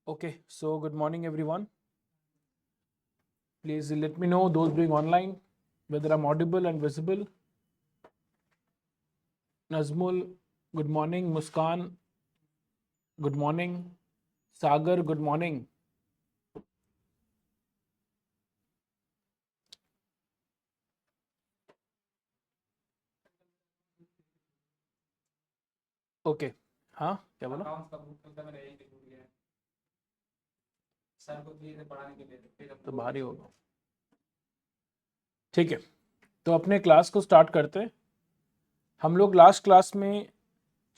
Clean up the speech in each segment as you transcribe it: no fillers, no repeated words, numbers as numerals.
Okay, so good morning, everyone. Please let me know those being online whether I'm audible and visible. Nazmul, good morning. Muskan, good morning. Sagar, good morning. Okay, हाँ क्या बोला? तो बाहर ही होगा. ठीक है, तो अपने क्लास को स्टार्ट करते हैं. हम लोग लास्ट क्लास में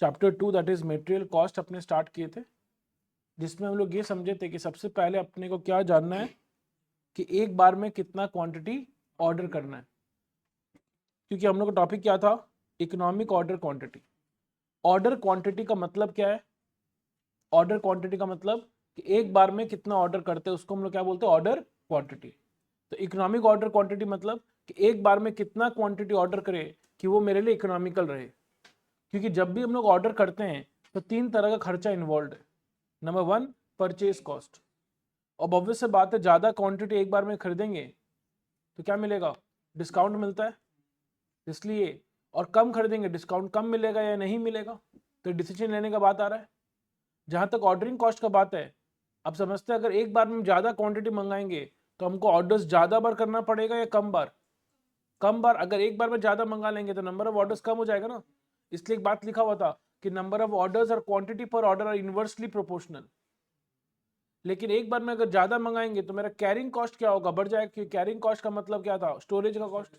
chapter 2 that is material cost अपने स्टार्ट किए थे, जिसमें हम लोग ये समझे थे कि सबसे पहले अपने को क्या जानना है कि एक बार में कितना क्वांटिटी ऑर्डर करना है. क्योंकि हम लोग का टॉपिक क्या था? Economic order quantity. Order quantity का मतलब क्या है? ऑर्डर क्वांटिटी का मतलब कि एक बार में कितना ऑर्डर करते हैं उसको हम लोग क्या बोलते हैं? Order quantity. तो इकोनॉमिक ऑर्डर क्वांटिटी मतलब कि एक बार में कितना क्वांटिटी ऑर्डर करे कि वो मेरे लिए इकोनॉमिकल रहे. क्योंकि जब भी हम लोग ऑर्डर करते हैं तो 3 तरह का खर्चा इन्वॉल्व है. Number 1, purchase cost. अब ऑब्वियस से बात है, ज़्यादा क्वांटिटी एक बार में खरीदेंगे तो क्या मिलेगा? डिस्काउंट मिलता है, इसलिए. और कम खरीदेंगे, डिस्काउंट कम मिलेगा या नहीं मिलेगा. तो डिसीजन लेने का बात आ रहा है. जहां तक ऑर्डरिंग कॉस्ट का बात है, अब समझते हैं अगर एक बार में ज़्यादा क्वांटिटी मंगाएंगे तो हमको ऑर्डर्स ज़्यादा बार करना पड़ेगा या कम बार? कम बार. अगर एक बार में ज़्यादा मंगा लेंगे तो नंबर ऑफ ऑर्डर्स कम हो जाएगा ना. इसलिए एक बात लिखा हुआ था कि नंबर ऑफ ऑर्डर्स और क्वांटिटी पर ऑर्डर आर इनवर्सली प्रोपोर्शनल. लेकिन एक बार में अगर ज़्यादा मंगाएंगे तो मेरा कैरिंग कॉस्ट क्या होगा? बढ़ जाएगा. क्योंकि कैरिंग कॉस्ट का मतलब क्या था? स्टोरेज का कॉस्ट.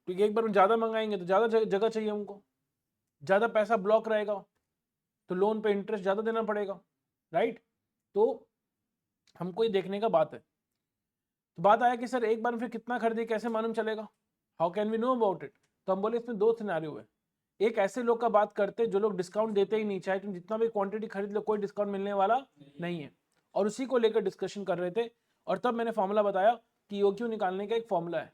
क्योंकि एक बार में ज़्यादा मंगाएंगे तो ज़्यादा जगह चाहिए हमको, ज़्यादा पैसा ब्लॉक रहेगा, तो लोन पे इंटरेस्ट ज़्यादा देना पड़ेगा, राइट. तो हमको ये देखने का बात है. तो बात आया कि सर एक बार में फिर कितना खरीदे, कैसे मालूम चलेगा? How can we know about it? तो हम बोले इसमें 2 सिनेरियो है. एक ऐसे लोग का बात करते हैं जो लोग डिस्काउंट देते ही नहीं, चाहे तुम जितना भी क्वांटिटी खरीद लो कोई डिस्काउंट मिलने वाला नहीं है. और उसी को लेकर डिस्कशन कर रहे थे. और तब मैंने फॉर्मूला बताया कि OQ निकालने का एक फॉर्मूला है.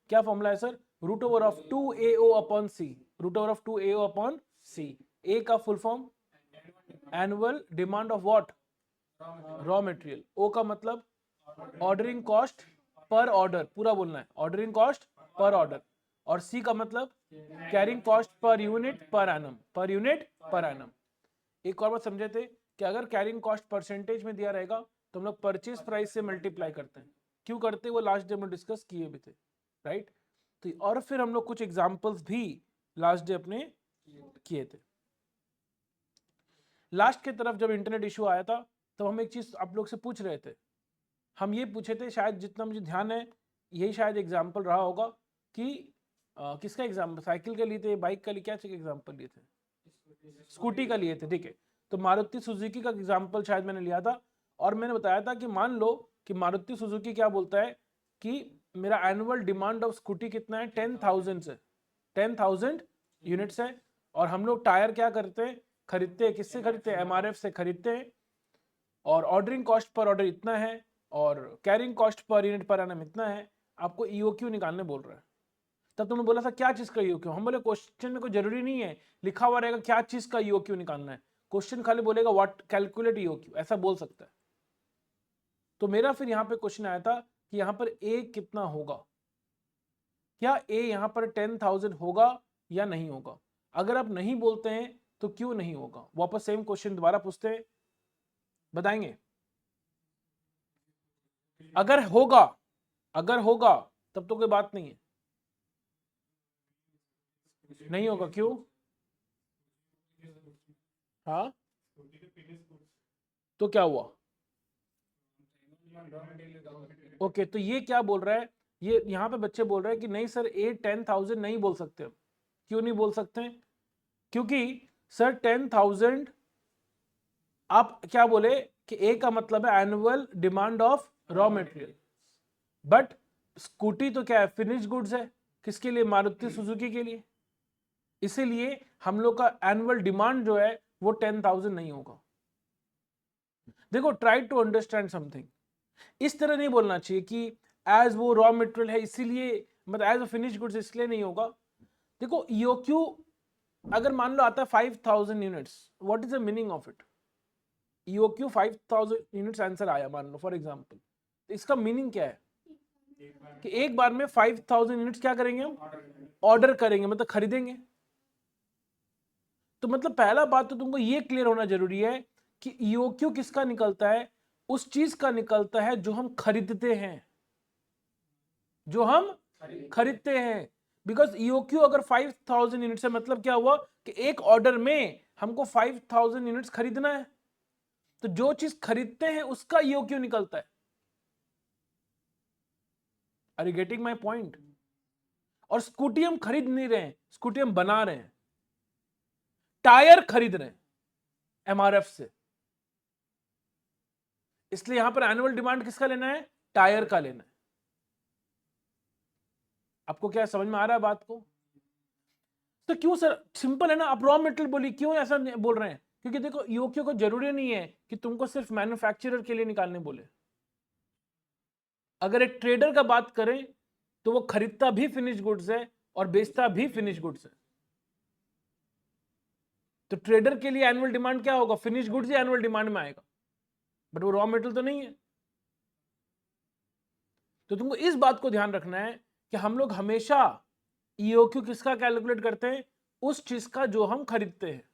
क्या फॉर्मूला है sir? Root over of 2AO upon C. Root over of 2AO upon C. A का full form annual demand of what? Raw material. O का मतलब ऑर्डरिंग कॉस्ट पर ऑर्डर. पूरा बोलना है, ऑर्डरिंग कॉस्ट पर ऑर्डर. और सी का मतलब carrying cost per unit per annum. पर यूनिट पर एनम. एक और बात समझे थे कि अगर कैरिंग कॉस्ट परसेंटेज में दिया रहेगा तो हम लोग परचेज प्राइस से मल्टीप्लाई करते हैं. क्यों करते हैं वो लास्ट डे में डिस्कस किए भी थे, राइट. तो और फिर हम लोग कुछ एग्जांपल्स भी लास्ट डे अपने किए थे. लास्ट की तरफ जब इंटरनेट इशू आया था तो हम एक चीज आप लोग से पूछ रहे थे. हम ये पूछे थे, शायद जितना मुझे ध्यान है यही शायद एग्जाम्पल रहा होगा कि किसका एग्जाम्पल? साइकिल का लिए थे, बाइक का लिए, क्या चीज एग्जाम्पल लिए थे? स्कूटी का लिए थे, ठीक है. तो मारुति सुजुकी का एग्जाम्पल शायद मैंने लिया था. और मैंने बताया था कि मान लो कि मारुति सुजुकी क्या बोलता है कि मेरा एनुअल डिमांड ऑफ स्कूटी कितना है? 10,000 से 10,000 यूनिट्स है. और हम लोग टायर क्या करते हैं? खरीदते हैं. किससे खरीदते हैं? MRF से खरीदते हैं. और ऑर्डरिंग कॉस्ट पर ऑर्डर इतना है और carrying cost per unit per annum इतना है. आपको EOQ निकालने बोल रहा है. तब तुमने बोला था क्या चीज का EOQ? हम बोले क्वेश्चन में कोई जरूरी नहीं है लिखा हुआ रहेगा क्या चीज का EOQ निकालना है. क्वेश्चन खाली बोलेगा व्हाट कैलकुलेट EOQ, ऐसा बोल सकता है. तो मेरा फिर यहाँ पे क्वेश्चन आया था कि यहाँ पर A कितना होगा? क्या A यहाँ पर 10,000 होगा या नहीं होगा? अगर आप नहीं बोलते हैं तो क्यों नहीं होगा? वापस सेम क्वेश्चन दोबारा पूछते हैं, बताएंगे? अगर होगा, अगर होगा तब तो कोई बात नहीं है. नहीं होगा क्यों? हाँ, तो क्या हुआ? ओके, तो ये क्या बोल रहा है? ये यहाँ पे बच्चे बोल रहे हैं कि नहीं सर ए 10,000 नहीं बोल सकते. क्यों नहीं बोल सकते हैं? क्योंकि सर 10,000 आप क्या बोले कि ए का मतलब है annual demand of raw material. But scooty तो क्या है? फिनिश गुड्स है. किसके लिए? मारुति सुजुकी के लिए. इसीलिए हम लोग का एनुअल डिमांड जो है वो 10,000 नहीं होगा. देखो, ट्राई टू अंडरस्टैंड समथिंग. इस तरह नहीं बोलना चाहिए कि एज वो रॉ मटेरियल है इसीलिए, मतलब एज अ फिनिश गुड्स इसलिए नहीं होगा. देखो EOQ अगर मान लो आता है 5000 units, what is the meaning of it? EOQ 5000 units answer आया मान लो फॉर एग्जांपल, तो इसका मीनिंग क्या है कि एक बार में 5000 यूनिट्स क्या करेंगे हम? ऑर्डर करेंगे, मतलब खरीदेंगे। तो मतलब पहला बात तो तुमको ये क्लियर होना जरूरी है कि EOQ किसका निकलता है? उस चीज का निकलता है जो हम खरीदते हैं, जो हम खरीदते हैं। बिकॉज EOQ अगर 5000 यूनिट से मतलब क्या हुआ कि एक ऑर्डर में हमको 5000 यूनिट्स खरीदना है, तो जो चीज खरीदते हैं उसका EOQ निकलता है। Are you getting my point? और स्कूटी हम खरीद नहीं रहे हैं, स्कूटी हम बना रहे हैं, टायर खरीद रहे हैं MRF से। इसलिए यहां पर एनुअल डिमांड किसका लेना है? टायर का लेना है। आपको क्या समझ में आ रहा है बात को? तो क्यों सर, सिंपल है ना, आप रॉ मटेरियल बोलिए, क्यों ऐसा बोल रहे हैं? क्योंकि देखो EOQ को जरूरी नहीं है कि तुमको सिर्फ मैन्युफैक्चरर के लिए निकालने बोले। अगर एक ट्रेडर का बात करें तो वो खरीदता भी फिनिश गुड्स है और बेचता भी फिनिश गुड्स है। तो ट्रेडर के लिए एनुअल डिमांड क्या होगा? फिनिश गुड्स ही एनुअल डिमांड में आएगा, बट वो रॉ मटेरियल तो नहीं है। तो तुमको इस बात को ध्यान रखना है कि हम लोग हमेशा EOQ किसका कैलकुलेट करते हैं? उस चीज का जो हम खरीदते हैं।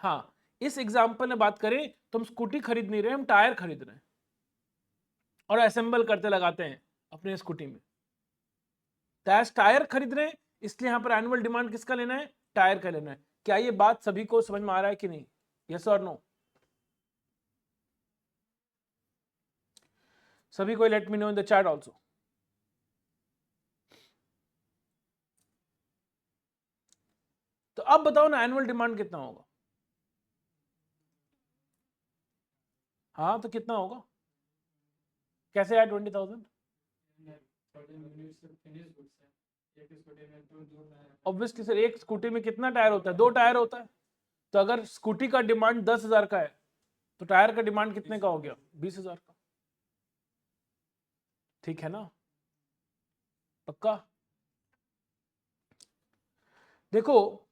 हाँ, इस एग्जाम्पल में बात करें तो हम स्कूटी खरीद नहीं रहे, हम टायर खरीद रहे हैं और असेंबल करते लगाते हैं अपने स्कूटी में। टायर खरीद रहे हैं, इसलिए यहां पर एनुअल डिमांड किसका लेना है? टायर का लेना है। क्या ये बात सभी को समझ में आ रहा है कि नहीं? यस और नो? सभी को let me know in the chat also. तो अब बताओ ना, एनुअल डिमांड कितना होगा? हाँ, तो कितना होगा? कैसे आया 20,000? ऑब्वियसली सर, एक स्कूटी में कितना टायर होता है? 2 टायर होता है। तो अगर स्कूटी का डिमांड 10,000 का है तो टायर का डिमांड कितने का हो गया? 20,000 का। ठीक है ना? पक्का? देखो,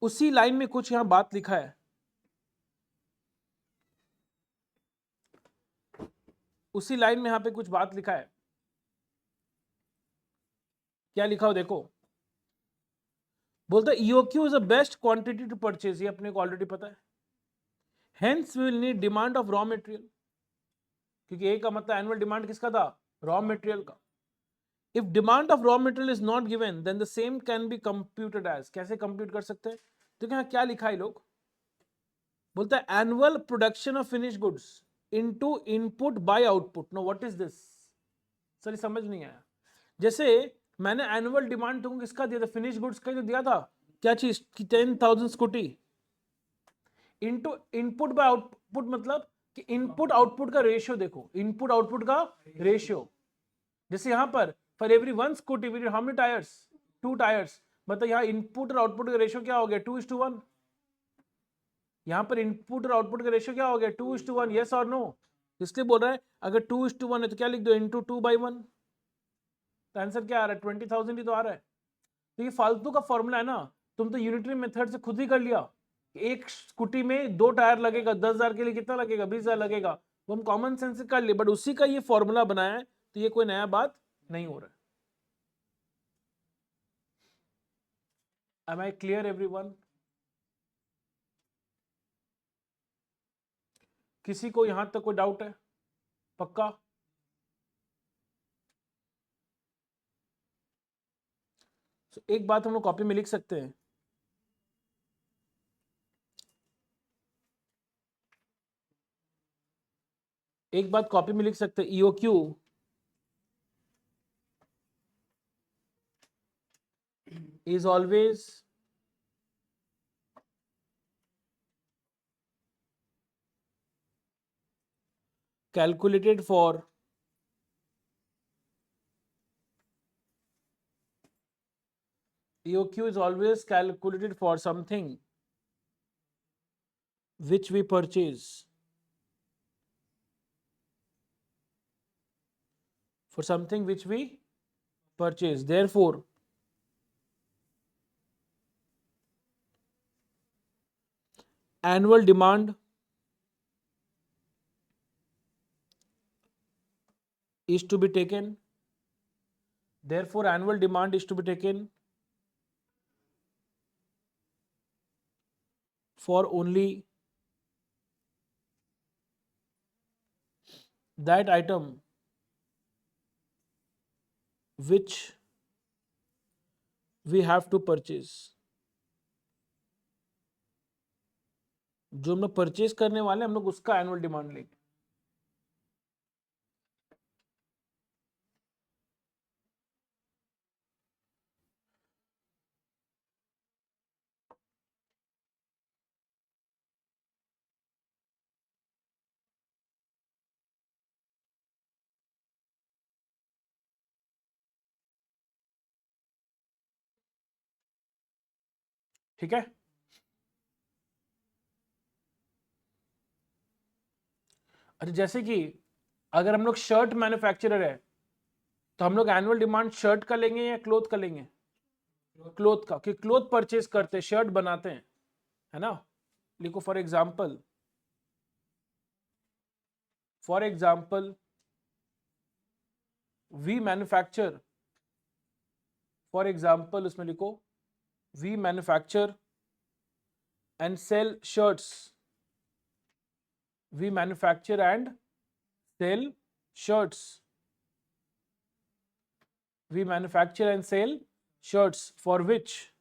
उसी लाइन में कुछ यहां बात लिखा है, उसी लाइन में यहां पे कुछ बात लिखा है। क्या लिखा हो देखो, बोलता है EOQ is the best quantity to purchase. ये अपने को ऑलरेडी पता है। Hence we will need demand of raw material, क्योंकि ए का मतलब एनुअल डिमांड किसका था? रॉ मटेरियल का। If demand of raw material is not given then the same can be computed as. कैसे कंप्यूट कर सकते हैं? तो क्या क्या लिखा है लोग, बोलता है annual production of finish goods into input by output. No, what is this? Sir समझ नहीं आया। जैसे मैंने एनुअल डिमांड तुमको किसका दिया था? फिनिश गुड्स का ही तो दिया था। क्या चीज की? 10,000 scooty into input by output, मतलब कि इनपुट आउटपुट का रेशियो देखो, इनपुट आउटपुट का रेशियो। जैसे यहां पर for every 1 scooty we need how many tyres? 2 tyres. मतलब यहाँ इनपुट और आउटपुट का रेशियो क्या हो गया? 2:1। यहां पर इनपुट और आउटपुट का रेशियो क्या हो गया? 2:1। यस और नो? इसलिए बोल रहा है अगर 2:1 है तो क्या लिख दो? इंटू 2/1। तो आंसर क्या आ रहा है? 20,000 ही तो आ रहा है। तो ये फालतू का फॉर्मूला है ना, तुम तो यूनिटरी मेथड से खुद ही कर लिया। एक स्कूटी में 2 टायर लगेगा, 10,000 के लिए कितना लगेगा? 20,000 लगेगा। वो हम कॉमन सेंस से कर लिए, बट उसी का ये फॉर्मूला बनाया है, तो ये कोई नया बात नहीं हो रहा है। Am I clear everyone? किसी को यहां तक कोई डाउट है? पक्का? So, एक बात हम लोग कॉपी में लिख सकते हैं, एक बात कॉपी में लिख सकते हैं, EOQ is always calculated for EOQ is always calculated for something which we purchase, for something which we purchase. Therefore annual demand is to be taken. Therefore, annual demand is to be taken for only that item which we have to purchase. जो हम लोग purchase करने वाले हैं हम लोग उसका annual demand लेंगे. ठीक है. अच्छा, जैसे कि अगर हम लोग शर्ट मैन्युफैक्चरर है तो हम लोग एनुअल डिमांड शर्ट का लेंगे या क्लोथ का लेंगे? क्लोथ का, कि क्लोथ परचेज करते हैं, शर्ट बनाते हैं, है ना. लिखो for example we manufacture, for example उसमें लिखो we manufacture and sell shirts. We manufacture and sell shirts. We manufacture and sell shirts for which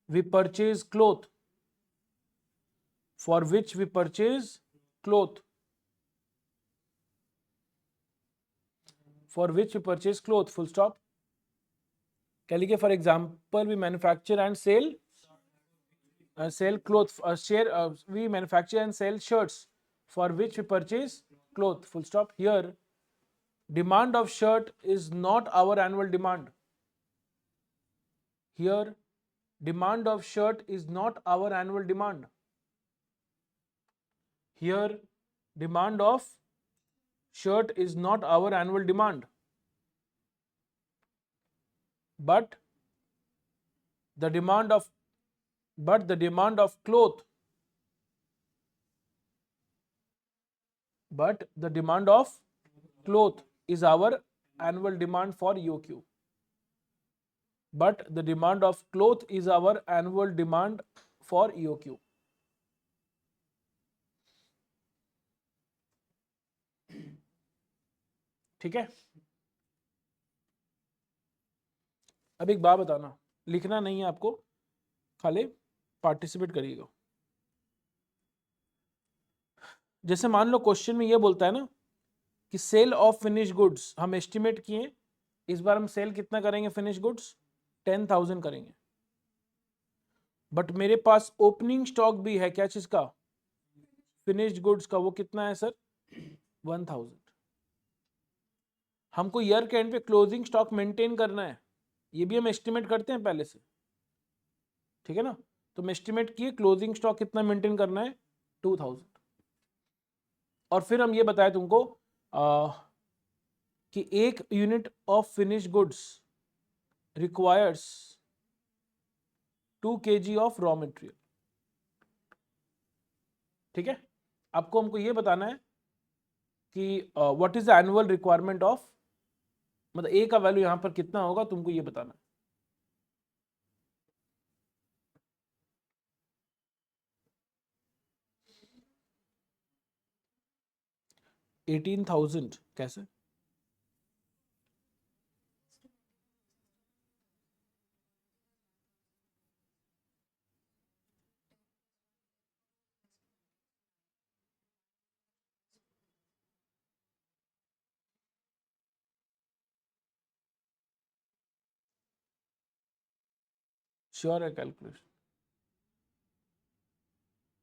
we purchase cloth. For which we purchase cloth. For which we purchase cloth. Full stop. क्या लिखे? For example, we manufacture and sell clothes. We manufacture and sell shirts for which we purchase cloth. Full stop. Here, demand of shirt is not our annual demand. Here, demand of shirt is not our annual demand. Here, demand of shirt is not our annual demand. But the demand of cloth, is our annual demand for EOQ. But the demand of cloth is our annual demand for EOQ. ठीक है. अब एक बात बताना, लिखना नहीं है आपको, खाली पार्टिसिपेट करिएगा. जैसे मान लो क्वेश्चन में ये बोलता है ना कि सेल ऑफ फिनिश गुड्स हम एस्टिमेट किए, इस बार हम सेल कितना करेंगे फिनिश गुड्स? 10,000 करेंगे. बट मेरे पास ओपनिंग स्टॉक भी है, क्या चीज का? फिनिश्ड गुड्स का. वो कितना है सर? 1,000. हमको ईयर के एंड पे क्लोजिंग स्टॉक मेंटेन करना है, ये भी हम एस्टिमेट करते हैं पहले से. ठीक है ना. तो हम एस्टिमेट किए क्लोजिंग स्टॉक कितना मेंटेन करना है? 2,000. और फिर हम ये बताए तुमको कि एक unit of finish goods requires 2 kg of raw material. ठीक है. आपको हमको ये बताना है कि what is the annual requirement of, मतलब ए का वैल्यू यहां पर कितना होगा, तुमको ये बताना है. 18,000 कैसे? श्योर है कैलकुलेशन?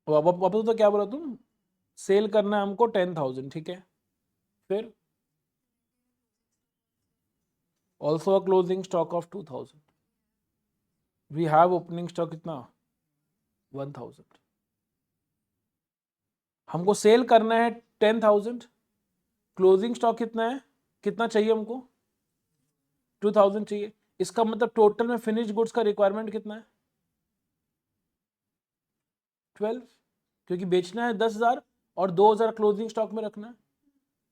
वापस तो क्या बोला तुम? सेल करना है हमको 10,000. ठीक है. फिर also a closing stock of 2,000. We have opening stock कितना? 1,000. हमको सेल करना है 10,000. क्लोजिंग स्टॉक कितना है, कितना चाहिए हमको? 2,000 चाहिए. इसका मतलब टोटल में फिनिश गुड्स का रिक्वायरमेंट कितना है? 12, क्योंकि बेचना है 10,000 और 2,000 क्लोजिंग स्टॉक में रखना है,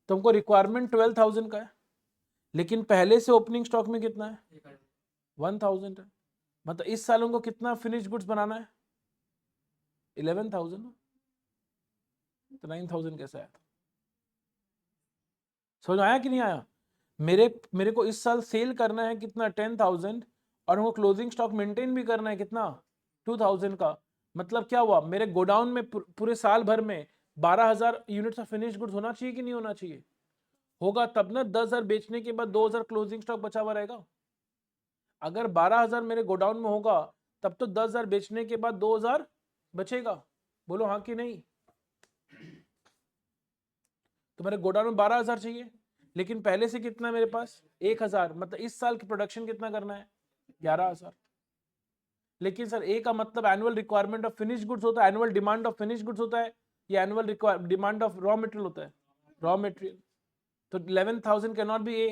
तो हमको रिक्वायरमेंट 12,000 का है, लेकिन पहले से ओपनिंग स्टॉक में कितना है? 1,000 है। मतलब इस साल हमको कितना फिनिश गुड्स बनाना है? 11,000। तो 9,000 कैसे आया था? समझ आया कि नहीं आया? मेरे को इस साल सेल करना है कितना? 10,000, और हमको क्लोजिंग स्टॉक मेंटेन भी करना है कितना? 2,000 का। मतलब क्या हुआ, मेरे गोडाउन में पूरे साल भर में 12,000 यूनिट्स ऑफ फिनिश गुड्स होना चाहिए कि नहीं होना चाहिए? होगा तब ना 10,000 बेचने के बाद 2,000 क्लोजिंग स्टॉक बचा हुआ रहेगा। अगर 12,000 मेरे गोडाउन में होगा तब तो 10,000 बेचने के बाद 2,000 बचेगा। बोलो हाँ कि नहीं? तो मेरे गोडाउन में 12,000 चाहिए, लेकिन पहले से कितना है मेरे पास? 1,000। मतलब इस साल की प्रोडक्शन कितना करना है? 11,000। लेकिन सर ए का मतलब annual requirement of finish goods होता है, annual demand of finish goods होता है, या annual demand of raw material होता है? Raw material. तो 11,000 can not be A,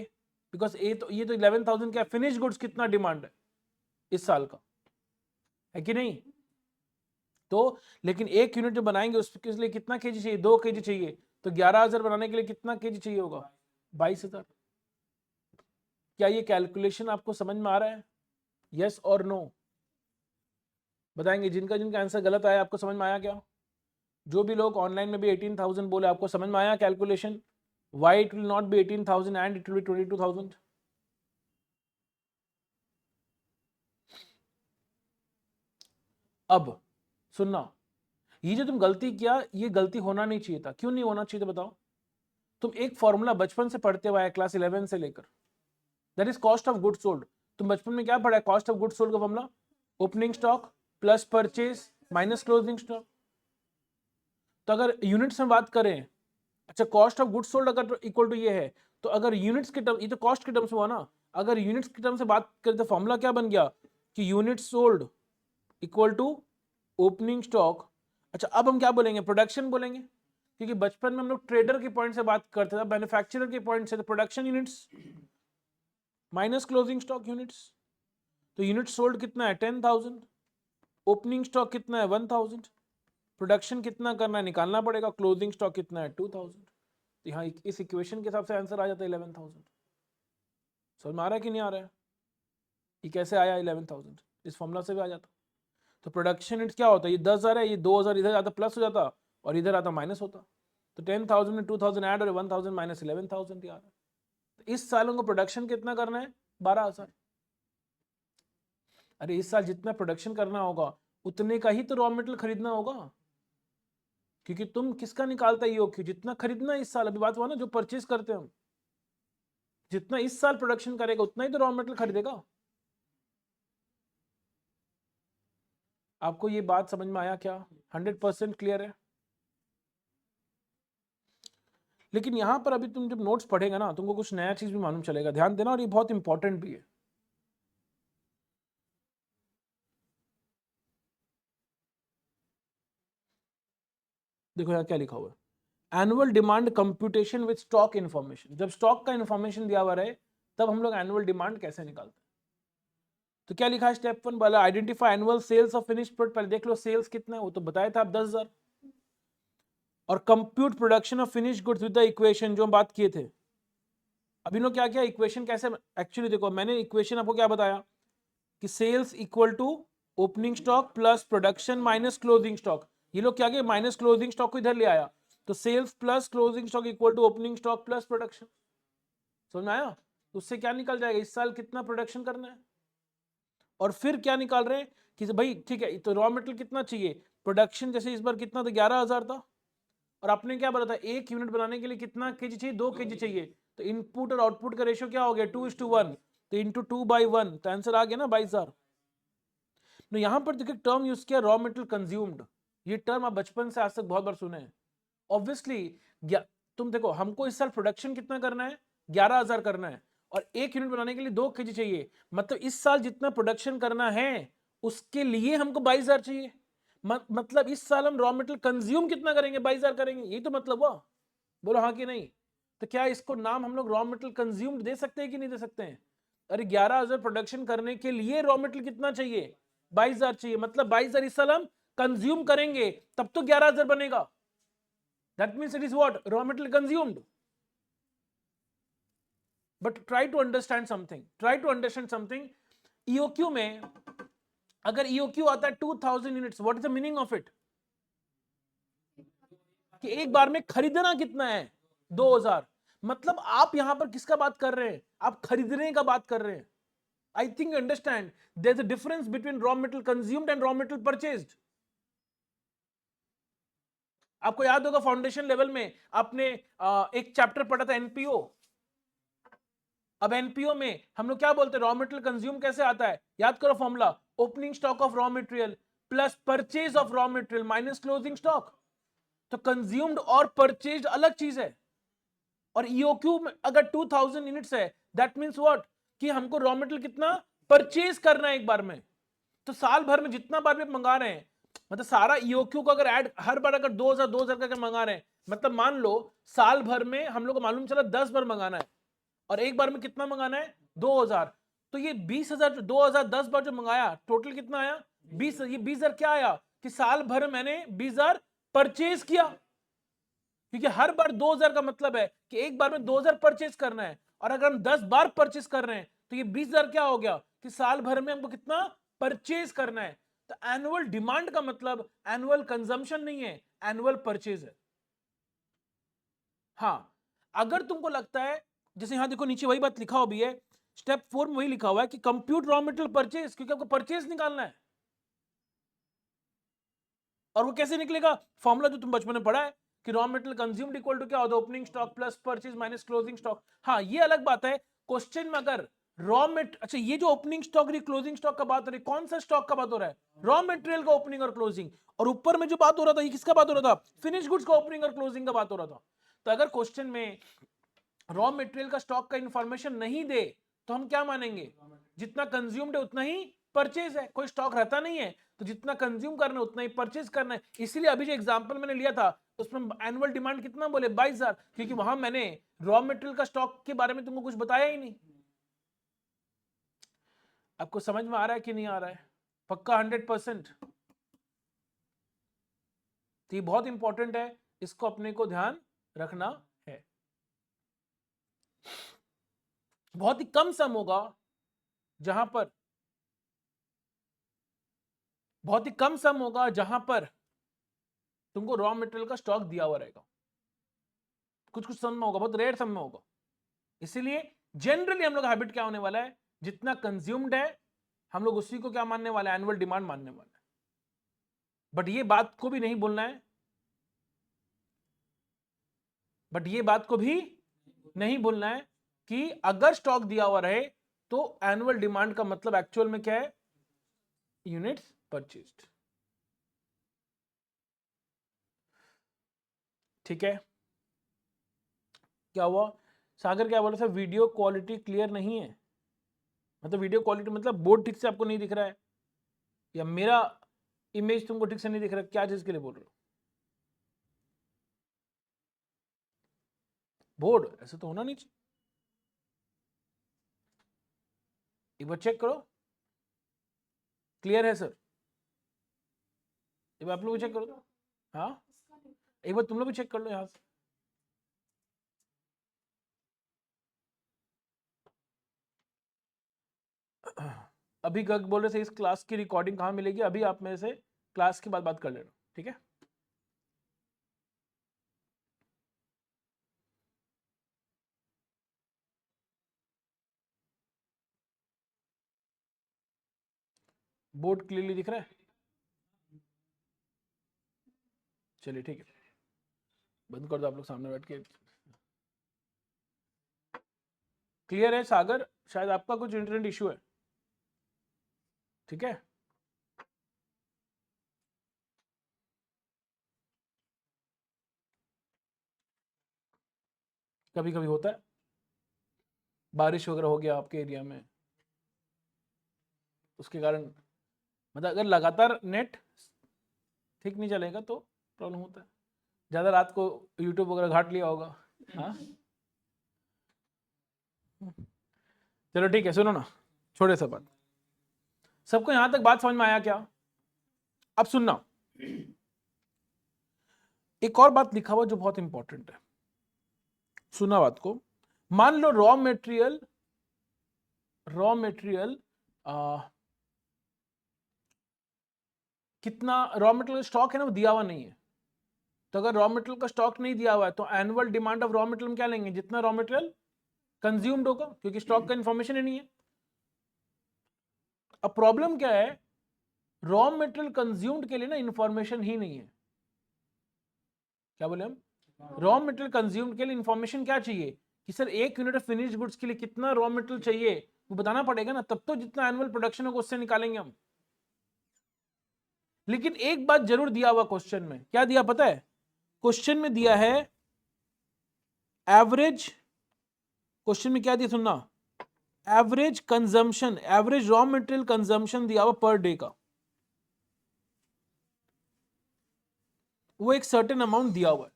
because A तो ये तो 11,000 क्या फिनिश गुड्स कितना डिमांड है इस साल का, है कि नहीं? तो लेकिन एक यूनिट जो बनाएंगे उसके लिए कितना केजी चाहिए? 2 केजी चाहिए। तो 11,000 बनाने के लिए कितना केजी चाहिए होगा? 22,000। क्या ये कैलकुलेशन आपको समझ में आ रहा है? यस और नो बताएंगे। जिनका जिनका आंसर गलत आया, आपको समझ में आया क्या? जो भी लोग ऑनलाइन में भी 18,000 बोले, आपको समझ में आया calculation? Why it will not be 18,000 and it will be 22,000? अब सुनना, ये जो तुम गलती किया, ये गलती होना नहीं चाहिए था। क्यों नहीं होना चाहिए था बताओ? तुम एक फॉर्मूला बचपन से पढ़ते हुए आए, क्लास 11 से लेकर, that is cost of goods sold. तुम बचपन में क्या पढ़ा है? कॉस्ट ऑफ गुड्स सोल्ड का formula opening stock plus purchase minus closing stock. तो अगर यूनिट्स में बात करें, अच्छा कॉस्ट ऑफ गुड्स सोल्ड अगर इक्वल टू ये है, तो अगर यूनिट्स के टर्म, ये तो कॉस्ट के टर्म्स हुआ ना, अगर यूनिट्स के टर्म से बात करें तो फॉर्मूला क्या बन गया कि units sold equal to opening stock. अच्छा अब हम क्या बोलेंगे? प्रोडक्शन बोलेंगे, क्योंकि बचपन में हम लोग ट्रेडर के पॉइंट से बात करते थे, मैन्युफैक्चरर के पॉइंट से, तो production units minus closing stock units. तो यूनिट सोल्ड कितना है? 10,000। ओपनिंग स्टॉक कितना है? 1,000। प्रोडक्शन कितना करना है? निकालना पड़ेगा। क्लोजिंग स्टॉक कितना है? 2,000। तो यहाँ इस इक्वेशन के हिसाब से आंसर आ जाता है 11,000। समझ में आ रहा है कि नहीं आ रहा है? ये कैसे आया 11,000? इस फॉर्मूला से भी आ जाता। तो प्रोडक्शन यूनिट क्या होता है? ये 10,000 है, ये 2,000 इधर आता प्लस हो जाता और इधर आता माइनस होता। तो 10,000 में 2,000 ऐड और 1,000 माइनस 11,000 आ रहा है। तो इस साल उनको प्रोडक्शन कितना करना है? 12,000। अरे इस साल जितना प्रोडक्शन करना होगा उतने का ही तो रॉ मटेरियल खरीदना होगा, क्योंकि तुम किसका निकालता है ईओक्यू? जितना खरीदना है इस साल, अभी बात हुआ ना, जो परचेज करते हैं हम, जितना इस साल प्रोडक्शन करेगा उतना ही तो रॉ मटेरियल खरीदेगा। आपको ये बात समझ में आया क्या? 100% क्लियर है? लेकिन यहां पर अभी तुम जब नोट्स पढ़ेगा ना, तुमको कुछ नया चीज भी मालूम चलेगा, ध्यान देना, और ये बहुत इंपॉर्टेंट भी है। देखो यहाँ क्या लिखा हुआ है, annual demand computation with stock information. जब स्टॉक का इन्फॉर्मेशन दिया हुआ रहे तब हम लोग एनुअल डिमांड कैसे निकालते हैं। तो क्या लिखा है स्टेप 1 वाला? Identify annual sales of finished product. पहले देख लो सेल्स कितना है, वो तो बताया था आप 10,000। और compute production of finished goods with the equation, जो हम बात किए थे। अभी लोग क्या किया, इक्वेशन कैसे? एक्चुअली देखो मैंने इक्वेशन आपको क्या बताया कि sales equal to opening stock plus production minus closing stock. ये लोग क्या किया, माइनस क्लोजिंग स्टॉक को इधर ले आया, तो sales plus closing stock equal to opening stock plus production. समझ में आया? तो उससे क्या निकल जाएगा, इस साल कितना प्रोडक्शन करना है। और फिर क्या निकाल रहे हैं कि भाई ठीक है, तो रॉ मटेरियल कितना चाहिए? प्रोडक्शन जैसे इस बार कितना था, 11,000 था, और आपने क्या बोला था, एक यूनिट बनाने के लिए कितना केजी चाहिए? 2 केजी चाहिए। तो इनपुट और आउटपुट का रेशियो क्या हो गया? 2:1। तो इंटू 2/1, तो आंसर आ गया ना 22,000। तो यहां पर देखिए टर्म यूज किया रॉ मटेरियल कंज्यूम्ड। ये टर्म आप बचपन से आज तक बहुत बार सुने हैं। ऑब्वियसली तुम देखो, हमको इस साल प्रोडक्शन कितना करना है? 11,000 करना है, और एक यूनिट बनाने के लिए 2 केजी चाहिए। मतलब इस साल जितना प्रोडक्शन करना है उसके लिए हमको 22,000 चाहिए। मतलब इस साल हम रॉ मटेरियल कंज्यूम कितना करेंगे? 22,000 करेंगे। यही तो मतलब हुआ। बोलो हाँ कि नहीं? तो क्या इसको नाम हम लोग रॉ मटेरियल कंज्यूम्ड दे सकते हैं कि नहीं दे सकते हैं? अरे 11,000 प्रोडक्शन करने के लिए रॉ मटेरियल कितना चाहिए? 22,000 चाहिए, मतलब 22,000 इस साल हम कंज्यूम करेंगे तब तो 11,000 बनेगा। That means it is what? Raw material consumed. But try to understand something, EOQ में अगर ईओक्यू आता है 2000 units, what is the meaning of it? कि एक बार में खरीदना कितना है? 2000। मतलब आप यहां पर किसका बात कर रहे हैं? आप खरीदने का बात कर रहे हैं। I think you understand there is a difference between raw material consumed and raw material purchased. आपको याद होगा फाउंडेशन लेवल में आपने एक चैप्टर पढ़ा था एनपीओ। अब एनपीओ में हम लोग क्या बोलते हैं? रॉ मटेरियल कंज्यूम कैसे आता है? याद करो formula, opening stock of raw material plus purchase of raw material minus closing stock. तो कंज्यूम्ड और परचेज्ड अलग चीज है। और ईओक्यू में अगर 2000 यूनिट्स है, दैट मींस व्हाट? कि हमको रॉ मटेरियल कितना परचेज करना है एक बार में। तो साल भर में जितना बार भी मंगा रहे हैं, मतलब सारा ईओक्यू को अगर ऐड हर बार अगर 2000 का मंगा रहे हैं, मतलब मान लो साल भर में हम लोग को मालूम चला 10 बार मंगाना है और एक बार में कितना मंगाना है? 2000। तो ये 20,000 2000 10 बार जो मंगाया, टोटल कितना आया? 20। ये 20,000 क्या आया? कि साल भर मैंने 20,000 परचेज किया, क्योंकि हर बार 2000 का मतलब है कि एक बार में 2000 परचेज करना है। और अगर हम 10 बार परचेज कर रहे हैं तो ये 20,000 क्या हो गया? कि साल भर में हमको कितना परचेज करना है। तो एनुअल डिमांड का मतलब एनुअल कंजम्पशन नहीं है, एनुअल परचेज है। हाँ, अगर तुमको लगता है, जैसे यहां देखो नीचे वही बात लिखा हुआ भी है, स्टेप 4 में वही लिखा हुआ है कि कंप्यूट रॉ मटेरियल परचेज, क्योंकि आपको परचेज निकालना है। और वो कैसे निकलेगा? फॉर्मूला जो तुम बचपन में पढ़ा है कि raw material consumed equal to क्या होता है? Opening stock plus purchase minus closing stock. हाँ, ये अलग बात है। क्वेश्चन में अगर रॉ मेट अच्छा, ये जो ओपनिंग स्टॉक और क्लोजिंग स्टॉक का बात हो रही है, कौन सा स्टॉक का बात हो रहा है? रॉ मटेरियल का ओपनिंग और क्लोजिंग। और ऊपर में जो बात हो रहा था, ये किसका बात हो रहा था? फिनिश गुड्स का ओपनिंग और क्लोजिंग का बात हो रहा था। तो अगर क्वेश्चन में रॉ मटेरियल का स्टॉक का इंफॉर्मेशन नहीं दे तो हम क्या मानेंगे? जितना कंज्यूम्ड है उतना ही परचेज है। कोई स्टॉक रहता नहीं है, तो जितना कंज्यूम करना है उतना ही परचेज करना है। इसीलिए अभी जो एग्जांपल मैंने लिया था उसमें एनुअल डिमांड कितना बोले? 22,000, क्योंकि वहां मैंने रॉ मटेरियल का स्टॉक के बारे में तुमको कुछ बताया ही नहीं। आपको समझ में आ रहा है कि नहीं आ रहा है? पक्का 100%? तो ये बहुत इंपॉर्टेंट है, इसको अपने को ध्यान रखना है। बहुत ही कम सम होगा जहां पर बहुत ही कम सम होगा जहां पर तुमको रॉ मटेरियल का स्टॉक दिया हुआ रहेगा। कुछ कुछ सम में होगा, बहुत रेयर सम में होगा। इसीलिए जनरली हम लोग हैबिट क्या होने वाला है? जितना कंज्यूम्ड है हम लोग उसी को क्या मानने वाले हैं? एनुअल डिमांड मानने वाले हैं। बट ये बात को भी नहीं भूलना है, बट ये बात को भी नहीं भूलना है कि अगर स्टॉक दिया हुआ रहे तो एनुअल डिमांड का मतलब एक्चुअल में क्या है? Units purchased. ठीक है? क्या हुआ? सागर क्या बोला? सर वीडियो क्वालिटी क्लियर नहीं है। मतलब वीडियो क्वालिटी मतलब बोर्ड ठीक से आपको नहीं दिख रहा है, या मेरा इमेज तुमको ठीक से नहीं दिख रहा है? क्या चीज के लिए बोल रहे हो? बोर्ड ऐसे तो होना नहीं चाहिए। एक बार चेक करो, क्लियर है सर? एक बार आप लोग भी चेक करो तो। हाँ, एक बार तुम लोग भी चेक कर लो यहाँ से। अभी गग बोल रहे थे इस क्लास की रिकॉर्डिंग कहाँ मिलेगी? अभी आप मेरे से क्लास की बात कर लेना, ठीक है? बोर्ड क्लियरली दिख रहा है? चलिए ठीक है, बंद कर दो आप लोग सामने बैठ के। क्लियर है सागर? शायद आपका कुछ इंटरनेट इशू है, ठीक है? कभी कभी होता है, बारिश वगैरह हो गया आपके एरिया में, उसके कारण मतलब अगर लगातार नेट ठीक नहीं चलेगा तो प्रॉब्लम होता है। ज़्यादा रात को यूट्यूब वगैरह घाट लिया होगा। हाँ, चलो ठीक है, सुनो ना, छोटे सा बात, सबको यहां तक बात समझ में आया क्या? अब सुनना, एक और बात लिखा हुआ जो बहुत इंपॉर्टेंट है, सुना बात को। मान लो रॉ मटेरियल कितना रॉ मटेरियल स्टॉक है ना, वो दिया हुआ नहीं है। तो अगर रॉ मटेरियल का स्टॉक नहीं दिया हुआ है तो annual demand of raw material हम क्या लेंगे? जितना रॉ मटेरियल कंज्यूम्ड होगा, क्योंकि स्टॉक का इंफॉर्मेशन ही नहीं है। अब प्रॉब्लम क्या है, रॉ मटेरियल कंज्यूम्ड के लिए ना इंफॉर्मेशन ही नहीं है। क्या बोले हम? रॉ मटेरियल कंज्यूम्ड के लिए इंफॉर्मेशन क्या चाहिए कि sir 1 unit of finished goods के लिए कितना रॉ मटेरियल चाहिए, वो बताना पड़ेगा ना, तब तो जितना एनुअल प्रोडक्शन होगा उससे निकालेंगे हम। लेकिन एक बात जरूर दिया हुआ क्वेश्चन में, क्या दिया पता है? क्वेश्चन में दिया है एवरेज, क्वेश्चन में क्या दिया सुनना, average consumption, average raw material consumption दिया हुआ पर डे का, वो एक सर्टेन अमाउंट दिया हुआ है।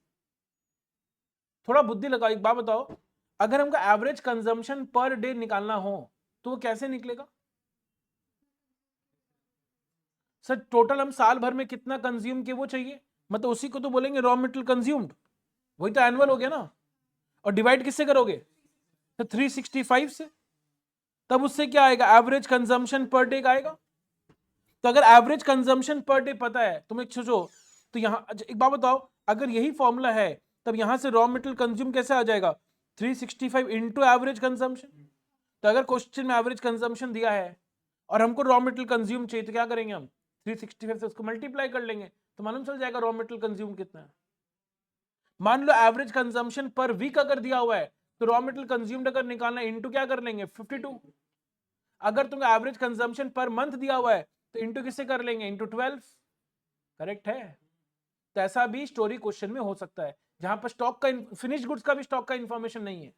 थोड़ा बुद्धि लगाओ, एक बात बताओ, अगर हमको एवरेज कंजम्पशन पर डे निकालना हो तो वो कैसे निकलेगा? सर टोटल हम साल भर में कितना कंज्यूम किए वो चाहिए, मतलब उसी को तो बोलेंगे रॉ मटेरियल कंज्यूम्ड, वही तो एनुअल हो गया ना। और डिवाइड किससे करोगे? तो 365 से, तब उससे क्या आएगा? एवरेज कंजम्पशन पर डे का आएगा। तो अगर एवरेज कंजम्पशन पर डे पता है, तुम एक सोचो, तो यहां एक बात बताओ, अगर यही फॉर्मूला है तब यहां से रॉ मटेरियल कंज्यूम कैसे आ जाएगा? 365 इंटू एवरेज कंजम्पशन। तो अगर क्वेश्चन में एवरेज कंजम्पशन दिया है और हमको रॉ मटेरियल कंज्यूम चाहिए, तो क्या करेंगे हम? 365 से उसको मल्टीप्लाई कर लेंगे, तो मालूम चल जाएगा रॉ मटेरियल कंज्यूम कितना है। मान लो एवरेज कंजम्पशन पर वीक अगर दिया हुआ है, तो रॉ मटेरियल कंज्यूम्ड अगर निकालना है, इंटू क्या कर लेंगे? 52। अगर तुमको एवरेज कंजम्पशन पर मंथ दिया हुआ है तो इंटू किससे कर लेंगे? इंटू 12। करेक्ट है। तो ऐसा भी स्टोरी क्वेश्चन में हो सकता है जहां पर स्टॉक का, फिनिश गुड्स का भी स्टॉक का इंफॉर्मेशन नहीं है,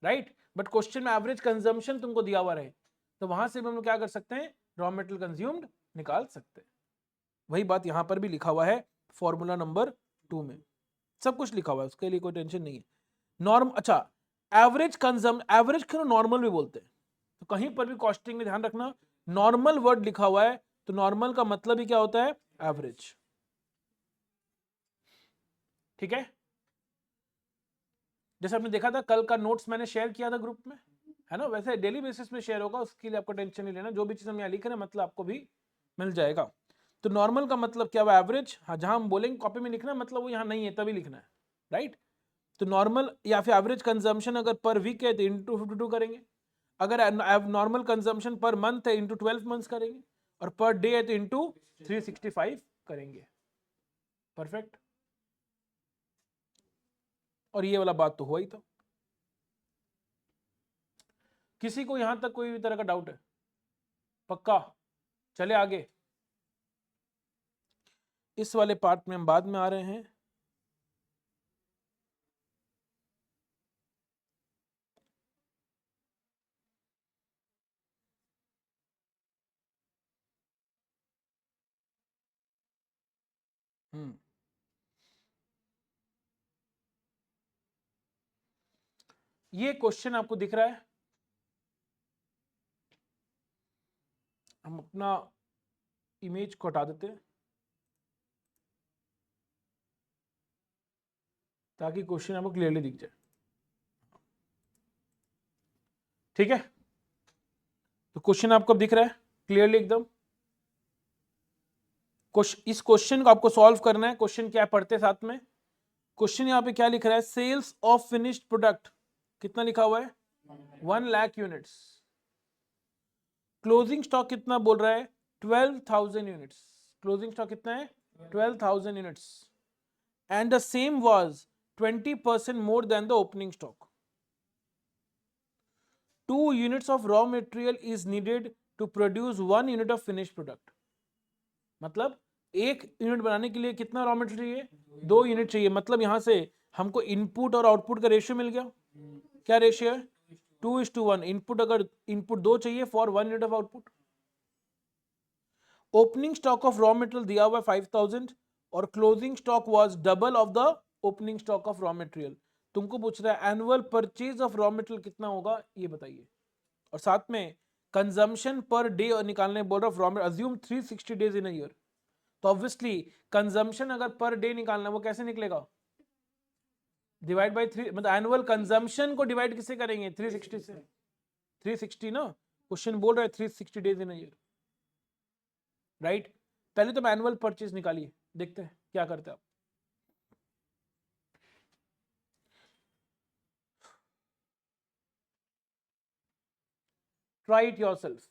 राइट, बट क्वेश्चन में एवरेज कंजम्पशन तुमको दिया हुआ रहे, तो वहां से भी हम लोग क्या कर सकते हैं? रॉ मटेरियल कंज्यूम्ड निकाल सकते हैं। वही बात यहां पर भी लिखा हुआ है फॉर्मूला नंबर 2 में, सब कुछ लिखा हुआ है, उसके लिए कोई टेंशन नहीं है। नॉर्म, अच्छा, एवरेज कंजम, एवरेज को नॉर्मल भी बोलते हैं, तो कहीं पर भी कॉस्टिंग में ध्यान रखना नॉर्मल वर्ड लिखा हुआ है, तो नॉर्मल का मतलब ही क्या होता है? एवरेज। ठीक है, जैसे आपने देखा था कल का नोट्स मैंने शेयर किया था ग्रुप में, है ना, वैसे डेली बेसिस में शेयर होगा, उसके लिए आपको टेंशन नहीं लेना, जो भी चीज हम यहाँ लिख रहे हैं मतलब आपको भी मिल जाएगा। तो नॉर्मल का मतलब क्या हुआ? एवरेज। हाँ, जहां हम बोलेंगे कॉपी में लिखना मतलब वो यहाँ नहीं है तभी लिखना है, राइट। तो नॉर्मल या फिर एवरेज कंजम्पशन अगर पर वीक है तो इंटू 52 करेंगे, अगर नॉर्मल कंजम्पशन पर मंथ है इंटू 12 मंथ्स करेंगे, और पर डे है तो इंटू 365 करेंगे। परफेक्ट। और ये वाला बात तो हुआ ही था। किसी को यहां तक कोई भी तरह का डाउट है? पक्का? चले आगे, इस वाले पार्ट में हम बाद में आ रहे हैं। ये क्वेश्चन आपको दिख रहा है, हम अपना इमेज को हटा देते हैं ताकि क्वेश्चन आपको क्लियरली दिख जाए। ठीक है, तो क्वेश्चन आपको दिख रहा है क्लियरली एकदम। इस क्वेश्चन को आपको सॉल्व करना है। क्वेश्चन क्या पढ़ते साथ में, क्वेश्चन यहाँ पे क्या लिख रहा है? सेल्स ऑफ फिनिश्ड प्रोडक्ट कितना लिखा हुआ है? 1 लाख यूनिट्स। क्लोजिंग स्टॉक कितना बोल रहा है? 12,000 यूनिट्स। क्लोजिंग स्टॉक कितना है? 12,000 units. And the same was 20% more than the opening stock. 2 units of raw material is needed to produce 1 unit of finished product। मतलब 1 यूनिट बनाने के लिए कितना रॉ मटेरियल चाहिए? 2 यूनिट चाहिए। मतलब यहां से हमको इनपुट और आउटपुट का रेशियो मिल गया। क्या रेशियो है? 2:1। इनपुट, अगर इनपुट 2 चाहिए for 1 unit of output. Opening stock of raw material दिया हुआ 5,000 और closing stock was double of the opening stock of raw material. तुमको पूछ रहा है annual purchase of raw material कितना होगा, ये बताइए। और साथ में कंजम्पशन पर डे निकालने बोल रहा हूँ from assume 360 days in a year, तो ऑब्वियसली कंजम्पशन अगर पर डे निकालना वो कैसे निकलेगा, डिवाइड बाय 3, मतलब एनुअल कंजम्पशन को डिवाइड किससे करेंगे 360 से, 360 ना, क्वेश्चन बोल रहा है 360 days in a year, right. पहले तो एनुअल परचेज निकालिए, देखते हैं क्या करते हैं आप। Try it yourself.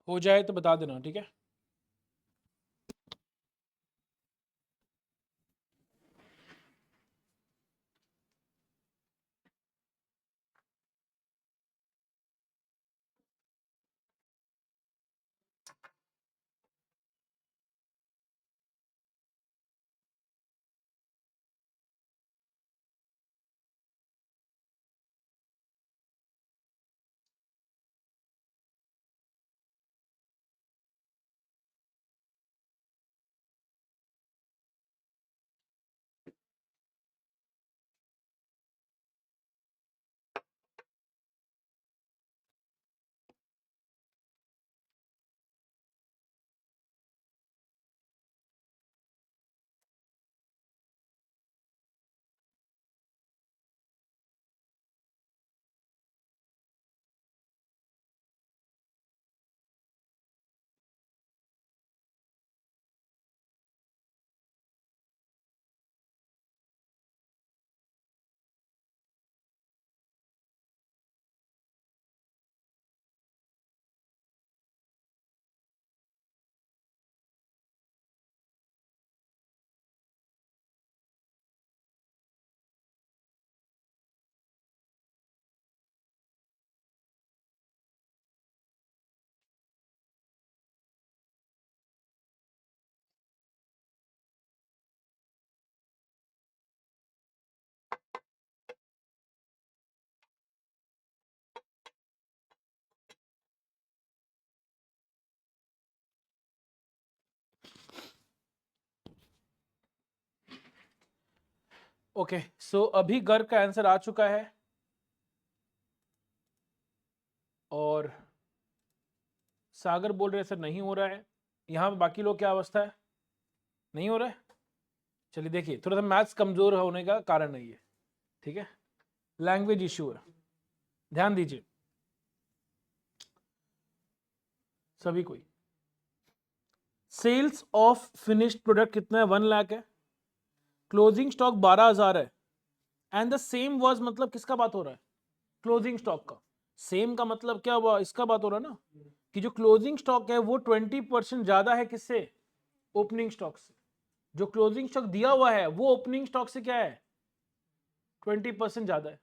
हो जाए तो बता देना, ठीक है। ओके, सो अभी गर्ग का आंसर आ चुका है और सागर बोल रहे सर नहीं हो रहा है। यहाँ पे बाकी लोग क्या अवस्था है, नहीं हो रहा है। चलिए देखिए, थोड़ा सा मैथ्स कमजोर होने का कारण है ये, ठीक है, लैंग्वेज इश्यू है, ध्यान दीजिए सभी कोई। सेल्स ऑफ फिनिश्ड प्रोडक्ट कितना है, 1 लाख है, क्लोजिंग स्टॉक 12,000 है, एंड द सेम वाज, मतलब किसका बात हो रहा है, क्लोजिंग स्टॉक का। सेम का मतलब क्या हुआ, इसका बात हो रहा है ना, कि जो क्लोजिंग स्टॉक है वो 20% ज्यादा है किससे, ओपनिंग स्टॉक से। जो क्लोजिंग स्टॉक दिया हुआ है वो ओपनिंग स्टॉक से क्या है, 20% ज्यादा है।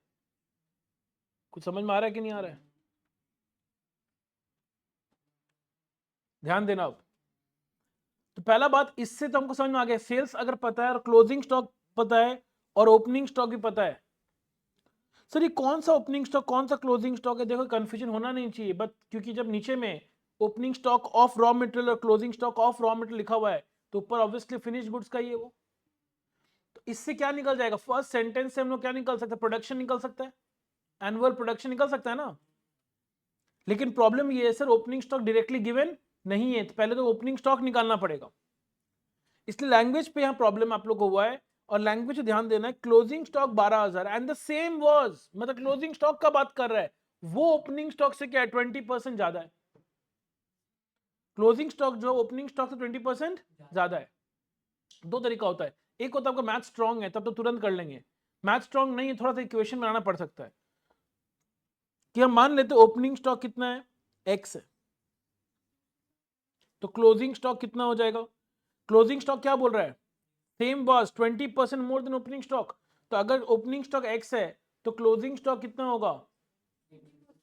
कुछ समझ में आ रहा है कि नहीं आ रहा है, ध्यान देना। अब तो पहला बात, इससे तो हमको समझ में आ गया, सेल्स अगर पता है और क्लोजिंग स्टॉक पता है और ओपनिंग स्टॉक भी पता है। सर ये कौन सा ओपनिंग स्टॉक कौन सा क्लोजिंग स्टॉक है, देखो कंफ्यूजन होना नहीं चाहिए, बट क्योंकि जब नीचे में opening stock of raw material और closing stock of raw material लिखा हुआ है तो ऊपर ऑब्वियसली फिनिश गुड्स का ही है वो। तो इससे क्या निकल जाएगा, फर्स्ट सेंटेंस से हम लोग क्या निकल सकते हैं, प्रोडक्शन निकल सकता है, एनुअल प्रोडक्शन निकल सकता है ना। लेकिन प्रॉब्लम ये है sir, opening stock directly given नहीं है, तो पहले तो ओपनिंग स्टॉक निकालना पड़ेगा, इसलिए लैंग्वेज पे यहाँ प्रॉब्लम आप लोग को हुआ है। और लैंग्वेज ध्यान देना है, closing stock 12,000 and the same was, मतलब क्लोजिंग स्टॉक का बात कर रहा है, वो ओपनिंग स्टॉक से क्या है, 20% ज्यादा है। क्लोजिंग स्टॉक जो ओपनिंग स्टॉक से 20% ज्यादा है। दो तरीका होता है, एक होता है आपका मैथ स्ट्रांग है तब तो तुरंत कर लेंगे, मैथ स्ट्रांग नहीं है थोड़ा सा इक्वेशन बनाना पड़ सकता है। कि हम मान लेते ओपनिंग स्टॉक कितना है, एक्स है, तो क्लोजिंग स्टॉक कितना हो जाएगा, क्लोजिंग स्टॉक क्या बोल रहा है, same boss 20% more than opening stock. तो अगर ओपनिंग स्टॉक एक्स है तो क्लोजिंग स्टॉक कितना होगा,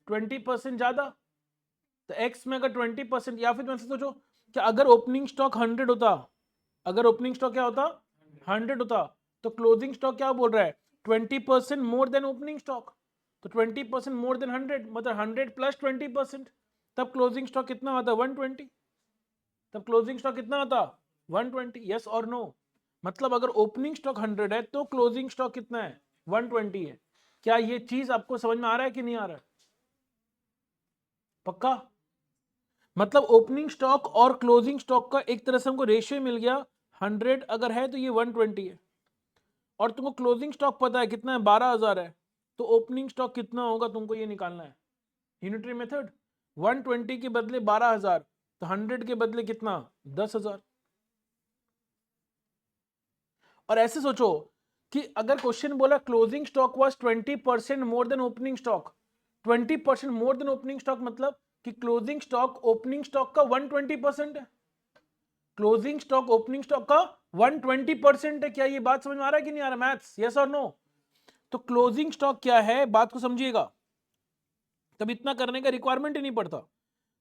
20% ज्यादा। तो एक्स में अगर 20%, या फिर सोचो कि अगर ओपनिंग स्टॉक 100 होता, अगर ओपनिंग स्टॉक क्या होता, 100 होता, तो क्लोजिंग स्टॉक क्या बोल रहा है, 20% मोर देन ओपनिंग स्टॉक। तो 20% मोर देन 100 मतलब 100 प्लस 20%, तब क्लोजिंग स्टॉक कितना होता, 120। तब क्लोजिंग स्टॉक कितना होता, 120। यस और नो, मतलब अगर ओपनिंग स्टॉक 100 है तो क्लोजिंग स्टॉक कितना है, 120 है। क्या ये चीज आपको समझ में आ रहा है कि नहीं आ रहा है, पक्का। मतलब ओपनिंग स्टॉक और क्लोजिंग स्टॉक का एक तरह से हमको रेशियो मिल गया, 100 अगर है तो ये 120 है, और तुमको क्लोजिंग स्टॉक पता है कितना है, 12,000 है, तो ओपनिंग स्टॉक कितना होगा तुमको ये निकालना है, यूनिटरी मेथड। 120 के बदले 12,000, तो 100 के बदले कितना, 10,000। और ऐसे सोचो कि अगर क्वेश्चन बोला closing stock was 20% more than opening stock, 20% more than opening stock मतलब कि क्लोजिंग स्टॉक ओपनिंग स्टॉक का 120% है, क्लोजिंग स्टॉक ओपनिंग स्टॉक का 120% है। क्या ये बात समझ में आ रहा है कि नहीं आ रहा, मैथ्स यस और नो। तो क्लोजिंग स्टॉक क्या है, बात को समझिएगा, तब इतना करने का रिक्वायरमेंट ही नहीं पड़ता।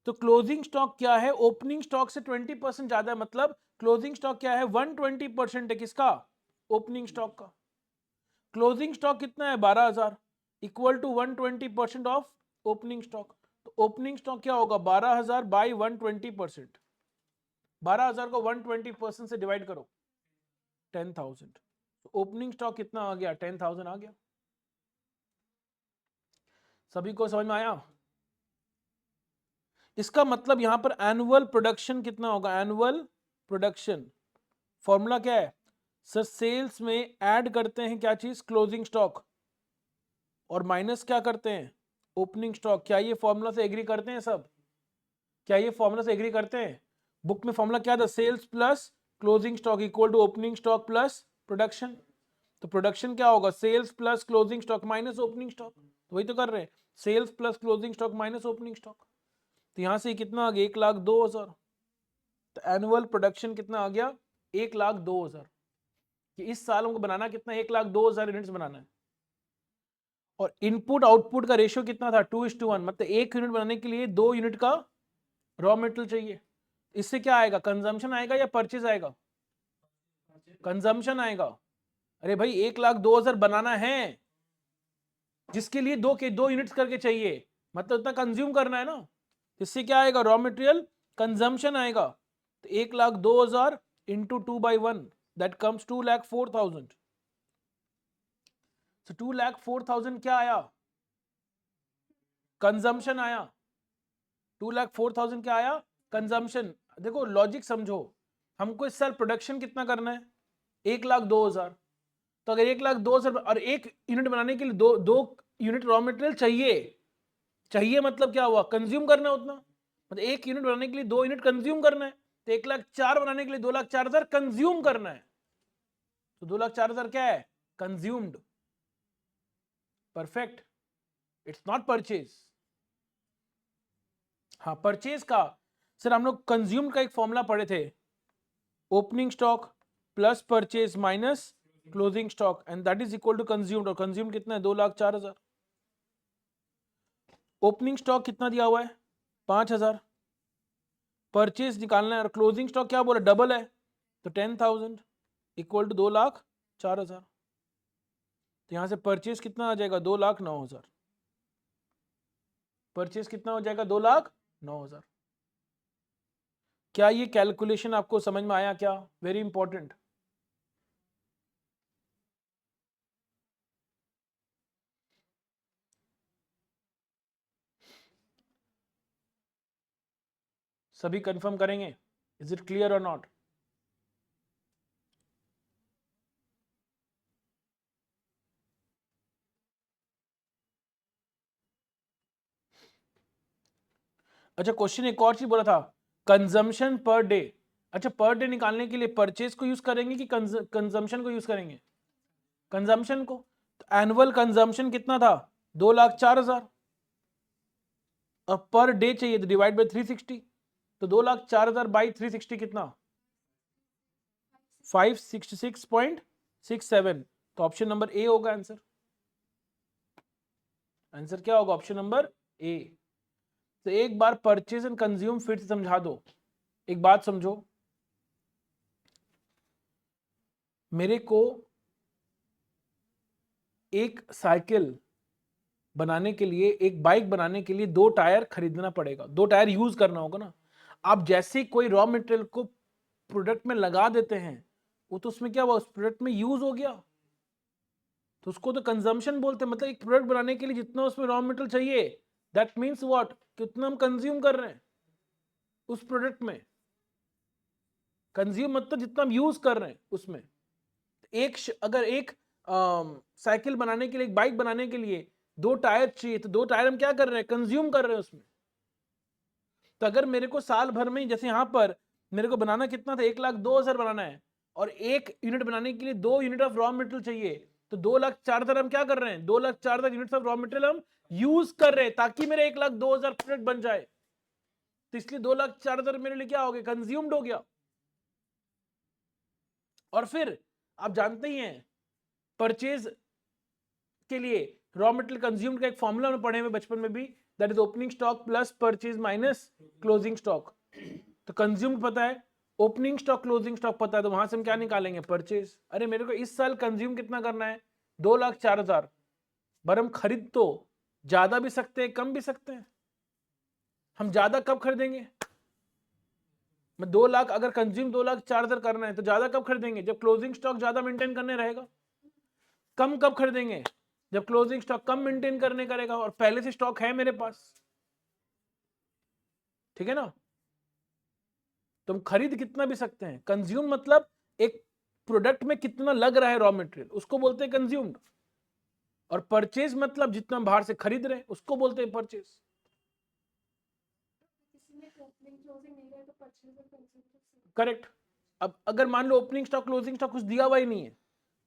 तो क्लोजिंग स्टॉक क्या है, ओपनिंग स्टॉक से 20% ज्यादा है, मतलब क्लोजिंग स्टॉक क्या है, 120% है किसका, ओपनिंग स्टॉक का। क्लोजिंग स्टॉक कितना है, 12,000 equal to 120% of opening stock. तो ओपनिंग स्टॉक क्या होगा, 12,000 बाई 120%, 12,000 को 120% से डिवाइड करो, 10,000। तो ओपनिंग स्टॉक कितना आ गया, 10,000 आ गया। सभी को समझ में आया। इसका मतलब यहां पर एनुअल प्रोडक्शन कितना होगा, एनुअल प्रोडक्शन फॉर्मूला क्या है सर, सेल्स में ऐड करते हैं क्या चीज, क्लोजिंग स्टॉक, और माइनस क्या करते हैं, ओपनिंग स्टॉक। क्या ये फॉर्मूला से एग्री करते हैं सब, क्या ये फॉर्मूला से एग्री करते हैं। बुक में फॉर्मूला क्या था, sales plus closing stock equal to opening stock plus production. तो प्रोडक्शन क्या होगा, sales plus closing stock minus opening stock, तो वही तो कर रहे हैं, sales plus closing stock minus opening stock. तो यहां से कितना आ गया, 1,02,000। तो एनुअल प्रोडक्शन कितना आ गया, 1,02,000। कि इस साल हमको बनाना कितना, 1,02,000 यूनिट्स बनाना है। और इनपुट आउटपुट का रेशियो कितना था, 2:1, मतलब 1 यूनिट बनाने के लिए 2 यूनिट का रॉ मेटेरियल चाहिए। इससे क्या आएगा, कंजम्पशन आएगा या परचेज आएगा, कंजम्पशन आएगा। अरे भाई 1,02,000 बनाना है, जिसके लिए 2 यूनिट्स करके चाहिए, मतलब उतना कंज्यूम करना है ना। इससे क्या आएगा, रॉ मटेरियल कंजम्पशन आएगा। तो 1,02,000 इंटू 2/1 दैट कम्स 2,04,000। तो 2,04,000 क्या आया, कंजम्पशन आया। 2,04,000 क्या आया, कंजम्पशन। देखो लॉजिक समझो, हमको इस साल प्रोडक्शन कितना करना है, 1,02,000। तो अगर 1,02,000 और 1 यूनिट बनाने के लिए दो यूनिट रॉ मटेरियल चाहिए, चाहिए मतलब क्या हुआ, कंज्यूम करना है उतना, मतलब 1 यूनिट बनाने के लिए 2 यूनिट कंज्यूम करना है। तो 1,04,000 बनाने के लिए 2,04,000 कंज्यूम करना है, तो 2,04,000 क्या है, consumed. Perfect, it's not purchase. हाँ, परचेज का सर हम लोग कंज्यूम्ड का एक फॉर्मूला पढ़े थे, opening stock plus purchase minus closing stock and that is equal to consumed, और कंज्यूम्ड कितना है, 2,04,000। ओपनिंग स्टॉक कितना दिया हुआ है, 5,000। परचेज निकालना है और क्लोजिंग स्टॉक क्या बोला, डबल है, तो 10,000 इक्वल टू 2,04,000। तो यहां से परचेज कितना आ जाएगा, 2,09,000। परचेज कितना हो जाएगा, 2,09,000। क्या ये कैलकुलेशन आपको समझ में आया क्या, वेरी इंपॉर्टेंट। सभी कंफर्म करेंगे, इज इट क्लियर और नॉट। अच्छा, क्वेश्चन एक और चीज बोला था, कंजम्पशन पर डे। अच्छा, पर डे निकालने के लिए परचेज को यूज करेंगे कि कंजम्पशन को यूज करेंगे, कंजम्पशन को। तो एनुअल कंजम्पशन कितना था, 2,04,000, और पर डे चाहिए तो डिवाइड बाई 360, तो 2,04,000 बाई 360 कितना, 566.67। तो ऑप्शन नंबर ए होगा आंसर। आंसर क्या होगा, ऑप्शन नंबर ए। तो एक बार परचेज एंड कंज्यूम फिर से समझा दो। एक बात समझो, मेरे को एक साइकिल बनाने के लिए, एक बाइक बनाने के लिए 2 टायर खरीदना पड़ेगा, 2 टायर यूज करना होगा ना। आप जैसे ही कोई रॉ मटेरियल को प्रोडक्ट में लगा देते हैं, वो तो उसमें क्या हुआ, उस प्रोडक्ट में यूज हो गया, तो उसको तो कंजम्पशन बोलते हैं। मतलब एक प्रोडक्ट बनाने के लिए जितना उसमें रॉ मटेरियल चाहिए, दैट मीन्स व्हाट, कितना हम कंज्यूम कर रहे हैं उस प्रोडक्ट में। कंज्यूम मतलब जितना हम यूज कर रहे हैं उसमें। अगर एक साइकिल बनाने के लिए, एक बाइक बनाने के लिए 2 टायर चाहिए, तो 2 टायर हम क्या कर रहे हैं, कंज्यूम कर रहे हैं उसमें। तो अगर मेरे को साल भर में, जैसे यहां पर मेरे को बनाना कितना था, 1,02,000 बनाना है, और 1 यूनिट बनाने के लिए 2 यूनिट ऑफ रॉ मटेरियल चाहिए, तो 2,04,000 हम क्या कर रहे हैं, 2,04,000 यूनिट ऑफ रॉ मटेरियल हम यूज कर रहे हैं, ताकि मेरे 1,02,000 प्रोडक्ट बन जाए। तो इसलिए 2,04,000 मेरे लिए क्या हो गया, कंज्यूम्ड हो गया। और फिर आप जानते ही हैं, परचेज के लिए रॉ मटेरियल कंज्यूम्ड का एक फॉर्मूला में पढ़े हुए बचपन में भी, that is opening stock plus purchase minus closing stock. तो कंज्यूम्ड पता है, ओपनिंग स्टॉक क्लोजिंग स्टॉक पता है, तो वहां से हम क्या निकालेंगे, परचेज। अरे मेरे को इस साल कंज्यूम कितना करना है, 2,04,000। पर हम खरीद तो ज्यादा भी सकते हैं, कम भी सकते हैं। हम ज्यादा कब खरीदेंगे, मैं 2 लाख अगर कंज्यूम 2,04,000 करना है, तो ज्यादा कब खरीदेंगे, जब क्लोजिंग स्टॉक ज्यादा मेंटेन करने रहेगा। कम कब खरीदेंगे, जब क्लोजिंग स्टॉक कम मेंटेन करने करेगा, और पहले से स्टॉक है मेरे पास। ठीक है ना। तुम खरीद कितना भी सकते हैं। कंज्यूम मतलब एक प्रोडक्ट में कितना लग रहा है रॉ मटेरियल, उसको बोलते हैं कंज्यूम्ड। और परचेज मतलब जितना बाहर से खरीद रहे हैं, उसको बोलते हैं परचेज। करेक्ट। अब अगर मान लो ओपनिंग स्टॉक क्लोजिंग स्टॉक कुछ दिया हुआ ही नहीं है,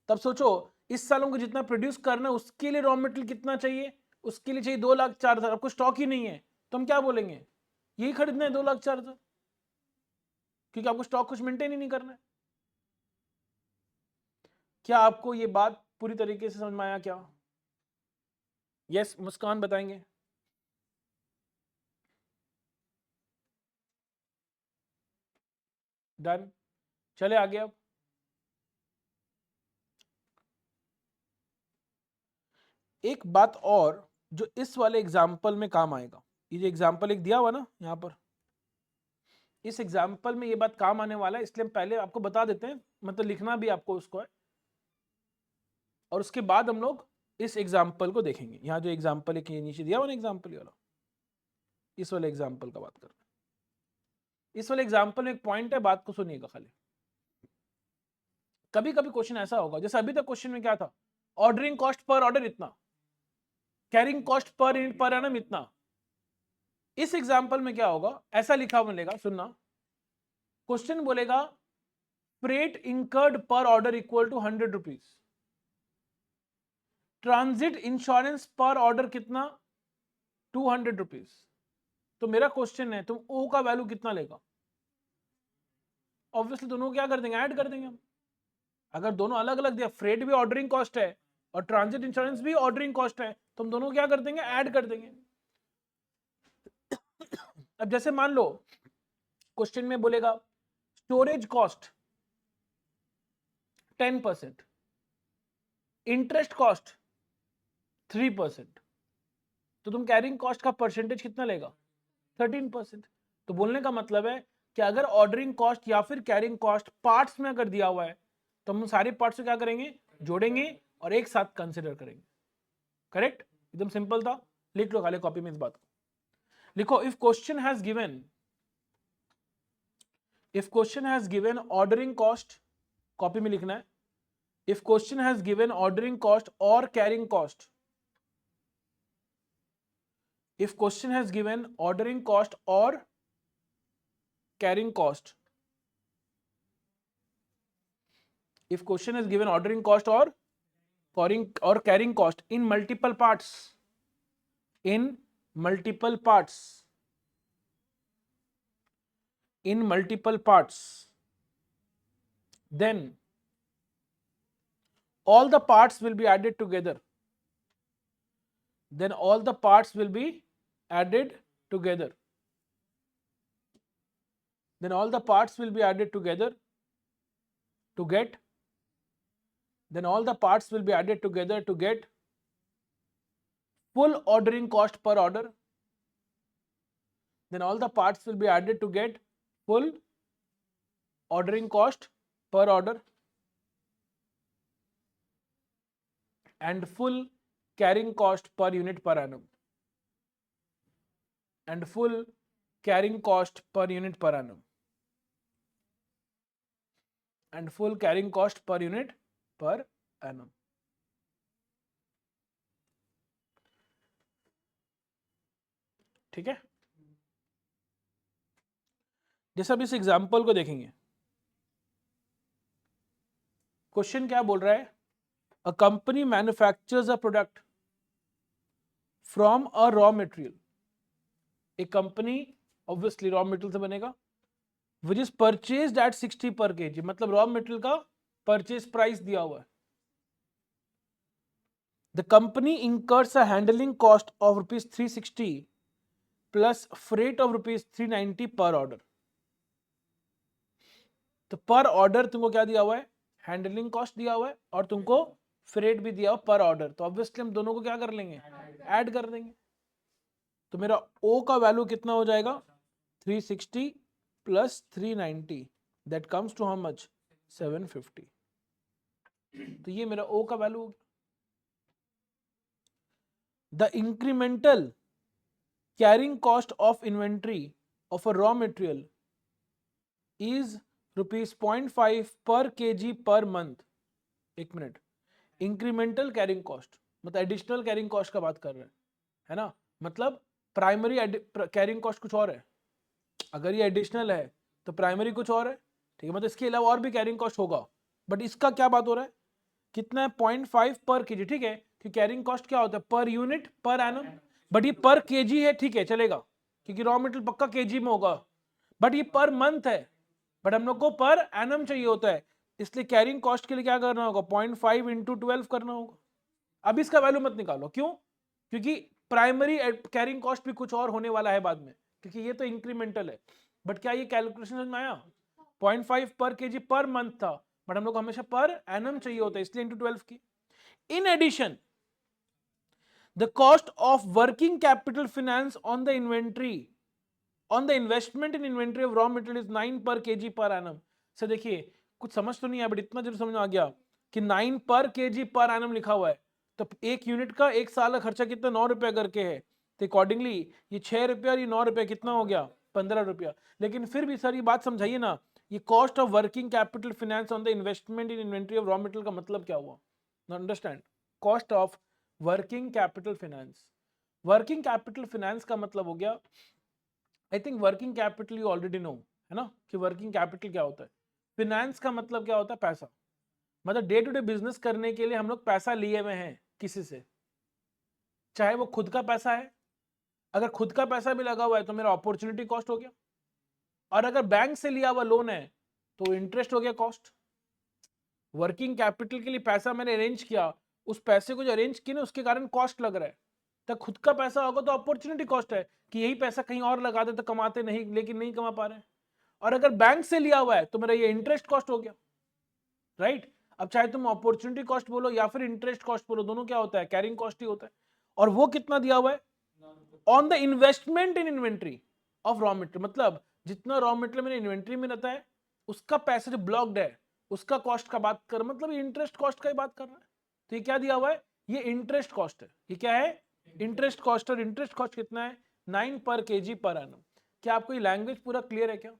तब सोचो इस साल हमको जितना प्रोड्यूस करना है, उसके लिए रॉ मटेरियल कितना चाहिए, उसके लिए चाहिए 2,04,000। आपको स्टॉक ही नहीं है, तो हम क्या बोलेंगे, यही खरीदना है 2,04,000, क्योंकि आपको स्टॉक कुछ मेंटेन ही नहीं करना है। क्या आपको ये बात पूरी तरीके से समझ में आया क्या। यस, मुस्कान बताएंगे। डन, चले आगे। अब एक बात और जो इस वाले एग्जाम्पल में काम आएगा, ये जो एग्जाम्पल एक दिया हुआ ना यहाँ पर, इस एग्जाम्पल में ये बात काम आने वाला है, इसलिए हम पहले आपको बता देते हैं, मतलब लिखना भी आपको उसको है, और उसके बाद हम लोग इस एग्जाम्पल को देखेंगे। यहाँ जो एग्जाम्पल एक नीचे दिया हुआ ना, एग्जाम्पल वाला, इस वाले एग्जाम्पल का बात कर रहे हैं। इस वाले एग्जाम्पल में एक पॉइंट है, बात को सुनिएगा खाली। कभी कभी क्वेश्चन ऐसा होगा, जैसे अभी तक क्वेश्चन में क्या था, ऑर्डरिंग कॉस्ट पर ऑर्डर इतना, carrying cost per unit per annum इतना। इस एग्जाम्पल में क्या होगा, ऐसा लिखा हुआ मिलेगा, सुनना, क्वेश्चन बोलेगा freight incurred per order equal to 100 rupees, transit insurance per order कितना 200 रुपीज। तो मेरा क्वेश्चन है तुम ओ का वैल्यू कितना लेगा? ऑब्वियसली दोनों को क्या कर देंगे, ऐड कर देंगे हम। अगर दोनों अलग अलग दिया, फ्रेट भी ऑर्डरिंग कॉस्ट है और ट्रांजिट इंश्योरेंस भी ऑर्डरिंग कॉस्ट है, तो हम दोनों क्या कर देंगे, ऐड कर देंगे। अब जैसे मान लो क्वेश्चन में बोलेगा स्टोरेज कॉस्ट 10%, इंटरेस्ट कॉस्ट 3%, तो तुम कैरिंग कॉस्ट का परसेंटेज कितना लेगा, 13%। तो बोलने का मतलब है कि अगर ऑर्डरिंग कॉस्ट या फिर कैरिंग कॉस्ट पार्ट्स में अगर दिया हुआ है तो हम सारे पार्ट्स को क्या करेंगे, जोड़ेंगे और एक साथ कंसिडर करेंगे। करेक्ट, एकदम सिंपल था। लिख लो खाली कॉपी में इस बात को, लिखो if question has given ordering cost, copy में लिखना है, if question has given ordering cost और carrying cost, if question has given ordering cost or carrying cost, if question has given ordering cost or carrying cost in multiple parts, then all the parts will be added together, then all the parts will be added together, then all the parts will be added together to get, then all the parts will be added together to get full ordering cost per order, then all the parts will be added to get full ordering cost per order and full carrying cost per unit per annum, and full carrying cost per unit per annum, and full carrying cost per unit per annum। ठीक है, जैसे अब इस example को देखेंगे, question क्या बोल रहा है, a company manufactures a product from a raw material, एक कंपनी ऑब्वियसली रॉ मटेरियल से बनेगा, विच इज परचेज्ड एट 60 पर केजी, मतलब रॉ मटेरियल का परचेज प्राइस दिया हुआ है। The company incurs a handling cost of ₹360 plus freight of ₹390 पर ऑर्डर। तो पर ऑर्डर तुमको क्या दिया हुआ है, हैंडलिंग कॉस्ट दिया हुआ है और तुमको फ्रेट भी दिया हुआ पर ऑर्डर, तो ऑब्वियसली हम दोनों को क्या कर लेंगे, ऐड कर देंगे। तो मेरा ओ का वैल्यू कितना हो जाएगा, 360 plus 390, that comes to how much, 750। तो ये मेरा ओ का वैल्यू हो गया। The incremental carrying cost of inventory of a raw material is ₹0.5 per kg per month. एक मिनट, इंक्रीमेंटल कैरिंग कॉस्ट मतलब एडिशनल कैरिंग कॉस्ट का बात कर रहे हैं, है ना, मतलब प्राइमरी कैरिंग कॉस्ट कुछ और है, अगर ये एडिशनल है तो प्राइमरी कुछ और है, ठीक है, मतलब इसके अलावा और भी कैरिंग कॉस्ट होगा, बट इसका क्या बात हो रहा है, कितना है, 0.5 पर केजी, ठीक है, कि कैरिंग कॉस्ट क्या होता है, पर यूनिट पर एनम, बट ये पर केजी है, ठीक है चलेगा, क्योंकि रॉ मटेरियल पक्का केजी में होगा, बट ये पर मंथ है, बट हम लोग को पर एनम चाहिए होता है, इसलिए कैरिंग कॉस्ट के लिए क्या करना होगा, 0.5 इंटू 12 करना होगा। अब इसका वैल्यू मत निकालो, क्यों, क्योंकि प्राइमरी कैरिंग कॉस्ट भी कुछ और होने वाला है बाद में, क्योंकि ये तो इंक्रीमेंटल है, बट क्या ये कैलकुलेशन में आया, 0.5 पर केजी पर मंथ था, बट हम लोग को हमेशा पर एनम चाहिए होता है, इसलिए इंटू 12 की। In addition the cost of working capital finance on the inventory on the investment in inventory of raw material is 9 per kg per annum. Sir देखिए कुछ समझ तो नहीं है, बट इतना जरूर समझ में आ गया कि 9 पर केजी पर एनम लिखा हुआ है, तो एक यूनिट का एक साल का खर्चा कितना, 9 रुपया करके है, तो अकॉर्डिंगली ये 6 रुपया और ये 9 रुपया कितना हो गया, 15 रुपया। लेकिन फिर भी सर ये बात समझाइए ना, ये cost of working capital finance on the investment in inventory of raw material का मतलब क्या हुआ, understand, cost of working capital finance, working capital finance का मतलब हो गया, I think working capital you already know, है ना, कि वर्किंग कैपिटल क्या होता है। फिनेंस का मतलब क्या होता है, पैसा, मतलब डे टू डे बिजनेस करने के लिए हम लोग पैसा लिए हुए हैं किसी से, चाहे वो खुद का पैसा है, अगर खुद का पैसा भी लगा हुआ है तो मेरा अपॉर्चुनिटी कॉस्ट हो गया, और अगर बैंक से लिया हुआ लोन है तो इंटरेस्ट हो गया कॉस्ट। वर्किंग कैपिटल के लिए पैसा मैंने अरेंज किया, उस पैसे को जो अरेंज किया ना उसके कारण कॉस्ट लग रहा है। तो खुद का पैसा होगा तो अपॉर्चुनिटी कॉस्ट है कि यही पैसा कहीं और लगा दे तो कमाते नहीं, लेकिन नहीं कमा पा रहे हैं। और अगर बैंक से लिया हुआ है तो मेरा ये इंटरेस्ट कॉस्ट हो गया, राइट। अब चाहे तुम अपॉर्चुनिटी कॉस्ट बोलो या फिर इंटरेस्ट कॉस्ट बोलो, दोनों क्या होता है, कैरिंग कॉस्ट ही होता है। और वो कितना दिया हुआ है, on the investment in inventory of raw material, मतलब जितना रॉ मटेरियल मेरे इन्वेंट्री में रहता है उसका पैसा जो ब्लॉक्ड है उसका कॉस्ट का बात कर, मतलब इंटरेस्ट कॉस्ट का ही बात कर रहा है। तो ये क्या दिया हुआ है, ये इंटरेस्ट कॉस्ट है। ये क्या है, इंटरेस्ट कॉस्ट। और इंटरेस्ट कॉस्ट कितना है, 9 पर kg पर एनम। क्या आपको ये लैंग्वेज पूरा क्लियर है क्या।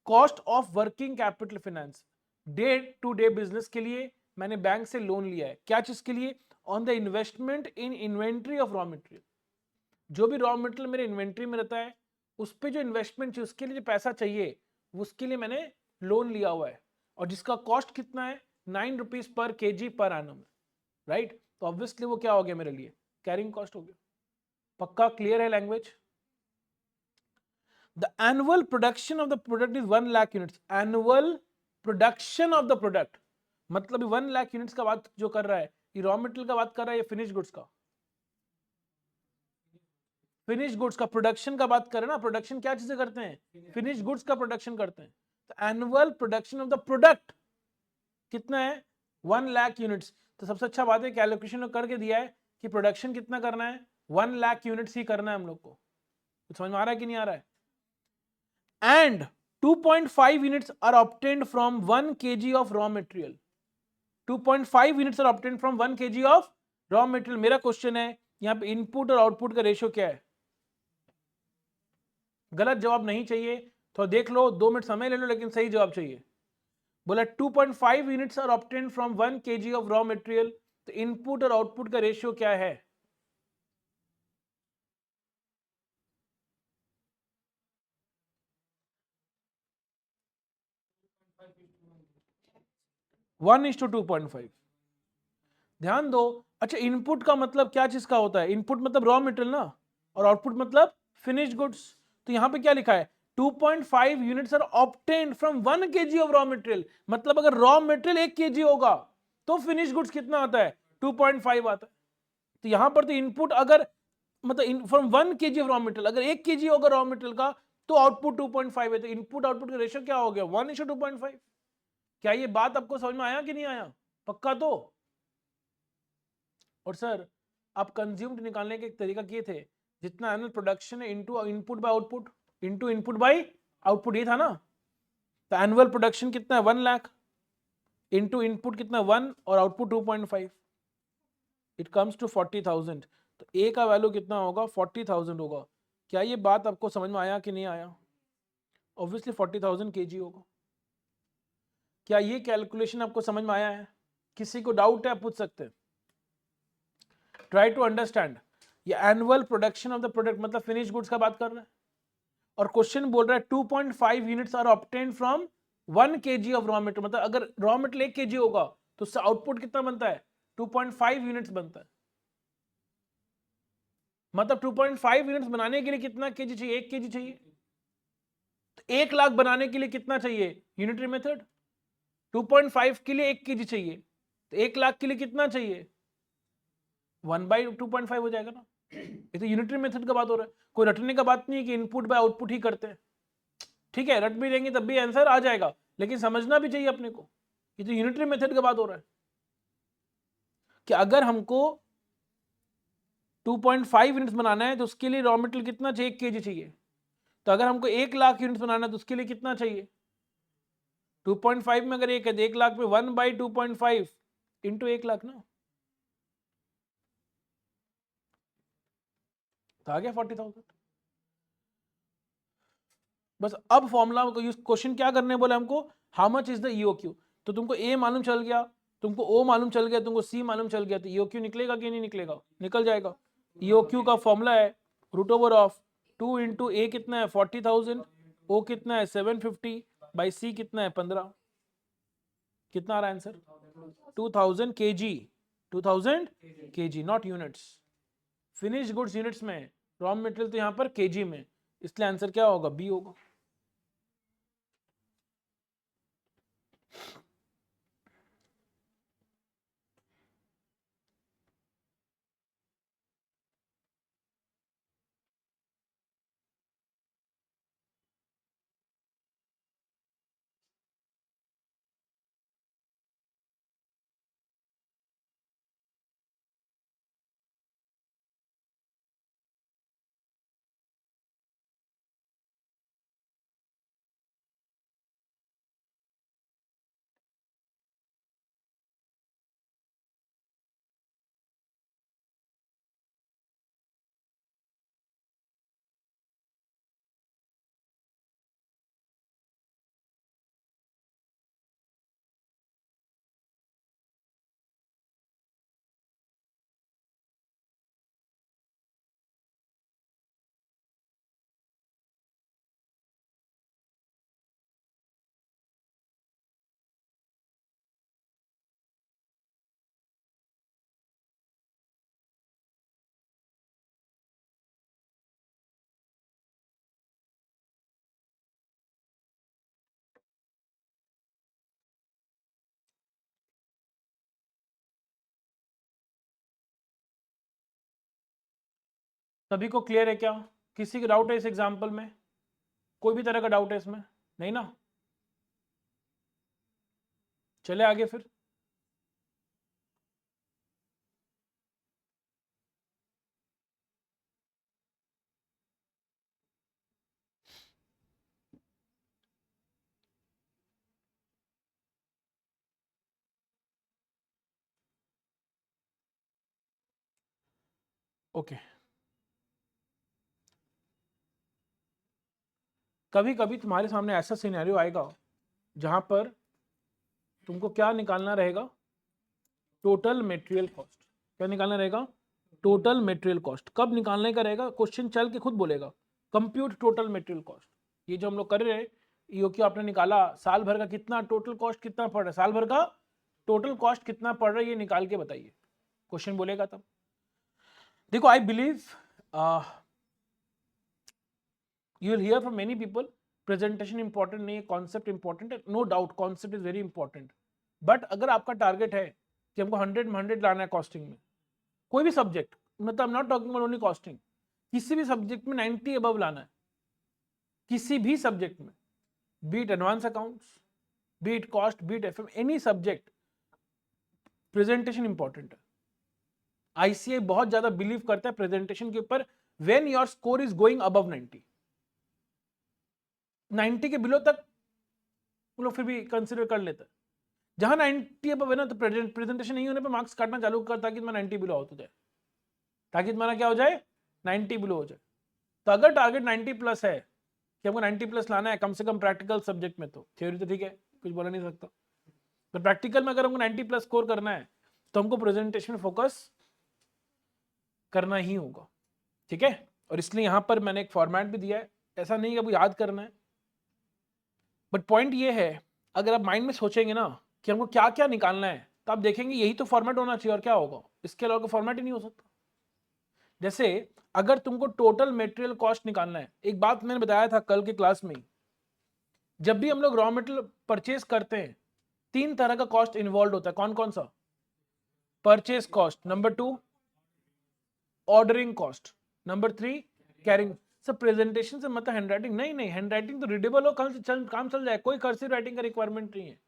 Cost of working capital finance, day to day business के लिए मैंने बैंक से लोन लिया है, क्या चीज के लिए, on the investment in inventory of raw material. जो भी रॉ मटेरियल मेरे इन्वेंट्री में रहता है उस पर जो इन्वेस्टमेंट चाहिए, उसके लिए जो पैसा चाहिए उसके लिए मैंने लोन लिया हुआ है, और जिसका कॉस्ट कितना है, 9 rupees per kg per annum, right. तो ऑब्वियसली वो क्या हो गया मेरे लिए, कैरिंग कॉस्ट हो गया। पक्का क्लियर है language. The annual production of the product is 1 lakh units. Annual production of the product मतलब 1 लाख यूनिट्स का बात जो कर रहा है, ये रॉ मटेरियल का बात कर रहा है या फिनिश गुड्स का, फिनिश गुड्स का प्रोडक्शन का बात करें ना। प्रोडक्शन क्या चीजें करते हैं, फिनिश गुड्स का प्रोडक्शन करते हैं। तो annual production of the product कितना है, 1 लाख यूनिट्स। तो सबसे अच्छा बात है कैलकुलेशन करके दिया है कि प्रोडक्शन कितना करना है, 1 लाख यूनिट्स ही करना है हम लोग को। कुछ समझ में आ रहा है कि नहीं आ रहा है। And 2.5 units are obtained from 1 kg of raw material. 2.5 units are obtained from 1 kg of raw material. मेरा क्वेश्चन है यहाँ पे इनपुट और आउटपुट का रेशियो क्या है। गलत जवाब नहीं चाहिए तो देख लो, 2 मिनट समय ले लो, लेकिन सही जवाब चाहिए। बोला 2.5 units are obtained from 1 kg of raw material. तो इनपुट और आउटपुट का रेशियो क्या है, वन इज टू 2.5। ध्यान दो। अच्छा, इनपुट का मतलब क्या चीज का होता है, इनपुट मतलब रॉ मटेरियल ना, और आउटपुट मतलब फिनिश गुड्स। तो यहां पे क्या लिखा है, 2.5 units are obtained from 1 kg of raw material. मतलब अगर रॉ मटेरियल 1 kg होगा तो फिनिश गुड्स कितना आता है, 2.5 आता है। तो यहां पर तो इनपुट अगर मतलब from 1 kg of raw material, अगर 1 kg होगा रॉ मटेरियल का तो आउटपुट 2.5 है। तो इनपुट आउटपुट का रेशियो क्या हो गया, 1:2.5। क्या ये बात आपको समझ में आया कि नहीं आया, पक्का तो। और सर आप कंज्यूम्ड निकालने के एक तरीका किए थे, जितना एनुअल प्रोडक्शन है into input by output, into input by output, ये था ना। तो एनुअल प्रोडक्शन कितना है, 1 लाख, इनटू इनपुट कितना 1 और आउटपुट 2.5, इट कम्स टू 40,000। तो ए का वैल्यू कितना होगा, 40,000 होगा। क्या ये बात आपको समझ में आया कि नहीं आया, ऑब्वियसली 40,000 kg होगा। क्या ये कैलकुलेशन आपको समझ में आया है, किसी को डाउट है आप पूछ सकते हैं। Try to understand. ये annual production of the product मतलब फिनिश गुड्स का बात कर रहा है, और क्वेश्चन बोल रहा है 2.5 units are obtained from 1 kg of raw material. मतलब अगर रॉ मटेरियल 1 kg होगा तो उससे आउटपुट कितना बनता है, 2.5 यूनिट्स बनता है। मतलब 2.5 यूनिट्स बनाने के लिए कितना kg चाहिए, 1 kg चाहिए। तो 1 लाख बनाने के लिए कितना चाहिए, यूनिटरी मेथड। 2.5 के लिए 1 kg चाहिए, तो 1 लाख के लिए कितना चाहिए, 1/2.5 हो जाएगा ना। ये तो यूनिटरी मेथड का बात हो रहा है, कोई रटने का बात नहीं है कि इनपुट बाय आउटपुट ही करते हैं। ठीक है, रट भी देंगे तब भी आंसर आ जाएगा, लेकिन समझना भी चाहिए अपने को, ये तो यूनिटरी मेथड का बात हो रहा है कि अगर हमको 2.5 यूनिट्स बनाना है तो उसके लिए रॉ मटेरियल कितना चाहिए, 1 kg चाहिए। तो अगर हमको 1 लाख यूनिट्स बनाना है तो उसके लिए कितना चाहिए, 2.5 में अगर 1 है तो 1 लाख में 1/2.5 इंटू 1 लाख ना, तो आ गया 40,000। बस अब फॉर्मूला को यूज, क्वेश्चन क्या करने बोले हमको, how much is the EOQ. तो तुमको ए मालूम चल गया, तुमको ओ मालूम चल गया, तुमको सी मालूम चल गया, तो ईओक्यू निकलेगा कि नहीं निकलेगा, निकल जाएगा। ईओक्यू का फॉर्मूला है रूट ओवर ऑफ 2 इंटू ए कितना है 40,000 ओ कितना है 750 बाई सी कितना है 15, कितना आ रहा है answer 2000 kg, 2000 kg not units, finish goods units में, रॉ मटेरियल तो यहाँ पर केजी में, इसलिए आंसर क्या होगा बी होगा। सभी को क्लियर है क्या? किसी का डाउट है इस एग्जाम्पल में? कोई भी तरह का डाउट है इसमें? नहीं ना? चले आगे फिर। ओके, कभी कभी तुम्हारे सामने ऐसा सिनेरियो आएगा जहां पर तुमको क्या निकालना रहेगा, टोटल मटेरियल कॉस्ट। क्या निकालना रहेगा? Total material cost. कब निकालने का रहेगा? क्वेश्चन चल के खुद बोलेगा कंप्यूट टोटल मटेरियल कॉस्ट। ये जो हम लोग कर रहे हैं, ये क्यों आपने निकाला साल भर का कितना टोटल कॉस्ट कितना पड़ रहा है, साल भर का टोटल कॉस्ट कितना पड़ रहा है, ये निकाल के बताइए। क्वेश्चन बोलेगा तब। देखो I believe you will hear from many people presentation important नहीं है, कॉन्सेप्ट इंपॉर्टेंट है, no doubt concept is very important. But अगर आपका टारगेट है कि हमको 100 में 100 लाना है कॉस्टिंग में, कोई भी सब्जेक्ट, मतलब I am not talking about only costing, किसी भी सब्जेक्ट में 90 अबव लाना है, किसी भी सब्जेक्ट में, be it advance accounts, be it cost, be it FM, any subject, presentation important है। आईसीआई बहुत ज्यादा बिलीव करता है प्रेजेंटेशन के ऊपर। When your score is going above 90, 90 के बिलो तक वो लोग फिर भी कंसिडर कर लेते हैं। जहां 90 अबव है ना, तो प्रेजेंटेशन नहीं होने पर मार्क्स काटना चालू कर, ताकि तुम्हारा 90 बिलो हो जाए, ताकि तुम्हारा क्या हो जाए 90 बिलो हो जाए। तो अगर टारगेट 90 प्लस है कि हमको 90 प्लस लाना है कम से कम प्रैक्टिकल सब्जेक्ट में, तो थ्योरी तो ठीक है, कुछ बोला नहीं सकता, तो प्रैक्टिकल में अगर हमको 90 प्लस स्कोर करना है तो हमको प्रेजेंटेशन में फोकस करना ही होगा। ठीक है, और इसलिए यहां पर मैंने एक फॉर्मेट भी दिया है, ऐसा नहीं है आपको याद करना है, बट पॉइंट ये है, अगर आप माइंड में सोचेंगे ना कि हमको क्या क्या निकालना है, तो आप देखेंगे यही तो फॉर्मेट होना चाहिए, और क्या होगा, इसके अलावा फॉर्मेट ही नहीं हो सकता। जैसे अगर तुमको टोटल मटेरियल कॉस्ट निकालना है, एक बात मैंने बताया था कल के क्लास में, जब भी हम लोग रॉ मटेरियल परचेज करते हैं 3 तरह का कॉस्ट इन्वॉल्व होता है। कौन कौन सा? Purchase cost, number 2 ordering cost, number 3 carrying. सब प्रेजेंटेशन से मतलब हैंडराइटिंग नहीं, नहीं हैंडराइटिंग तो रीडेबल हो, कल से काम चल जाए, कोई कर्सिव राइटिंग का रिक्वायरमेंट नहीं है।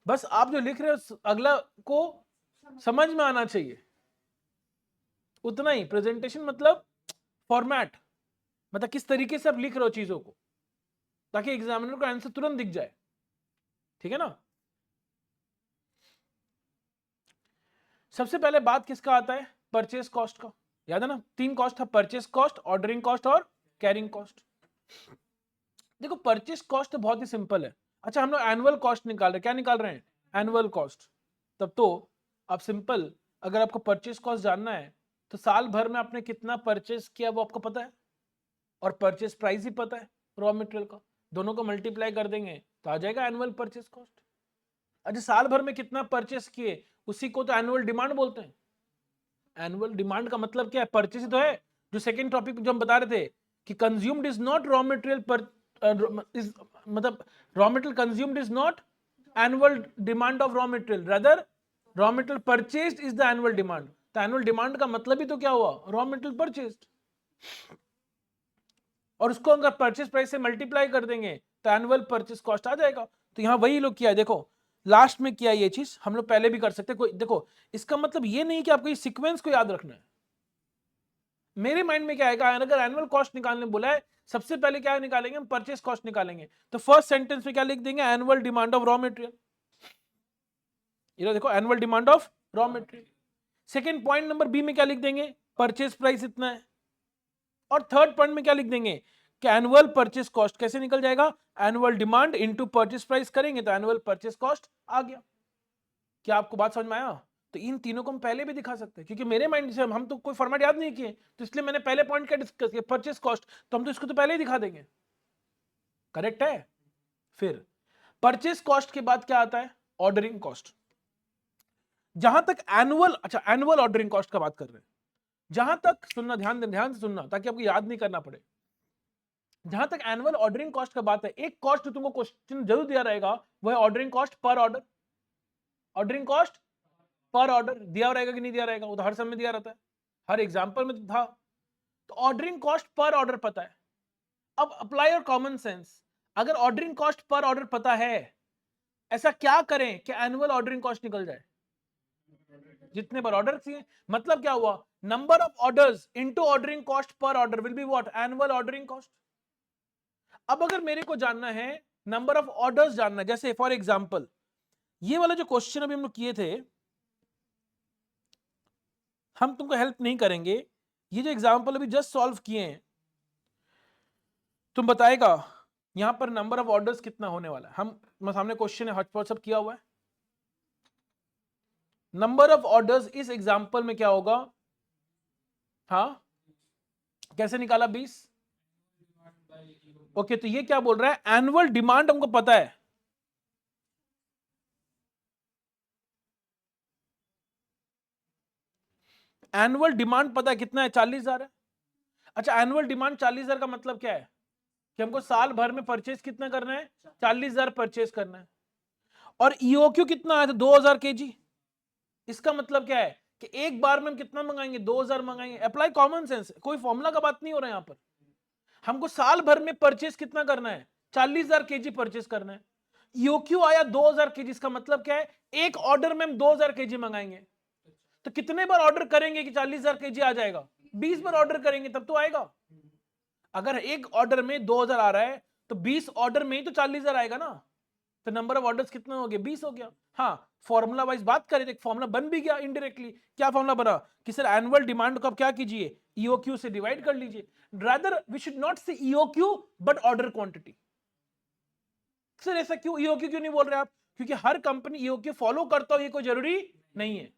बस आप जो लिख रहे हो अगला को समझ में आना चाहिए, उतना ही। प्रेजेंटेशन मतलब फॉर्मेट, मतलब किस तरीके से आप लिख रहे हो चीजों को, ताकि एग्जामिनर को आंसर तुरंत दिख जाए। ठीक है ना? सबसे पहले बात किसका आता है? परचेस कॉस्ट का। याद है ना, 3 कॉस्ट था, परचेस कॉस्ट, ऑर्डरिंग कॉस्ट और कैरिंग कॉस्ट। देखो परचेस कॉस्ट तो बहुत ही सिंपल है। अच्छा, हम लोग एनुअल कॉस्ट निकाल रहे हैं, क्या निकाल रहे हैं? Annual cost. तब तो आप सिंपल, अगर आपको परचेस कॉस्ट जानना है तो साल भर में आपने कितना परचेस किया वो आपको पता है, और परचेस प्राइस ही पता है रॉ मटेरियल का। दोनों को मल्टीप्लाई कर देंगे तो आ जाएगा एनुअल परचेस कॉस्ट। अच्छा साल भर में कितना परचेस किए उसी को तो एनुअल डिमांड बोलते हैं। एनुअल डिमांड का मतलब क्या है? परचेस तो है। जो सेकंड टॉपिक जो हम बता रहे थे कि consumed is not raw material पर मतलब raw material consumed is not annual demand of raw material, rather raw material purchased is the annual demand. तो एनुअल डिमांड का मतलब ही तो क्या हुआ? Raw material purchased. और उसको अगर परचेस प्राइस से मल्टीप्लाई कर देंगे तो एनुअल परचेस कॉस्ट आ जाएगा। तो यहां वही लोग किया है, देखो लास्ट में किया ये चीज, हम लोग पहले भी कर सकते हैं। कोई देखो इसका मतलब ये नहीं कि आपको ये सीक्वेंस को याद रखना है। मेरे माइंड में क्या आएगा, अगर एनुअल कॉस्ट निकालने बोला है सबसे पहले क्या निकालेंगे हम? परचेस कॉस्ट निकालेंगे। तो फर्स्ट सेंटेंस में क्या लिख देंगे? Annual demand of raw material. ये देखो annual demand of raw material. Second point number B में क्या लिख देंगे? परचेस प्राइस इतना है। और थर्ड पॉइंट में क्या लिख देंगे कि एनुअल परचेस कॉस्ट। कैसे निकल जाएगा? Annual demand into purchase price करेंगे तो एनुअल परचेस कॉस्ट आ गया। क्या आपको बात समझ में आया? तो इन तीनों को हम पहले भी दिखा सकते हैं क्योंकि मेरे माइंड से हम तो कोई फॉर्मेट याद नहीं किए, तो इसलिए मैंने पहले पॉइंट क्या डिस्कस किया? Purchase cost. तो हम तो इसको तो पहले ही दिखा देंगे। करेक्ट है। फिर परचेस कॉस्ट के बाद क्या आता है? Ordering cost. जहां तक एनुअल, अच्छा एनुअल ऑर्डरिंग कॉस्ट का बात कर रहे हैं, जहां तक सुनना, ध्यान से सुनना ताकि आपको याद नहीं करना पड़े। जहां तक एनुअल ऑर्डरिंग कॉस्ट का बात है, एक कॉस्ट जो तुमको क्वेश्चन जरूर दिया रहेगा वो है ordering cost per order. Ordering cost per order दिया रहेगा कि नहीं दिया रहेगा? वो तो हर समय दिया रहता है, हर एग्जांपल में तो था। तो ऑर्डरिंग कॉस्ट पर ऑर्डर पता है। अब अप्लाई योर कॉमन सेंस। अगर ऑर्डरिंग कॉस्ट पर ऑर्डर पता है, ऐसा क्या करें कि एनुअल ऑर्डरिंग कॉस्ट निकल जाए? जितने बार ऑर्डर किए, मतलब क्या हुआ? Number of orders into ordering cost per order will be what? Annual ordering cost. अब अगर मेरे को जानना है नंबर ऑफ ऑर्डर्स जानना है, जैसे फॉर एग्जांपल ये वाला जो क्वेश्चन अभी हम लोग किए थे, हम तुमको हेल्प नहीं करेंगे। ये जो एग्जांपल अभी जस्ट सॉल्व किए हैं, तुम बताएगा यहां पर नंबर ऑफ ऑर्डर्स कितना होने वाला है। हम सामने क्वेश्चन है, हॉटस्पॉट सब किया हुआ है। नंबर ऑफ ऑर्डर्स इस एग्जांपल में क्या होगा? हाँ कैसे निकाला? 20। ओके तो ये क्या बोल रहा है? एनुअल डिमांड हमको पता है, एनुअल डिमांड पता है कितना है? 40,000 है। अच्छा एनुअल डिमांड 40,000 का मतलब क्या है? कि हमको साल भर में परचेज कितना करना है? 40,000 परचेज करना है। और ईओक्यू कितना आया था? 2,000 केजी। इसका मतलब क्या है कि एक बार में हम कितना मंगाएंगे? 2,000 मंगाएंगे। अप्लाई कॉमन सेंस, कोई फॉर्मूला का बात नहीं हो रहा है यहां पर। हमको साल भर में परचेज कितना करना है? 40,000 केजी परचेज करना है। ईओक्यू आया 2,000 केजी। इसका मतलब क्या है? एक ऑर्डर में हम 2,000 केजी मंगाएंगे। तो कितने बार ऑर्डर करेंगे कि 40,000 केजी आ जाएगा? 20 बार ऑर्डर करेंगे तब तो आएगा। अगर एक ऑर्डर में 2,000 आ रहा है तो 20 ऑर्डर में ही तो 40,000 आएगा ना। तो नंबर ऑफ ऑर्डर्स कितना हो गया? 20 हो गया। हाँ फॉर्मूला वाइज बात करें तो फॉर्मूला बन भी गया इनडायरेक्टली। क्या फॉर्मूला बना कि सर एनुअल डिमांड को आप क्या कीजिए? ईओक्यू से डिवाइड कर लीजिए। रादर वी शुड नॉट से EOQ but order quantity. Sir ऐसा क्यों? ईओक्यू क्यों नहीं बोल रहे आप? क्योंकि हर कंपनी ईओक्यू फॉलो करता हो ये कोई जरूरी नहीं है।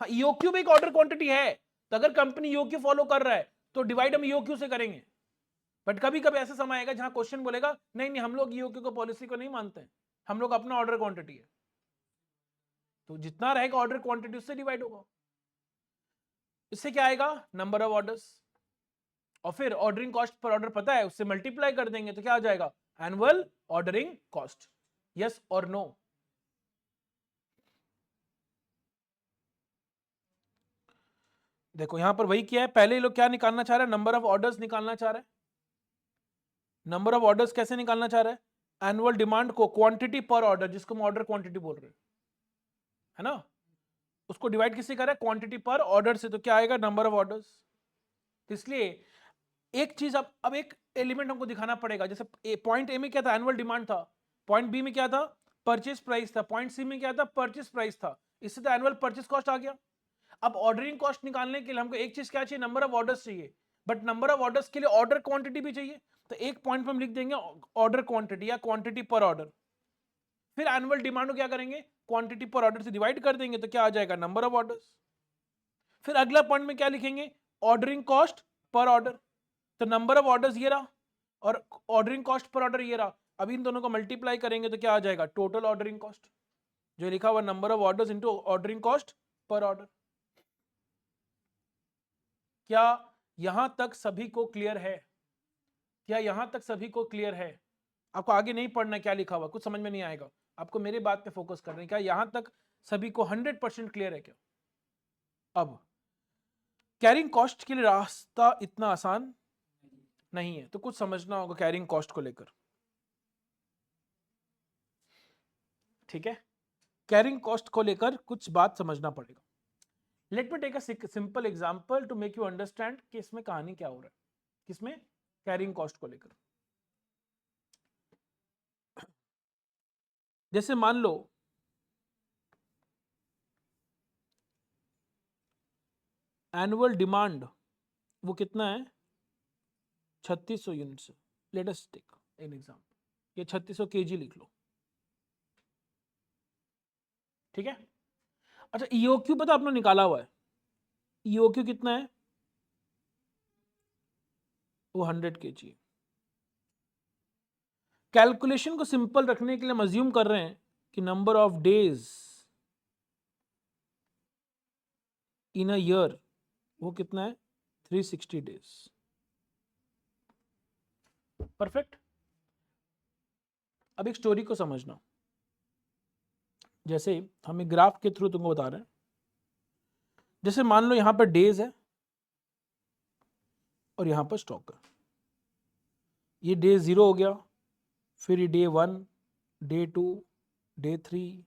हाँ ईओक्यू भी एक ऑर्डर क्वांटिटी है, तो अगर कंपनी ईओक्यू फॉलो कर रहा है तो डिवाइड हम ईओक्यू से करेंगे। बट कभी कभी ऐसा समय आएगा जहां क्वेश्चन बोलेगा नहीं नहीं हम लोग ईओक्यू को पॉलिसी को नहीं मानते हैं, हम लोग अपना ऑर्डर क्वांटिटी है। तो जितना रहेगा ऑर्डर क्वांटिटी उससे डिवाइड होगा। इससे क्या आएगा? Number of orders. और फिर ऑर्डरिंग कॉस्ट पर ऑर्डर पता है, उससे मल्टीप्लाई कर देंगे तो क्या आ जाएगा? Annual ordering cost. यस और नो? देखो यहां पर वही किया है। पहले ये लोग क्या निकालना चाह रहे हैं? नंबर ऑफ ऑर्डर्स निकालना चाह रहे हैं। नंबर ऑफ ऑर्डर्स कैसे निकालना चाह रहे हैं? एनुअल डिमांड को क्वांटिटी पर ऑर्डर, जिसको हम ऑर्डर क्वांटिटी बोल रहे हैं, है ना, उसको डिवाइड किससे करें? क्वांटिटी पर ऑर्डर से। तो क्या आएगा? Number of orders. इसलिए एक चीज अब एक एलिमेंट हमको दिखाना पड़ेगा। जैसे पॉइंट ए में क्या था? एनुअल डिमांड था। पॉइंट बी में क्या था? परचेस प्राइस था। पॉइंट सी में क्या था? परचेस प्राइस था। इससे तो एनुअल परचेस कॉस्ट आ गया। अब ऑर्डरिंग कॉस्ट निकालने के लिए हमको एक चीज क्या चाहिए? नंबर ऑफ ऑर्डर्स चाहिए। बट नंबर ऑफ ऑर्डर्स के लिए ऑर्डर क्वांटिटी भी चाहिए। तो एक पॉइंट पे हम लिख देंगे ऑर्डर क्वांटिटी या क्वांटिटी पर ऑर्डर। फिर एनुअल डिमांड को क्या करेंगे? क्वांटिटी पर ऑर्डर से डिवाइड कर देंगे तो क्या आ जाएगा? Number of orders. फिर अगला पॉइंट में क्या लिखेंगे? Ordering cost per order. तो नंबर ऑफ ऑर्डर्स ये रहा, और ऑर्डरिंग कॉस्ट पर ऑर्डर ये रहा। अभी इन दोनों को मल्टीप्लाई करेंगे तो क्या आ जाएगा, टोटल ऑर्डरिंग कॉस्ट, जो लिखा हुआ number of orders into ordering cost per order. क्या यहां तक सभी को क्लियर है? क्या यहां तक सभी को क्लियर है? आपको आगे नहीं पढ़ना क्या लिखा हुआ, कुछ समझ में नहीं आएगा, आपको मेरे बात पे फोकस करना है। क्या यहां तक सभी को 100% क्लियर है क्या? अब कैरिंग कॉस्ट के लिए रास्ता इतना आसान नहीं है, तो कुछ समझना होगा कैरिंग कॉस्ट को लेकर, ठीक है? कैरिंग कॉस्ट को लेकर कुछ बात समझना पड़ेगा। Let me take a simple example to make you understand कि इसमें कहानी क्या हो रहा है, किसमें, कैरिंग कॉस्ट को लेकर। जैसे मान लो एनुअल डिमांड वो कितना है, 3600 units. Let us take an example, ये 3600 केजी लिख लो, ठीक है? अच्छा ईओक्यू पता आपने निकाला हुआ है, ईओक्यू कितना है, वो 100 केजी। कैलकुलेशन को सिंपल रखने के लिए हम अज्यूम कर रहे हैं कि number of days in a year वो कितना है, 360 डेज। परफेक्ट। अब एक स्टोरी को समझना, जैसे हम एक ग्राफ के थ्रू तुमको बता रहे हैं। जैसे मान लो यहां पर डेज है और यहां पर स्टॉक है, ये डे 0 हो गया, फिर ये day 1, day 2, day 3,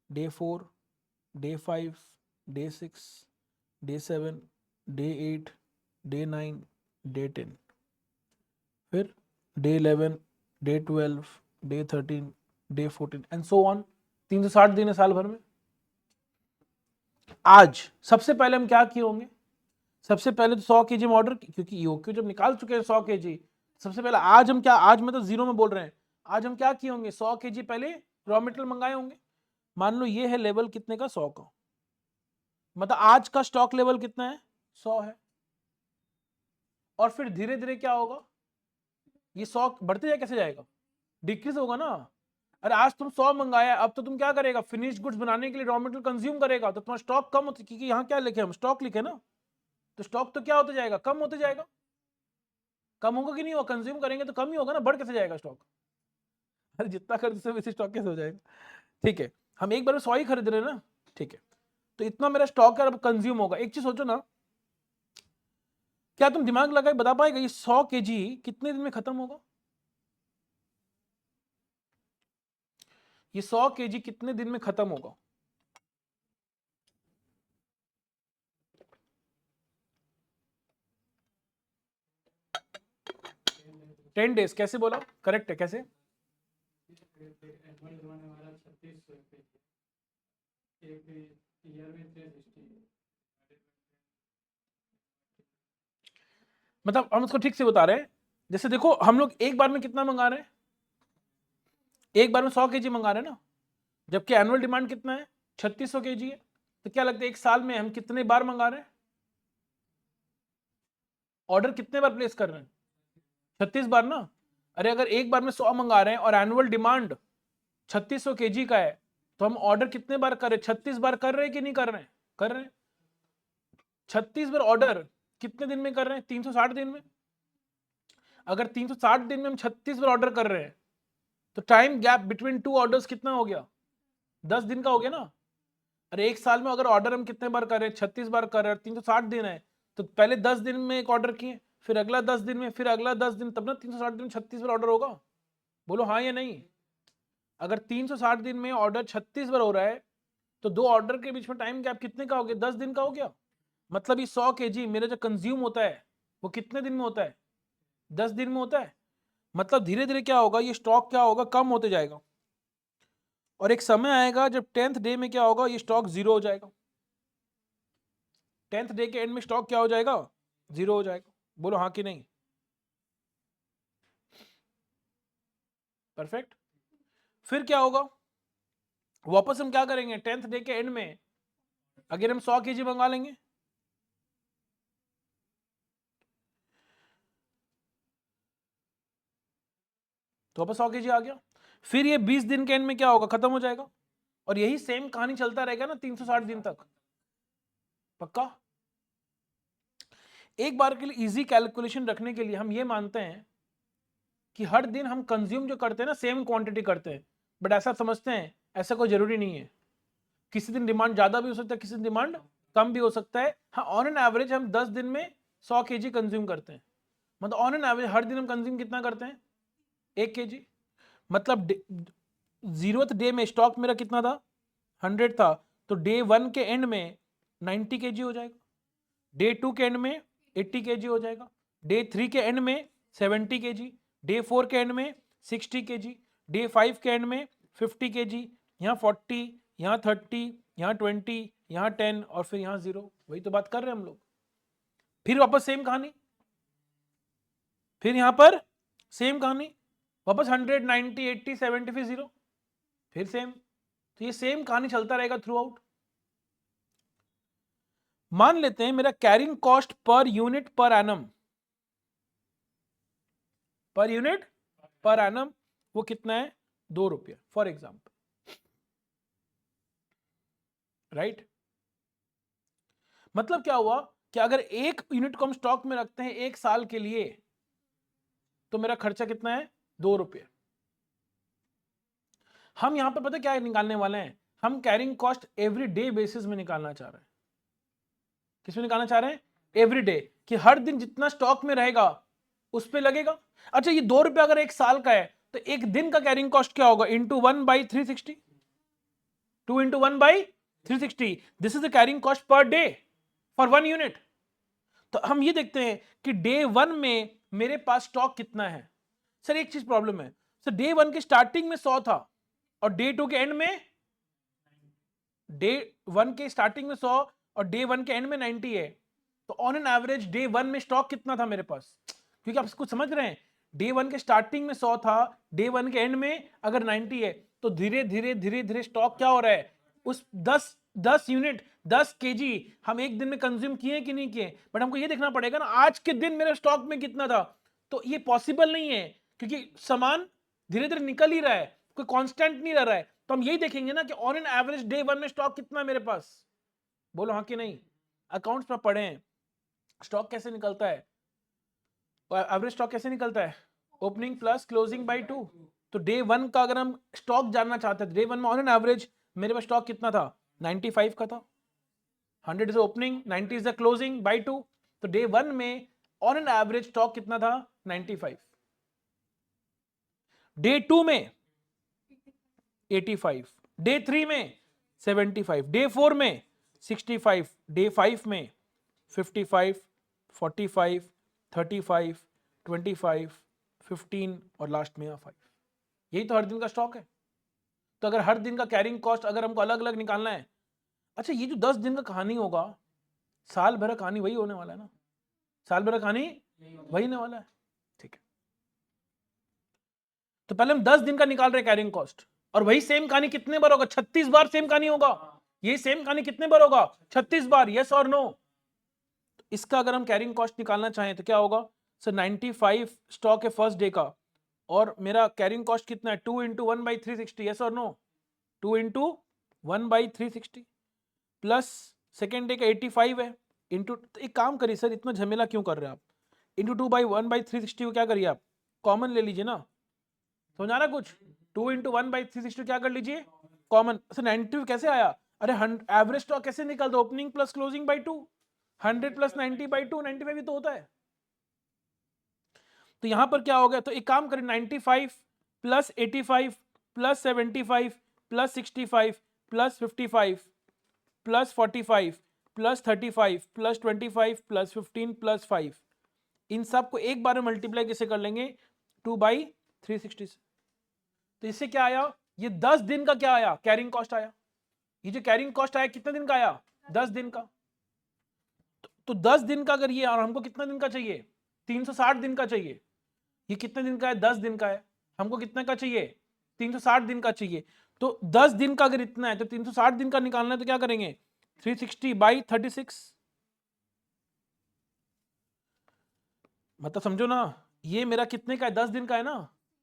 day 4, day 5, day 6, day 7, day 8, day 9, day 10, फिर day 11, day 12, day 13, day 14 and so on. 360 दिन है साल भर में। आज सबसे पहले हम क्या किए होंगे, सबसे पहले तो 100 केजी में ऑर्डर, क्योंकि ईओक्यू जब निकाल चुके हैं 100 केजी, सबसे पहले आज हम क्या, आज मतलब जीरो में बोल रहे हैं, आज हम क्या किए होंगे, 100 केजी पहले रॉ मटेरियल मंगाए होंगे। मान लो ये है लेवल कितने का, 100 का, मतलब आज का स्टॉक लेवल कितना है, 100 है। और फिर धीरे धीरे क्या होगा, ये 100 बढ़ते जाए, कैसे जाएगा, डिक्रीज होगा ना। अरे आज तुम 100 मंगाया, अब तो तुम क्या करेगा, फिनिश गुड्स बनाने के लिए रॉ मटेरियल कंज्यूम करेगा, तो तुम्हारा स्टॉक कम होता, क्योंकि यहाँ क्या लिखे हम, स्टॉक लिखे ना, तो स्टॉक तो क्या होता जाएगा, कम होते जाएगा। कम होगा कि नहीं होगा, कंज्यूम करेंगे तो कम ही होगा ना, बढ़ कैसे जाएगा स्टॉक। अरे जितना खरीद से वैसे स्टॉक कैसे हो जाएगा, ठीक है? हम एक बार में 100 ही खरीद रहे हैं ना, ठीक है? तो इतना मेरा स्टॉक है, अब कंज्यूम होगा। एक चीज सोचो ना, क्या तुम दिमाग लगाए बता पाएगा ये 100 केजी कितने दिन में खत्म होगा, ये 100 केजी कितने दिन में खत्म होगा? 10 डेज। कैसे बोला, करेक्ट है, कैसे? मतलब हम उसको ठीक से बता रहे हैं। जैसे देखो हम लोग एक बार में कितना मंगा रहे हैं, एक बार में 100 केजी मंगा रहे हैं ना, जबकि एनुअल डिमांड कितना है, 3600 केजी है। तो क्या लगता है एक साल में हम कितने बार मंगा रहे हैं, ऑर्डर कितने बार प्लेस कर रहे हैं, 36 बार ना। अरे अगर एक बार में 100 मंगा रहे हैं और एनुअल डिमांड 3600 केजी का है, तो हम ऑर्डर कितने बार कर रहे हैं, 36 बार कर रहे हैं कि नहीं कर रहे हैं, कर रहे हैं। 36 बार ऑर्डर कितने दिन में कर रहे हैं, 360 दिन में। अगर 360 दिन में हम 36 बार ऑर्डर कर रहे हैं, तो time gap between two orders कितना हो गया, 10 दिन का हो गया ना। अरे एक साल में अगर ऑर्डर हम कितने बार कर रहे हैं, 36 बार कर रहे हैं, 360 दिन है, तो पहले 10 दिन में एक ऑर्डर किए, फिर अगला 10 दिन में, फिर अगला 10 दिन, तब ना 360 दिन में 36 बार ऑर्डर होगा। बोलो हाँ या नहीं। अगर 360 दिन में ऑर्डर 36 बार हो रहा है, तो दो ऑर्डर के बीच में टाइम गैप कितने का हो गया, 10 दिन का हो गया। मतलब ये 100 केजी मेरा जो कंज्यूम होता है वो कितने दिन में होता है, 10 दिन में होता है। मतलब धीरे धीरे क्या होगा, ये स्टॉक क्या होगा, कम होते जाएगा। और एक समय आएगा जब 10th डे में क्या होगा, ये स्टॉक जीरो हो जाएगा। 10th डे के एंड में स्टॉक क्या हो जाएगा, जीरो हो जाएगा। बोलो हाँ कि नहीं। परफेक्ट। फिर क्या होगा, वापस हम क्या करेंगे, 10th डे के एंड में अगर हम 100 केजी मंगा लेंगे, तो वापस 100 kg आ गया। फिर ये 20 दिन के एंड में क्या होगा, खत्म हो जाएगा। और यही सेम कहानी चलता रहेगा ना 360 दिन तक। पक्का? एक बार के लिए इजी कैलकुलेशन रखने के लिए हम ये मानते हैं कि हर दिन हम कंज्यूम जो करते हैं ना सेम क्वांटिटी करते हैं, बट ऐसा समझते हैं ऐसा कोई जरूरी नहीं है। किसी दिन डिमांड ज्यादा भी हो सकता है, किसी दिन डिमांड कम भी हो सकता है। हाँ, ऑन एन एवरेज हम 10 दिन में 100 kg कंज्यूम करते हैं। मतलब ऑन एन एवरेज हर दिन हम कंज्यूम कितना करते हैं, 1 kg। मतलब 0th डे में स्टॉक मेरा कितना था, 100 था, तो डे 1 के एंड में 90 kg हो जाएगा, डे 2 के एंड में 80 kg हो जाएगा, डे 3 के एंड में 70 kg, डे 4 के एंड में 60 kg, डे 5 के एंड में 50 kg, यहाँ 40, यहाँ 30, यहाँ 20, यहाँ 10 और फिर यहाँ 0। वही तो बात कर रहे हैं हम लोग। फिर वापस सेम कहानी, फिर यहाँ पर सेम कहानी, वापस 100, 90, 80, 70 फिर 0, फिर सेम। तो ये सेम कहानी चलता रहेगा थ्रू आउट। मान लेते हैं मेरा carrying cost per unit per annum, पर यूनिट पर एनम वो कितना है, 2 रुपये फॉर एग्जाम्पल, राइट। मतलब क्या हुआ कि अगर 1 यूनिट को हम स्टॉक में रखते हैं 1 साल के लिए, तो मेरा खर्चा कितना है, 2 रुपये। हम यहां पर पता क्या निकालने वाले हैं, हम carrying cost every day basis में निकालना चाह रहे हैं। किसमें निकालना चाह रहे हैं, एवरी डे, कि हर दिन जितना स्टॉक में रहेगा उस पे लगेगा। अच्छा, ये 2 रुपये अगर 1 साल का है तो 1 दिन का कैरिंग कॉस्ट क्या होगा, into 1/360, 2 into 1/360, this is the carrying cost per day for 1 unit. तो हम ये देखते हैं कि डे 1 में मेरे पास स्टॉक कितना है। सर एक चीज प्रॉब्लम है, सर डे 1 के स्टार्टिंग में 100 था और डे 2 के एंड में, डे 1 के स्टार्टिंग में 100 और डे 1 के एंड में 90 है, तो ऑन एन एवरेज डे 1 में स्टॉक कितना था मेरे पास, क्योंकि आप इसको समझ रहे हैं, डे 1 के स्टार्टिंग में 100 था, डे 1 के एंड में अगर 90 है, तो धीरे धीरे स्टॉक क्या हो रहा है, उस 10 यूनिट 10 केजी हम एक दिन में कंज्यूम किए कि नहीं किए। बट हमको ये देखना पड़ेगा ना आज के दिन मेरे स्टॉक में कितना था। तो ये पॉसिबल नहीं है, क्योंकि सामान धीरे धीरे निकल ही रहा है, कोई कांस्टेंट नहीं रह रहा है। तो हम यही देखेंगे ना कि ऑन एन एवरेज डे 1 में स्टॉक कितना है मेरे पास। बोलो हाँ कि नहीं। अकाउंट्स पर पढ़े हैं, स्टॉक कैसे निकलता है, एवरेज स्टॉक कैसे निकलता है, ओपनिंग प्लस क्लोजिंग बाय 2। तो डे 1 का अगर हम स्टॉक जानना चाहते हैं, डे 1 में ऑन एन एवरेज मेरे पास स्टॉक कितना था, 95 का था। 100 is opening, 90 is the closing by 2। तो डे 1 में ऑन एन एवरेज स्टॉक कितना था, 95। डे 2 में 85, डे 3 में 75, डे 4 में 65, डे 5 में 55, 45, 35, 25, 15 और लास्ट में 5। यही तो हर दिन का स्टॉक है। तो अगर हर दिन का कैरिंग कॉस्ट अगर हमको अलग अलग निकालना है, अच्छा ये जो 10 दिन का कहानी होगा, साल भर कहानी वही होने वाला है ना, साल भर कहानी वही होने वाला है, ठीक है। तो पहले हम 10 दिन का निकाल रहे हैं कैरिंग कॉस्ट, और वही सेम कहानी कितने बार होगा, 36 बार सेम कहानी होगा। ये सेम कहानी कितने बार होगा, 36 बार, यस और नो। इसका अगर हम कैरिंग कॉस्ट निकालना चाहें तो क्या होगा, सर 95 स्टॉक है फर्स्ट डे का, और मेरा कैरिंग कॉस्ट कितना है, 2 इंटू 1/360, यस और no, 2 into 1/360 plus second day का 85 है इंटू, तो एक काम करिए सर, इतना झमेला क्यों कर रहे हैं आप, इंटू 2/1/360 को क्या करिए आप, कॉमन ले लीजिए ना, समझा ना कुछ, 2 इंटू 1/360 क्या कर लीजिए, कॉमन। सर 92 कैसे आया, अरे एवरेज स्टॉक कैसे निकलता, opening plus closing by 2, 100 plus 90/2, 95 ही तो होता है। तो यहां पर क्या हो गया, तो एक काम करें, 95 plus 85 plus 75 plus 65 plus 55 plus 45 plus 35 plus 25 plus 15 plus 5, इन सब को एक बार में मल्टीप्लाई कैसे कर लेंगे, 2/360 से। तो इससे क्या आया, ये 10 दिन का क्या आया, कैरिंग कॉस्ट आया। ये जो कैरिंग कॉस्ट आया कितने दिन का आया, 10 दिन का। तो 10 दिन का अगर ये, और हमको कितना दिन का चाहिए, 360 दिन का चाहिए। ये कितने दिन का है, 10 दिन का है, हमको कितने का चाहिए, 360 दिन का चाहिए। तो 10 दिन का अगर इतना है तो 360 दिन का निकालना है, तो क्या करेंगे, 360/36। मतलब समझो ना, ये मेरा कितने का है, 10 दिन का है ना,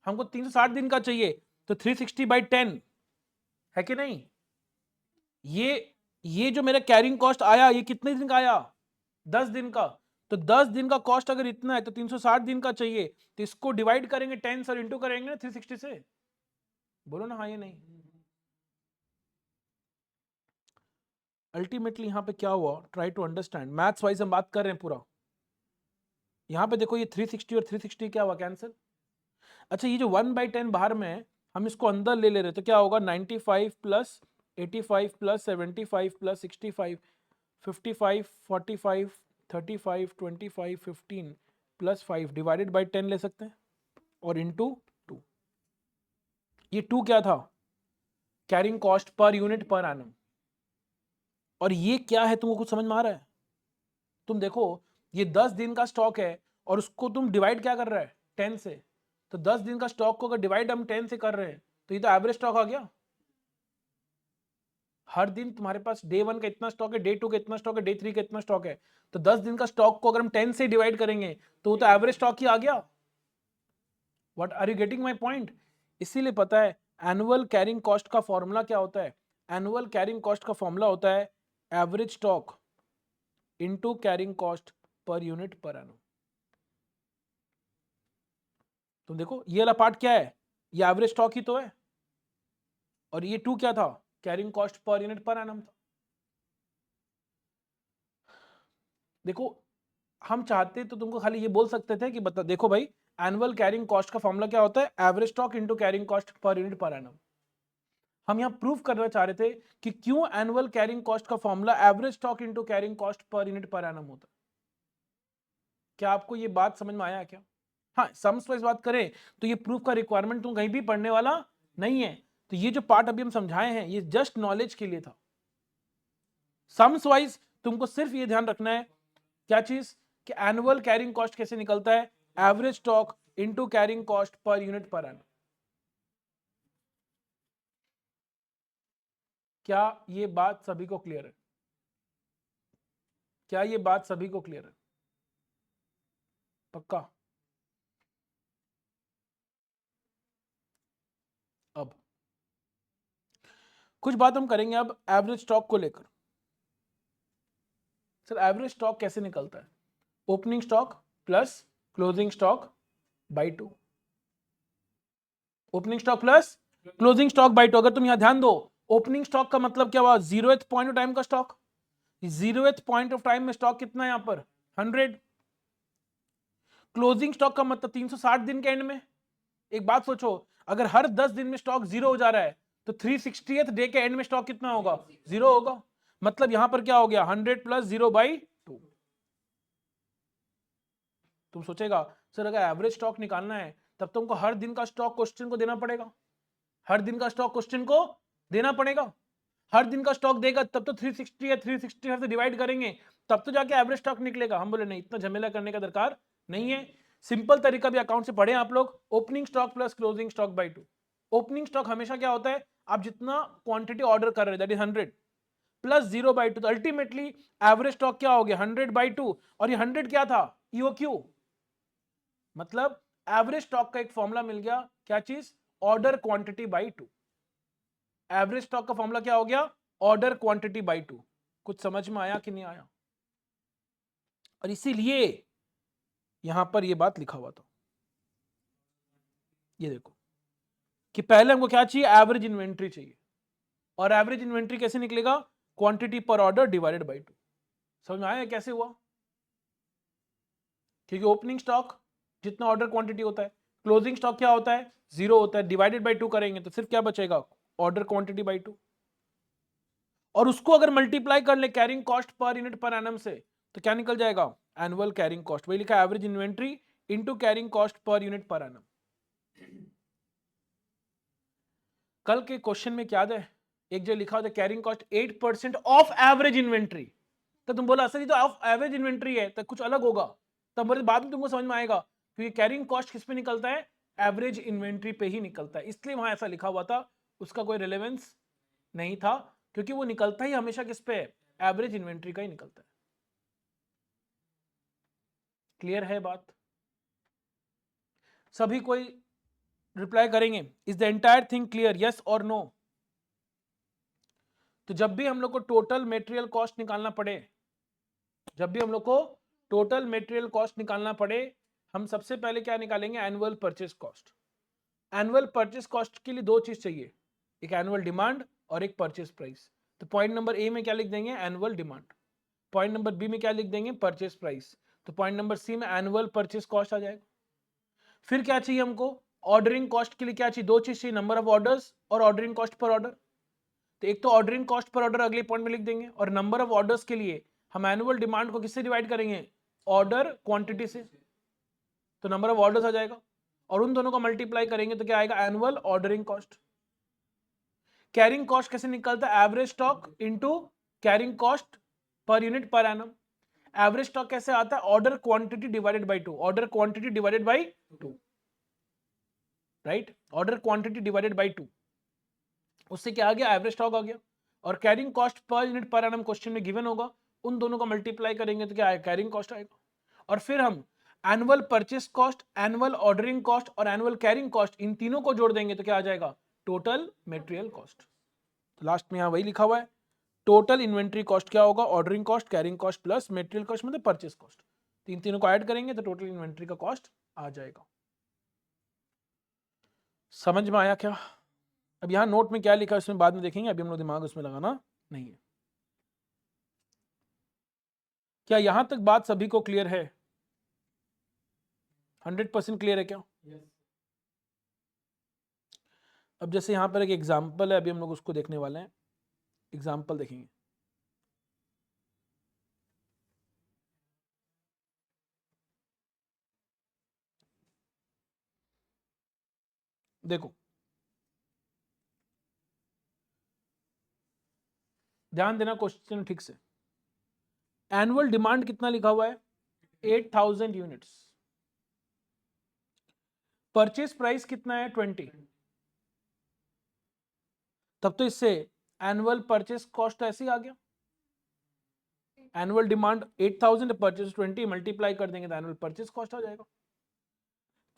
हमको 360 दिन का चाहिए, तो 360/10 है कि नहीं। ये जो मेरा कैरिंग कॉस्ट आया, ये कितने दिन का आया, 10 दिन का। तो 10 दिन का कॉस्ट अगर इतना है तो 360 दिन का चाहिए, तो इसको डिवाइड करेंगे 10 से और इंटू करेंगे ना 360 से। बोलो ना हाँ या नहीं। अल्टीमेटली यहां पे क्या हुआ, try to understand, maths wise हम बात कर रहे हैं पूरा। यहां पे देखो ये 360 और 360 क्या हुआ, कैंसिल। अच्छा ये जो 1/10 बाहर में है, हम इसको अंदर ले रहे तो क्या होगा, 95 plus 85 plus 75 plus 65 55 45 35 25 15 plus 5 divided by 10 ले सकते हैं और इनटू 2। ये 2 क्या था, carrying cost per unit per annum. और ये क्या है, तुमको कुछ समझ में आ रहा है। तुम देखो ये 10 दिन का स्टॉक है और उसको तुम डिवाइड क्या कर रहा है 10 से। तो 10 दिन का स्टॉक को अगर डिवाइड हम 10 से कर रहे हैं तो ये तो एवरेज स्टॉक आ गया। हर दिन तुम्हारे पास डे 1 का इतना स्टॉक है, डे 2 का इतना स्टॉक है, डे 3 का इतना स्टॉक है। तो 10 दिन का स्टॉक को अगर हम 10 से डिवाइड करेंगे तो वो तो एवरेज स्टॉक ही आ गया। What are you getting my point. इसीलिए पता है एनुअल कैरिंग कॉस्ट का फॉर्मूला क्या होता है। एनुअल कैरिंग कॉस्ट का फॉर्मूला होता है average stock into carrying cost per unit per annum. तुम देखो ये वाला पार्ट क्या है, ये एवरेज स्टॉक ही तो है, और ये 2 क्या था, carrying cost per unit per annum था। देखो हम चाहते तो तुमको खाली ये बोल सकते थे कि बता देखो भाई एनुअल कैरिंग कॉस्ट का फॉर्मूला क्या होता है, average stock into carrying cost per unit per annum. हम यहां प्रूव करना चाह रहे थे कि क्यों एनुअल कैरिंग कॉस्ट का formula average stock into carrying cost per unit per annum होता है। क्या आपको ये बात समझ में आया क्या। हाँ सम्स वाइज बात करें तो ये प्रूफ का रिक्वायरमेंट तुम कहीं भी पढ़ने वाला नहीं है। तो ये जो पार्ट अभी हम समझाए हैं ये जस्ट नॉलेज के लिए था। सम्स वाइज तुमको सिर्फ ये ध्यान रखना है क्या चीज, कि एनुअल कैरिंग कॉस्ट कैसे निकलता है, average stock into carrying cost per unit per annum. क्या ये बात सभी को क्लियर है, क्या ये बात सभी को क्लियर है, पक्का। अब कुछ बात हम करेंगे अब एवरेज स्टॉक को लेकर। सर एवरेज स्टॉक कैसे निकलता है, opening stock plus closing stock by 2। Opening stock plus closing stock by 2। अगर तुम यहां ध्यान दो ओपनिंग स्टॉक का मतलब क्या हुआ, 0th पॉइंट ऑफ टाइम का stock. 0th point of time में स्टॉक कितना है यहां पर 100। क्लोजिंग स्टॉक का मतलब 360 दिन के एंड में। एक बात सोचो अगर हर 10 दिन में स्टॉक 0 हो जा रहा है तो 360th डे के एंड में स्टॉक कितना होगा 0 होगा। मतलब यहां पर क्या हो गया 100 प्लस 0/2। तुम सोचेगा सर अगर एवरेज स्टॉक निकालना है तब तुमको हर दिन का स्टॉक क्वेश्चन को देना पड़ेगा, हर दिन का स्टॉक क्वेश्चन को देना पड़ेगा। हर दिन का स्टॉक देगा तब तो 360 या 360 से डिवाइड करेंगे तब तो जाके एवरेज स्टॉक निकलेगा। हम बोले नहीं इतना झमेला करने का दरकार नहीं है, सिंपल तरीका भी अकाउंट से पढ़े आप लोग, opening stock plus closing stock by 2। Opening stock हमेशा क्या होता है, आप जितना क्वांटिटी ऑर्डर कर रहे हैं दैट इज 100 प्लस 0/2, तो अल्टीमेटली एवरेज स्टॉक क्या हो गया 100/2। और ये 100 क्या था ईओक्यू, मतलब एवरेज स्टॉक का एक फॉर्मूला मिल गया, क्या चीज, order quantity by 2। Average stock का फॉर्मूला क्या हो गया, ऑर्डर क्वांटिटी बाई 2। कुछ समझ में आया कि नहीं आया। और इसीलिए यहां पर यह बात लिखा हुआ था, ये देखो कि पहले हमको क्या चाहिए, एवरेज इन्वेंट्री चाहिए। और एवरेज इन्वेंट्री कैसे निकलेगा, क्वांटिटी पर ऑर्डर डिवाइडेड बाई 2। समझ में आया कैसे हुआ, क्योंकि ओपनिंग स्टॉक जितना ऑर्डर क्वांटिटी होता है, क्लोजिंग स्टॉक क्या होता है 0 होता है, डिवाइडेड बाई 2 करेंगे तो सिर्फ क्या बचेगा, ऑर्डर क्वांटिटी बाई 2। और उसको अगर मल्टीप्लाई कर ले carrying cost per unit per annum से तो क्या निकल जाएगा, एनुअल कैरिंग कॉस्ट। वही लिखा average inventory into carrying cost per unit per annum. कल के क्वेश्चन में क्या है, एक जो लिखा होता है carrying cost 8% of average inventory. तो तुम बोला सर ये तो ऑफ एवरेज इन्वेंट्री है तो कुछ अलग होगा, तब बोले बाद में तुमको समझ में आएगा क्योंकि कैरिंग कॉस्ट किस पे निकलता है, एवरेज इन्वेंट्री पे ही निकलता है, इसलिए वहां ऐसा लिखा हुआ था। उसका कोई रिलेवेंस नहीं था क्योंकि वो निकलता ही हमेशा किस पे, एवरेज इन्वेंट्री का ही निकलता है। क्लियर है बात, सभी कोई रिप्लाई करेंगे, is the entire thing clear, yes और नो। तो जब भी हम लोग को टोटल मेटेरियल कॉस्ट निकालना पड़े, जब भी हम लोग को टोटल मेटेरियल कॉस्ट निकालना पड़े, हम सबसे पहले क्या निकालेंगे, annual purchase cost. Annual purchase cost के लिए दो चीज चाहिए, एक एनुअल डिमांड और एक परचेस प्राइस। तो पॉइंट नंबर ए में क्या लिख देंगे, annual demand. Point number B में क्या लिख देंगे, परचेस प्राइस। तो पॉइंट नंबर सी में एनुअल परचेस कॉस्ट आ जाएगा। फिर क्या चाहिए हमको, ऑर्डरिंग कॉस्ट के लिए क्या चाहिए, दो चीज चाहिए, नंबर ऑफ ऑर्डर्स और ऑर्डरिंग कॉस्ट पर ऑर्डर। तो एक तो ऑर्डरिंग कॉस्ट पर ऑर्डर अगले पॉइंट में लिख देंगे, और नंबर ऑफ ऑर्डर्स के लिए हम एनुअल डिमांड को किससे डिवाइड करेंगे, ऑर्डर क्वांटिटी से। तो नंबर ऑफ ऑर्डर्स आ जाएगा, और उन दोनों को मल्टीप्लाई करेंगे तो क्या आएगा, annual ordering cost. Carrying cost कैसे निकलता है, average stock into carrying cost per unit per annum. Average stock कैसे आता है, order quantity divided by 2, order quantity divided by 2, right, order quantity divided by 2, उससे क्या आ गया, एवरेज स्टॉक आ गया। और carrying cost per unit per annum question में given होगा, उन दोनों को मल्टीप्लाई करेंगे तो क्या आएगा, कैरिंग कॉस्ट आएगा। और फिर हम annual purchase cost, annual ordering cost और एनुअल कैरिंग कॉस्ट, इन तीनों को जोड़ देंगे तो क्या आ जाएगा, टोटल मटेरियल कॉस्ट। तो लास्ट में यहां वही लिखा हुआ है, टोटल इन्वेंट्री कॉस्ट क्या होगा, ordering cost, carrying cost plus material cost मतलब परचेस कॉस्ट। तीन तीनों को ऐड करेंगे तो टोटल इन्वेंट्री का कॉस्ट आ जाएगा। समझ में आया क्या? अब यहां नोट में क्या लिखा है उसमें बाद में देखेंगे, अभी हम लोग दिमाग उसमें लगाना नहीं है। क्या यहां तक बात सभी को क्लियर है, 100% क्लियर है क्या? अब जैसे यहां पर एक एग्जाम्पल है, अभी हम लोग उसको देखने वाले हैं, एग्जाम्पल देखेंगे। देखो ध्यान देना क्वेश्चन ठीक से। एनुअल डिमांड कितना लिखा हुआ है, 8000 यूनिट्स। परचेस प्राइस कितना है, 20। तब तो इससे एनुअल परचेस कॉस्ट ऐसे ही आ गया, एनुअल डिमांड 8000, परचेस 20, मल्टीप्लाई कर देंगे तो एनुअल परचेस कॉस्ट आ जाएगा।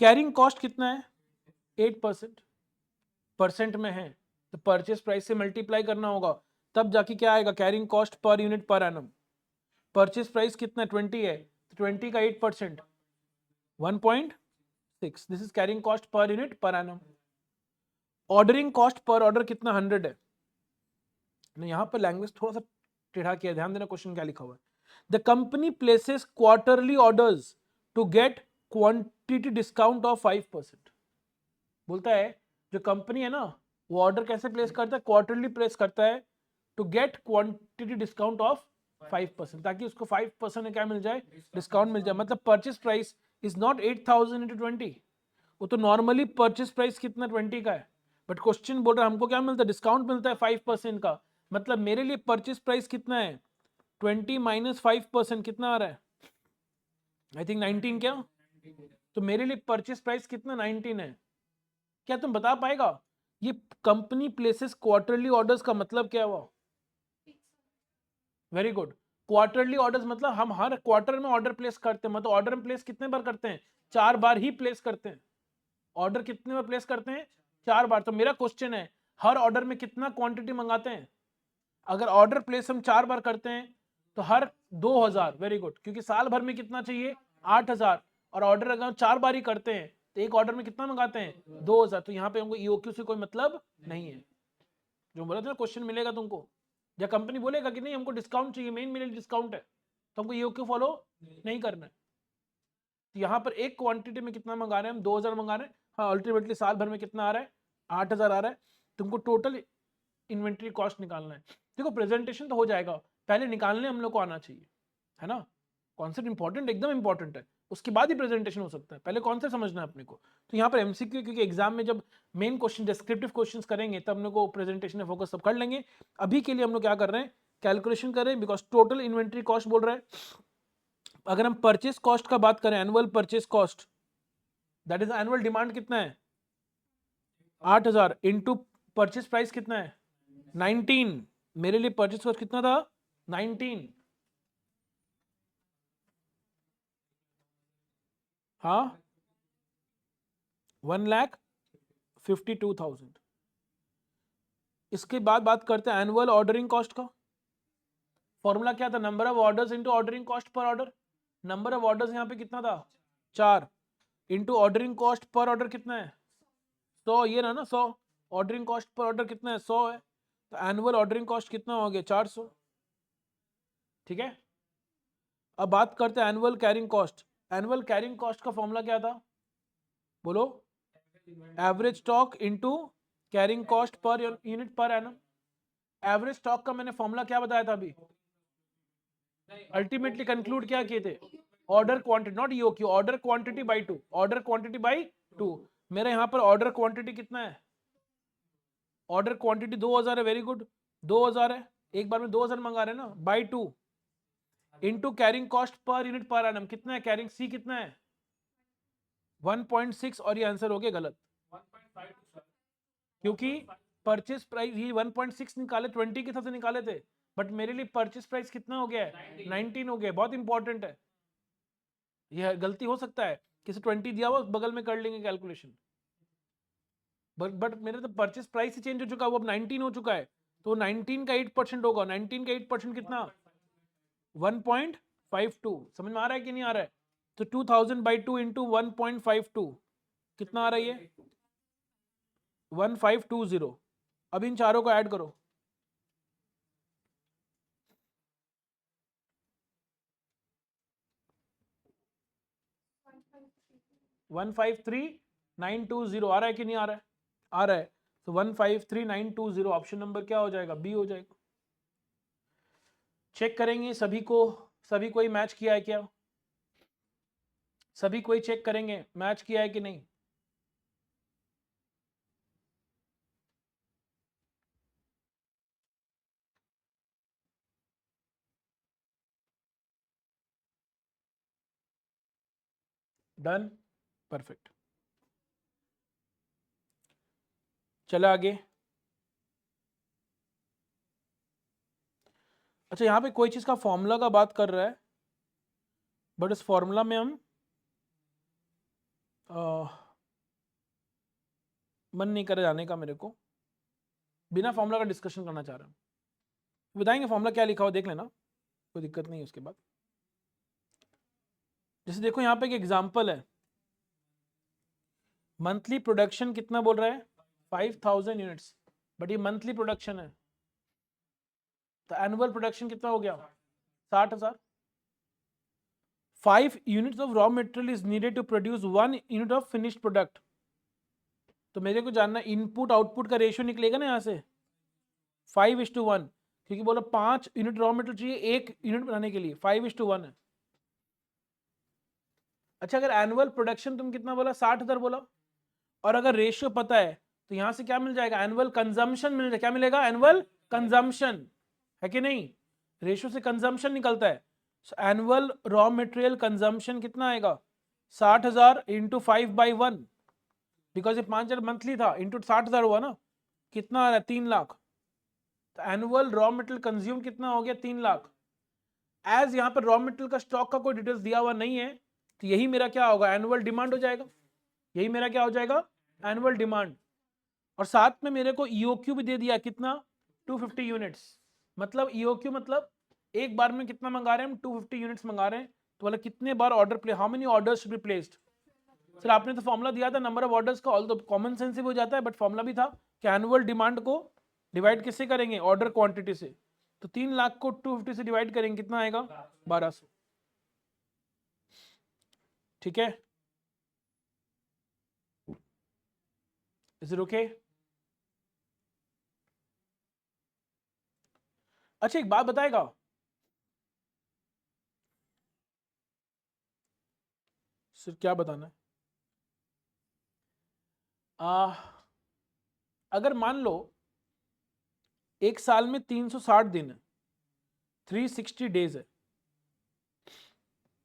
कैरिंग कॉस्ट कितना है, 8%, परसेंट में है तो परचेस प्राइस से मल्टीप्लाई करना होगा, तब जाके क्या आएगा, carrying cost per unit per annum. Purchase price कितना 20 है, तो 20 का 8%, 1.6, this is carrying cost per unit per annum. Ordering cost per order कितना, 100 है। यहां पर लैंग्वेज थोड़ा सा टेढ़ा किया, ध्यान देना क्वेश्चन क्या लिखा हुआ है। The company places quarterly orders to get quantity discount of 5%। बोलता है जो कंपनी है ना, वो ऑर्डर कैसे प्लेस करता है, क्वार्टरली प्लेस करता है to get quantity discount of 5%, ताकि उसको 5% क्या मिल जाए, डिस्काउंट मिल जाए। मतलब purchase price is not 8000 into 20, वो तो नॉर्मली परचेस प्राइस कितना 20 का है, बट क्वेश्चन बोल रहा है हमको क्या मिलता है, डिस्काउंट मिलता है 5% का। मतलब मेरे लिए परचेस प्राइस कितना है, 20 माइनस 5% कितना आ रहा है, आई थिंक 19 क्या, तो मेरे लिए परचेस प्राइस कितना 19 है। क्या तुम बता पाएगा ये कंपनी प्लेसेस क्वार्टरली ऑर्डर्स का मतलब क्या हुआ? वेरी गुड, क्वार्टरली ऑर्डर्स मतलब हम हर क्वार्टर में ऑर्डर प्लेस करते हैं, मतलब ऑर्डर प्लेस कितने बार करते हैं, 4 बार ही प्लेस करते हैं। ऑर्डर कितने बार प्लेस करते हैं, 4 बार। तो मेरा क्वेश्चन है हर ऑर्डर में कितना क्वांटिटी मंगाते हैं, अगर ऑर्डर प्लेस हम 4 बार करते हैं तो हर 2000, वेरी गुड, क्योंकि साल भर में कितना चाहिए, 8000, और ऑर्डर अगर 4 बार ही करते हैं तो एक ऑर्डर में कितना मंगाते हैं, 2000। तो यहाँ पे हमको ईओक्यू से कोई मतलब नहीं है। जो बोला था क्वेश्चन मिलेगा तुमको, या कंपनी बोलेगा कि नहीं हमको डिस्काउंट चाहिए, मेन मेरे डिस्काउंट है, तो हमको ईओक्यू फॉलो नहीं करना है। तो यहाँ पर एक क्वांटिटी में कितना मंगा रहे हैं हम, 2000 मंगा रहे हैं, हाँ अल्टीमेटली साल भर में कितना आ रहा है, 8000 आ रहा है। तुमको टोटल इन्वेंट्री कॉस्ट निकालना है। देखो प्रेजेंटेशन तो हो जाएगा, पहले निकालने हम लोग को आना चाहिए, है ना। कॉन्सेप्ट इंपॉर्टेंट, एकदम इंपॉर्टेंट है, उसके बाद ही प्रेजेंटेशन हो सकता है, पहले कॉन्सेप्ट समझना है अपने को। तो यहाँ पर एमसीक्यू, क्योंकि एग्जाम में जब मेन क्वेश्चन डिस्क्रिप्टिव क्वेश्चन करेंगे तब हम लोग को प्रेजेंटेशन में फोकस सब कर लेंगे। अभी के लिए हम लोग क्या कर रहे हैं, कैलकुलेशन कर रहे हैं, बिकॉज टोटल इन्वेंट्री कॉस्ट बोल रहा है। अगर हम परचेस कॉस्ट का बात करें, annual purchase cost, that is annual demand कितना है, 8000 इंटू परचेस प्राइस कितना है 19, मेरे लिए परचेस कॉस्ट कितना था 19, हाँ 1,00,000 52,000। इसके बाद बात करते हैं एनुअल ऑर्डरिंग कॉस्ट का। फॉर्मूला क्या था? Number of orders into ordering cost per order. Number of orders यहाँ पे कितना था? 4 into ordering cost per order कितना है? 100। ये ना 100। ऑर्डरिंग कॉस्ट पर ऑर्डर कितना है? 100 है। तो एनुअल ऑर्डरिंग कॉस्ट कितना हो गया? 400। ठीक है। अब बात करते हैं annual carrying cost. Annual carrying cost का फॉर्मूला क्या था? बोलो। Average stock into carrying cost per unit per annum. Average stock का मैंने फॉर्मूला क्या बताया था अभी? अल्टीमेटली कंक्लूड क्या किए थे? Order quantity, not EOQ, order quantity by 2। Order quantity by 2। मेरा यहां पर ऑर्डर क्वांटिटी कितना है? ऑर्डर क्वांटिटी 2000 है। वेरी गुड, 2000 है। एक बार में 2000 मंगा रहे हैं ना, by 2 into carrying cost per unit per annum कितना है? कैरिंग सी कितना है? 1.6। और ये आंसर हो गया गलत, क्योंकि परचेस प्राइस ये 1.6 निकाले, 20 के हिसाब से निकाले थे, बट मेरे लिए परचेस प्राइस कितना हो गया है? 19 हो गया। बहुत इंपॉर्टेंट है, यह गलती हो सकता है। किसी 20 दिया हुआ बगल में कर लेंगे कैलकुलेशन, बट मेरे तो परचेस प्राइस ही चेंज हो चुका है, वो अब 19 हो चुका है। तो 19 का 8% होगा। 19 का 8% कितना? 1.52। समझ में आ रहा है कि नहीं आ रहा है? तो 2000 बाई 2 इंटू 1.52 कितना आ रहा है? ये 1520। अब इन चारों को ऐड करो। 153920 आ रहा है कि नहीं आ रहा है? आ रहा है। तो 153920 ऑप्शन नंबर क्या हो जाएगा? बी हो जाएगा। चेक करेंगे सभी को, सभी कोई मैच किया है क्या? सभी कोई चेक करेंगे मैच किया है कि नहीं? Done, perfect. चला आगे। अच्छा, यहाँ पे कोई चीज का फॉर्मूला का बात कर रहा है, बट इस फॉर्मूला में हम मन नहीं कर जाने का मेरे को, बिना फॉर्मूला का डिस्कशन करना चाह रहा हूँ। बताएंगे फॉर्मूला क्या लिखा हो, देख लेना, कोई दिक्कत नहीं है। उसके बाद जैसे देखो यहाँ पे एक एग्जांपल है, मंथली प्रोडक्शन कितना बोल रहा है? 5000 यूनिट्स, बट ये मंथली प्रोडक्शन है। तो एनुअल प्रोडक्शन कितना हो गया? 60,000। 5 units of raw material is needed to produce 1 unit of finished product. तो मेरे को जानना इनपुट आउटपुट का रेशियो निकलेगा ना यहाँ से 5:1, क्योंकि बोला 5 यूनिट रॉ मटेरियल चाहिए 1 यूनिट बनाने के लिए, 5:1 है। अच्छा, अगर एनुअल प्रोडक्शन तुम कितना बोला? 60,000 बोला, और अगर रेशियो पता है तो यहां से क्या मिल जाएगा? एनुअल कंजम्पशन मिल जाएगा। क्या मिलेगा? एनुअल कंजम्पशन, है कि नहीं? रेशियो से कंजम्पशन निकलता है। एनुअल रॉ मटेरियल कंजम्पशन कितना आएगा? 60,000 इंटू 5/1, बिकॉज ये 5,000 मंथली था, इंटू 60,000 हुआ ना, कितना आ रहा है? 3 लाख। तो एनुअल रॉ मटेरियल कंज्यूम कितना हो गया? 3 लाख। एज यहाँ पर रॉ मटेरियल का स्टॉक का कोई डिटेल्स दिया हुआ नहीं है, तो यही मेरा क्या होगा? एनुअल डिमांड हो जाएगा। यही मेरा क्या हो जाएगा? Annual demand. और साथ में मेरे को ईओक्यू भी दे दिया, कितना? 250 यूनिट्स। मतलब ईओक्यू मतलब एक बार में कितना मंगा रहे हैं हम? 250 यूनिट्स मंगा रहे हैं। तो बोला कितने बार order place, how many orders should be placed. Sir आपने तो फॉर्मूला दिया था नंबर ऑफ ऑर्डर्स का, ऑल तो कॉमन सेंस हो जाता है, बट फॉर्मूला भी था कि एनुअल डिमांड को डिवाइड किससे करेंगे? ऑर्डर क्वांटिटी से। तो 3 लाख को 250 से डिवाइड करेंगे, कितना आएगा? 1200। ठीक है, इज इट ओके? अच्छा, एक बात बताएगा, सर क्या बताना है? अगर मान लो एक साल में 360 दिन है, 360 डेज है,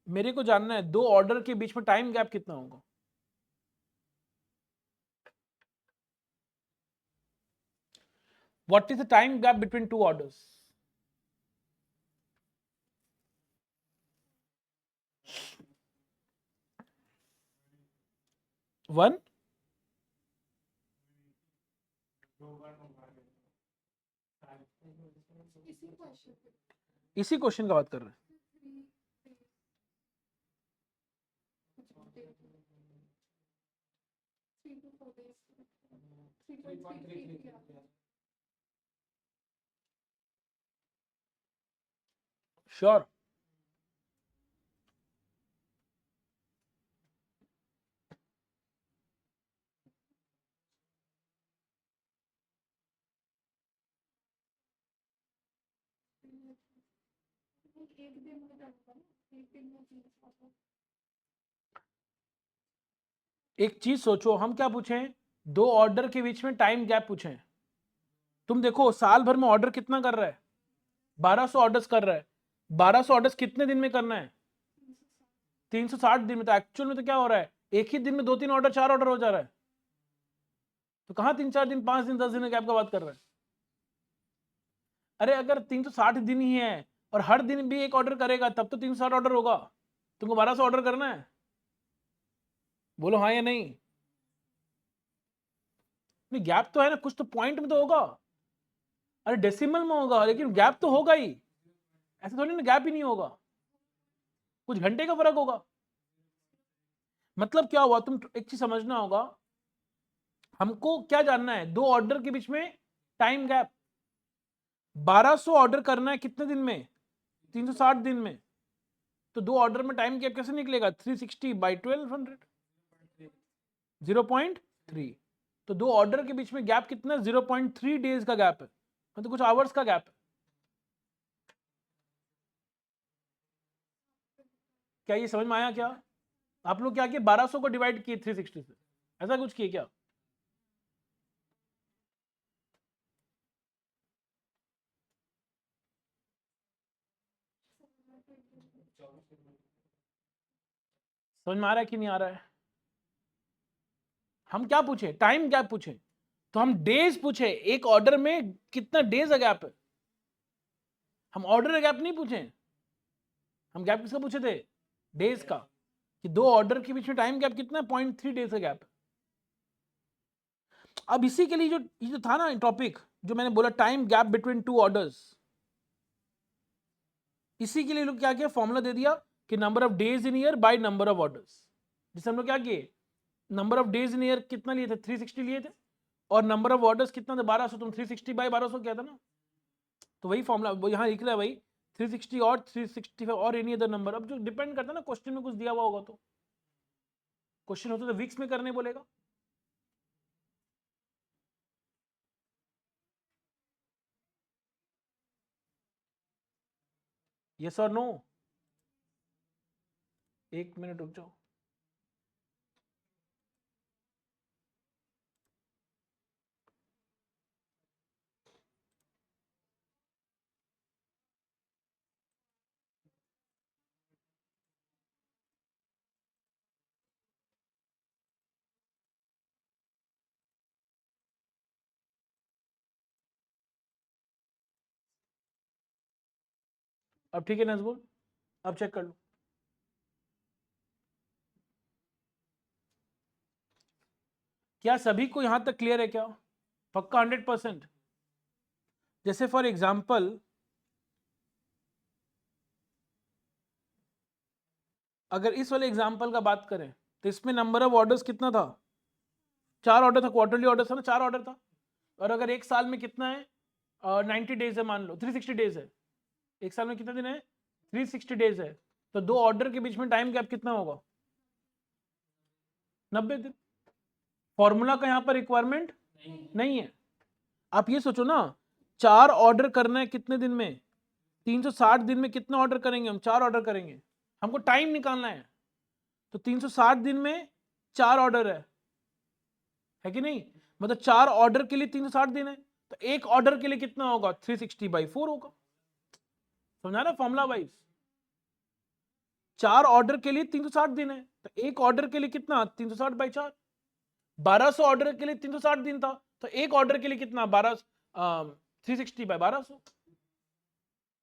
मेरे को जानना है दो ऑर्डर के बीच में टाइम गैप कितना होगा। What is the time gap between 2 orders? 1 इसी क्वेश्चन का बात कर रहे हैं। श्योर एक चीज सोचो, हम क्या पूछें, दो ऑर्डर के बीच में टाइम गैप पूछें। तुम देखो साल भर में ऑर्डर कितना कर रहा है, 1200 ऑर्डर्स कर रहा है। 1200 ऑर्डर्स कितने दिन में करना है, 360 दिन में। तो एक्चुअल में तो क्या हो रहा है, एक ही दिन में 2-3 ऑर्डर 4 ऑर्डर हो जा रहा है। तो कहां 3-4 दिन, 5 दिन, 10 दिन गैप का बात कर रहा है। अरे अगर 360 दिन ही है और हर दिन भी एक ऑर्डर करेगा तब तो 360 ऑर्डर होगा। तुमको 1200 ऑर्डर करना है, बोलो हाँ या नहीं। नहीं गैप तो है ना, कुछ तो पॉइंट में तो होगा। अरे डेसिमल में होगा लेकिन गैप तो होगा ही, ऐसे थोड़ी ना गैप ही नहीं होगा, कुछ घंटे का फर्क होगा। मतलब क्या हुआ, तुम एक चीज समझना होगा, हमको क्या जानना है, दो ऑर्डर के बीच में टाइम गैप। 1200 ऑर्डर करना है कितने दिन में, 360 दिन में। तो दो ऑर्डर में टाइम गैप कैसे निकलेगा, 360 बाई 1200, 0.3। तो दो ऑर्डर के बीच में गैप कितना, 0.3 डेज का गैप है, मतलब कुछ आवर्स का गैप है। क्या ये समझ में आया क्या? आप लोग क्या किए, 1200 को डिवाइड किए 360 से, ऐसा कुछ किए क्या? समझ में आ रहा है कि नहीं आ रहा है? हम क्या पूछे, टाइम गैप पूछे, तो हम डेज पूछे, एक ऑर्डर में कितना डेज का गैप है। हम ऑर्डर का गैप नहीं पूछे, हम गैप किसका पूछे थे, डेज का, कि दो ऑर्डर के बीच में टाइम गैप कितना है, 0.3 डेज का गैप। अब इसी के लिए जो ये जो था ना टॉपिक, जो मैंने बोला time gap between two orders, इसी के लिए लोग क्या किया, फॉर्मूला दे दिया कि number of days in year by number of orders. जिससे हम लोग क्या किए, number of days in year कितना लिए थे, 360 लिए थे, और नंबर ऑफ ऑर्डर्स कितना था, 1200। तुम 360 बाय 1200 क्या था ना, तो वही फॉर्मूला वो यहाँ लिख रहा है भाई, 360 और 365 और एनी अदर नंबर। अब जो डिपेंड करता है ना, क्वेश्चन में कुछ दिया हुआ होगा, तो क्वेश्चन होता तो वीक्स में करने बोलेगा। यस और नो, एक मिनट रुक जाओ। अब ठीक है नजबुल, अब चेक कर लो। क्या सभी को यहां तक क्लियर है क्या, पक्का 100%? जैसे फॉर एग्जाम्पल, अगर इस वाले एग्जाम्पल का बात करें तो इसमें नंबर ऑफ ऑर्डर्स कितना था, 4 ऑर्डर था, क्वार्टरली ऑर्डर था ना, 4 ऑर्डर था। और अगर एक साल में कितना है, 90 डेज है, मान लो 360 डेज है, एक साल में कितने दिन है, 360 डेज है। तो दो ऑर्डर के बीच में टाइम गैप कितना होगा, 90 दिन। फॉर्मूला का यहाँ पर रिक्वायरमेंट नहीं है। आप ये सोचो ना, 4 ऑर्डर करना है कितने दिन में, 360 दिन में कितने ऑर्डर करेंगे हम, 4 ऑर्डर करेंगे, हमको टाइम निकालना है। तो 360 दिन में 4 ऑर्डर है कि नहीं, मतलब 4 ऑर्डर के लिए 360 दिन है, तो एक ऑर्डर के लिए कितना होगा, 360 बाई 4 होगा। समझा ना फॉर्मूला वाइज, 4 ऑर्डर के लिए 360 दिन है, तो एक ऑर्डर के लिए कितना, 360 बाई 4। 1200 ऑर्डर के लिए 360 दिन था, तो एक ऑर्डर के लिए कितना, 360 बाई 1200।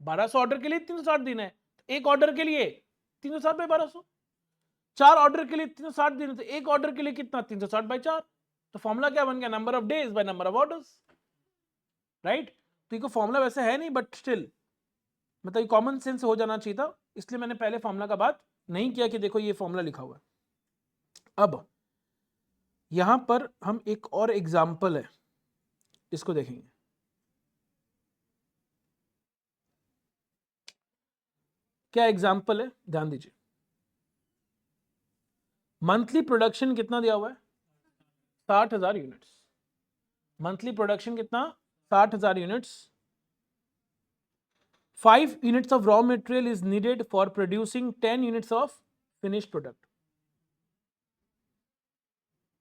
1200 ऑर्डर के लिए 360 दिन है, तो एक ऑर्डर के लिए 360 बाई 1200। 4 ऑर्डर के लिए 360 दिन है, तो एक ऑर्डर के लिए कितना, 360 बाई 4। तो फॉर्मूला क्या बन गया, number of days by number of orders, right. तो ये फॉर्मूला वैसे है नहीं, बट स्टिल मतलब ये कॉमन सेंस हो जाना चाहिए था, इसलिए मैंने पहले फॉर्मूला का बात नहीं किया कि देखो ये फॉर्मूला लिखा हुआ है। अब यहां पर हम एक और एग्जाम्पल है, इसको देखेंगे। क्या एग्जाम्पल है, ध्यान दीजिए। मंथली प्रोडक्शन कितना दिया हुआ है? 60,000 यूनिट्स। मंथली प्रोडक्शन कितना? 60,000 units. 5 units of raw material is needed for producing 10 units of finished product.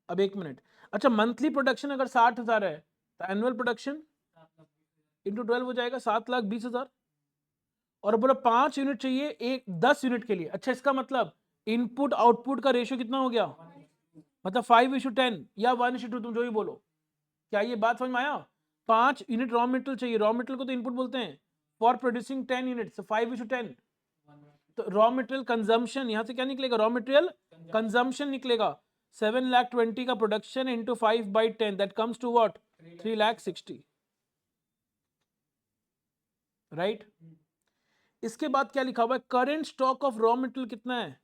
अब एक मिनट, अच्छा मंथली प्रोडक्शन अगर 60,000 है तो एनुअल प्रोडक्शन इंटू 12 हो जाएगा 7,20,000। और बोला 5 यूनिट चाहिए एक 10 यूनिट के लिए। अच्छा इसका मतलब इनपुट आउटपुट का रेशियो कितना हो गया? मतलब 5:10 या 1:2, तुम जो ही बोलो। क्या ये बात समझ में आया? 5 यूनिट रॉ मटेरियल चाहिए, रॉ मटेरियल को तो इनपुट बोलते हैं, फॉर प्रोड्यूसिंग 10 यूनिट, 5:10। तो रॉ मटेरियल कंजम्पशन यहां से क्या निकलेगा? रॉ मटेरियल कंजम्पशन निकलेगा। 7,20,000 का production into 5/10, that comes to what? 3,60,000, right. इसके बाद क्या लिखा हुआ है? Current stock of raw material कितना है?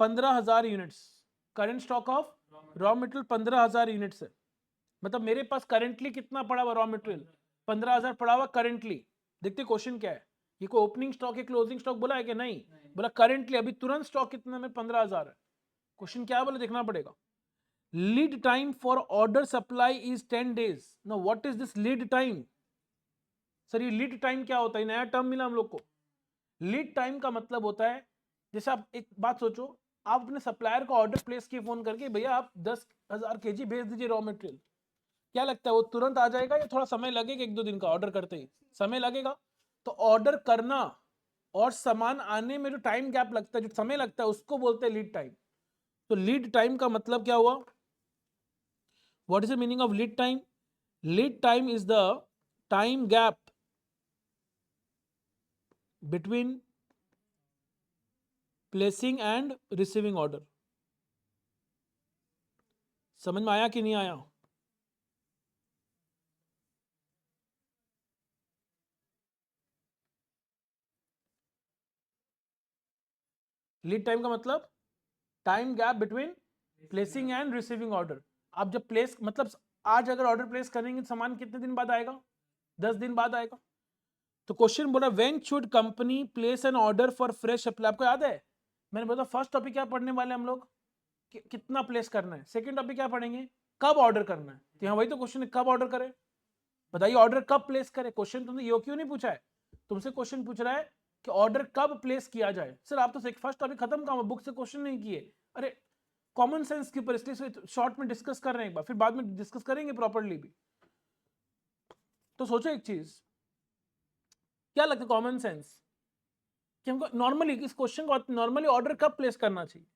15,000 units. Current stock of raw material 15,000 units है। मतलब मेरे पास करेंटली कितना पड़ा हुआ रॉ मटेरियल? 15,000 पड़ा हुआ करेंटली। देखते क्वेश्चन क्या है, ये को ओपनिंग स्टॉक है क्लोजिंग स्टॉक बोला है कि नहीं? बोला करेंटली, अभी तुरंत स्टॉक कितना में? 15,000 है। क्वेश्चन क्या बोले देखना पड़ेगा। Lead time for order supply is 10 days। No what is this lead time? Sir ये लीड टाइम क्या होता है? नया टर्म मिला हम लोग को। लीड टाइम का मतलब होता है, जैसे आप एक बात सोचो, आप अपने सप्लायर को ऑर्डर प्लेस किए फोन करके, भैया आप 10,000 kg भेज दीजिए रॉ मटेरियल। क्या लगता है वो तुरंत आ जाएगा या थोड़ा समय लगेगा? 1-2 दिन का ऑर्डर करते ही समय लगेगा। तो ऑर्डर करना और सामान आने में जो टाइम गैप लगता है, जो समय लगता है, उसको बोलते हैं लीड टाइम। तो लीड टाइम का मतलब क्या हुआ? What is the meaning of lead time? Lead time is the time gap between placing and receiving order. समझ में आया कि नहीं आया? लीड टाइम का मतलब time gap between placing and receiving order. आप जब प्लेस, मतलब आज अगर ऑर्डर प्लेस करेंगे तो सामान कितने दिन बाद आएगा? 10 दिन बाद आएगा। तो क्वेश्चन बोला when should company place N order for fresh supply. आपको याद है मैंने बोला फर्स्ट टॉपिक क्या पढ़ने वाले हम लोग? कितना प्लेस करना है। सेकंड टॉपिक क्या पढ़ेंगे? कब ऑर्डर करना है। तो यहाँ वही तो क्वेश्चन है, कब ऑर्डर करें? बताइए ऑर्डर कब प्लेस करें। क्वेश्चन तुमने यो क्यों नहीं पूछा है, तुमसे क्वेश्चन पूछ रहा है कि ऑर्डर कब प्लेस किया जाए। सर आप तो फर्स्ट टॉपिक खत्म काम, बुक से क्वेश्चन नहीं किए। अरे कॉमन सेंस के ऊपर इसलिए शॉर्ट में डिस्कस कर रहे हैं एक बार, फिर बाद में डिस्कस करेंगे प्रॉपर्ली भी। तो सोचो एक चीज, क्या लगता है कॉमन सेंस कि हमको नॉर्मली इस क्वेश्चन को नॉर्मली ऑर्डर कब प्लेस करना चाहिए?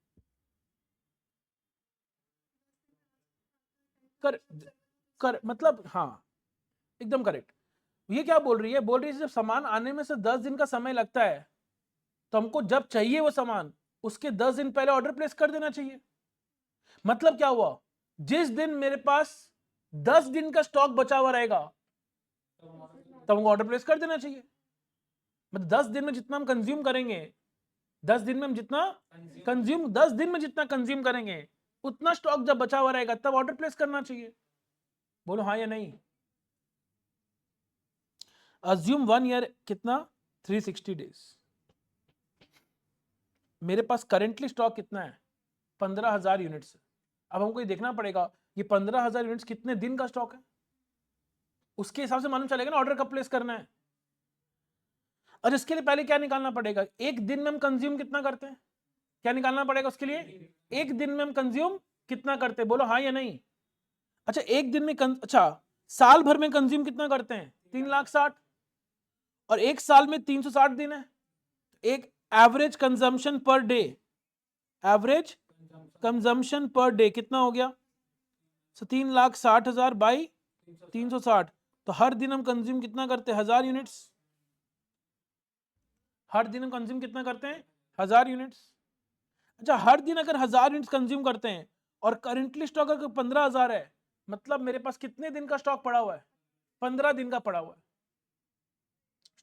कर कर मतलब हाँ एकदम करेक्ट। ये क्या बोल रही है? बोल रही है जब सामान आने में से 10 दिन का समय लगता है तो हमको जब चाहिए वो सामान उसके 10 दिन पहले ऑर्डर प्लेस कर देना चाहिए। मतलब क्या हुआ? जिस दिन मेरे पास 10 दिन का स्टॉक बचा हुआ रहेगा तब हमको ऑर्डर प्लेस कर देना चाहिए। मतलब 10 दिन में जितना हम कंज्यूम करेंगे, 10 दिन में हम जितना कंज्यूम 10 दिन में जितना कंज्यूम करेंगे उतना स्टॉक जब बचा हुआ रहेगा तब ऑर्डर प्लेस करना चाहिए। बोलो हाँ या नहीं। अज्यूम 1 ईयर कितना? 360 डेज। मेरे पास करेंटली स्टॉक कितना है? 15,000 यूनिट्स। अब हमको ये देखना पड़ेगा ये 15,000 यूनिट्स कितने दिन का स्टॉक है, उसके हिसाब से मालूम चलेगा ना ऑर्डर कब प्लेस करना है। और इसके लिए पहले क्या निकालना पड़ेगा? एक दिन में हम कंज्यूम कितना करते हैं, क्या निकालना पड़ेगा उसके लिए? एक दिन में हम कंज्यूम कितना करते हैं, बोलो हाँ या नहीं। अच्छा एक दिन में अच्छा साल भर में कंज्यूम कितना करते हैं? 3,60,000। और एक साल में 360 दिन है। एक average consumption per day, average consumption per day कितना हो गया? 3,60,000 बाई 360। तो हर दिन हम कंज्यूम कितना करते हैं? 1,000 यूनिट्स। हर दिन हम कंज्यूम कितना करते हैं? 1,000 यूनिट्स। अच्छा हर दिन अगर 1,000 यूनिट्स कंज्यूम करते हैं और करेंटली स्टॉक अगर 15,000 है, मतलब मेरे पास कितने दिन का स्टॉक पड़ा हुआ है? 15 दिन का पड़ा हुआ है।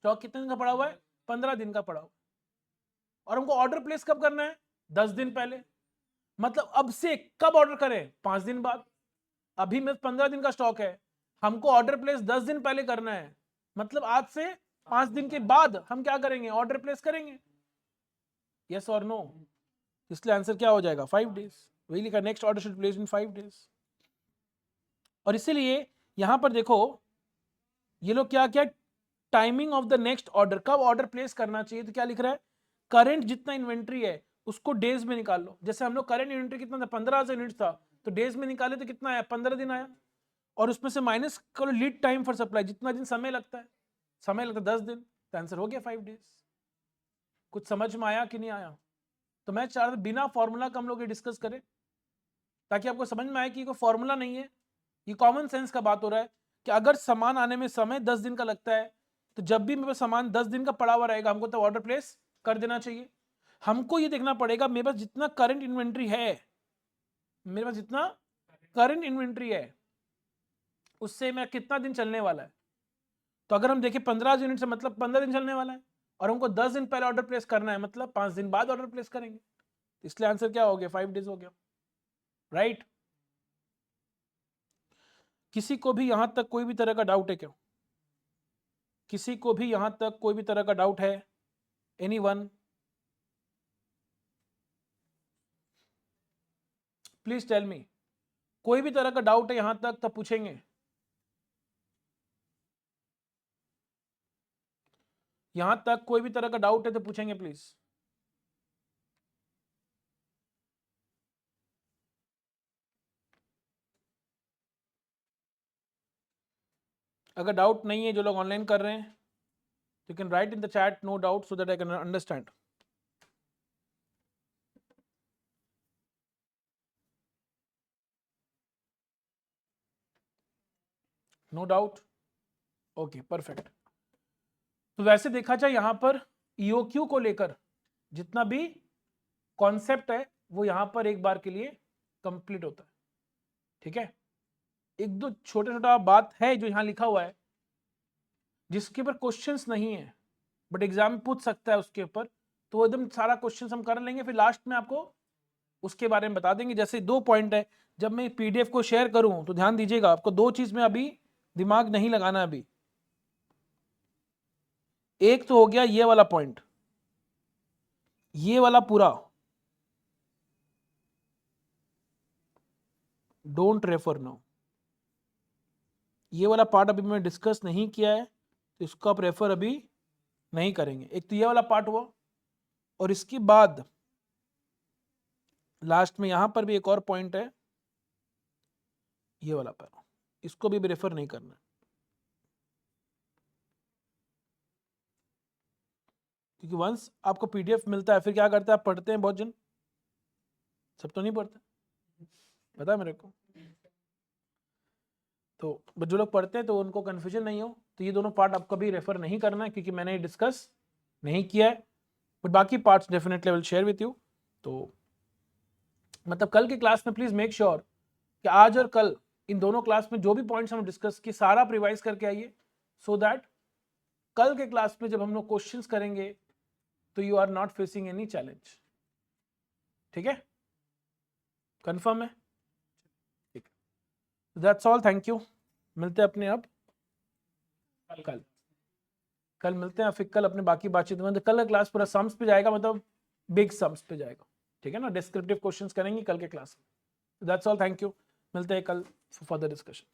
स्टॉक कितने दिन का पड़ा हुआ है? 15 दिन का पड़ा हुआ। और हमको ऑर्डर प्लेस कब करना है? 10 दिन पहले। मतलब अब से कब ऑर्डर करें? 5 दिन बाद। अभी में 15 दिन का स्टॉक है, हमको ऑर्डर प्लेस 10 दिन पहले करना है, मतलब आज से 5 दिन के बाद हम क्या करेंगे? ऑर्डर प्लेस करेंगे। यस और नो? इसलिए आंसर क्या हो जाएगा? 5 डेज। वही लिखा, next order should place in 5 days. और इसीलिए यहां पर देखो ये लोग क्या क्या, timing of the next order, कब ऑर्डर प्लेस करना चाहिए, तो क्या लिख रहा है? करंट जितना इन्वेंट्री है उसको डेज में निकाल लो। जैसे हम लोग करंट इन्वेंट्री कितना था? 15,000 यूनिट था, तो डेज में निकाले तो कितना आया? 15 दिन आया। और उसमें से माइनस करो लीड टाइम फॉर सप्लाई, जितना दिन समय लगता है, समय लगता है 10 दिन, तो आंसर हो गया 5 डेज। कुछ समझ में आया कि नहीं आया? तो मैं चाह रहा था बिना फॉर्मूला का हम लोग ये डिस्कस करें, ताकि आपको समझ में आए कि कोई फॉर्मूला नहीं है, ये कॉमन सेंस का बात हो रहा है कि अगर सामान आने में समय 10 दिन का लगता है, तो जब भी मेरे पास सामान 10 दिन का पड़ा हुआ रहेगा, हमको तो ऑर्डर प्लेस कर देना चाहिए। हमको ये देखना पड़ेगा मेरे पास जितना करंट इन्वेंट्री है, मेरे पास जितना करंट इन्वेंट्री है उससे मैं कितना दिन चलने वाला है। तो अगर हम देखें 15 यूनिट से मतलब 15 दिन चलने वाला है, और हमको 10 दिन पहले ऑर्डर प्लेस करना है, मतलब 5 दिन बाद ऑर्डर प्लेस करेंगे। इसलिए आंसर क्या हो गया? 5 डेज हो गया, राइट? किसी को भी यहां तक कोई भी तरह का डाउट है क्या? किसी को भी यहां तक कोई भी तरह का डाउट है? एनीवन? Please tell me. कोई भी तरह का डाउट है यहां तक, तब पूछेंगे। यहां तक कोई भी तरह का डाउट है तो पूछेंगे प्लीज। अगर डाउट नहीं है, जो लोग ऑनलाइन कर रहे हैं, you can write in the chat no doubt so that I can understand. No doubt? Okay, perfect. तो वैसे देखा जाए यहां पर EOQ को लेकर जितना भी कॉन्सेप्ट है वो यहां पर एक बार के लिए कंप्लीट होता है, ठीक है? एक दो छोटा छोटा बात है जो यहां लिखा हुआ है जिसके ऊपर क्वेश्चंस नहीं है, बट एग्जाम पूछ सकता है उसके ऊपर, तो वो एकदम सारा क्वेश्चन हम कर लेंगे, फिर लास्ट में आपको उसके बारे में बता देंगे। जैसे 2 पॉइंट है, जब मैं PDF को शेयर करूं तो ध्यान दीजिएगा, आपको 2 चीज में अभी दिमाग नहीं लगाना। अभी एक तो हो गया ये वाला पॉइंट, ये वाला पूरा डोंट रेफर नाउ, ये वाला पार्ट अभी मैं डिस्कस नहीं किया है, तो इसको आप रेफर अभी नहीं करेंगे। एक तो ये वाला पार्ट हुआ, और इसके बाद लास्ट में यहां पर भी एक और पॉइंट है, ये वाला पार्ट, इसको भी रेफर नहीं करना। क्योंकि वंस आपको PDF मिलता है, फिर क्या करते हैं आप? पढ़ते हैं बहुत जन, सब तो नहीं पढ़ते, पता है मेरे को। तो जो लोग पढ़ते हैं तो उनको कन्फ्यूजन नहीं हो, तो ये दोनों पार्ट आपको भी रेफर नहीं करना है, क्योंकि मैंने डिस्कस नहीं किया है। बट बाकी parts definitely I will share with you. तो मतलब कल की क्लास में प्लीज मेक श्योर कि आज और कल इन दोनों क्लास में जो भी पॉइंट्स हम डिस्कस किए सारा आप रिवाइज करके आइए, सो दैट कल के क्लास में जब हम लोग क्वेश्चंस करेंगे तो you are not facing any challenge. ठीक है? कंफर्म है? ठीक है, दैट्स ऑल, थैंक यू। मिलते हैं अपने अब कल मिलते हैं, फिर कल अपने बाकी बातचीत में। कल का क्लास पूरा सम्स पे जाएगा, मतलब बिग सम्स पे जाएगा, ठीक है ना? डिस्क्रिप्टिव क्वेश्चंस करेंगे कल के क्लास में। That's all, thank you. मिलते हैं कल फॉर फर्दर डिस्कशन।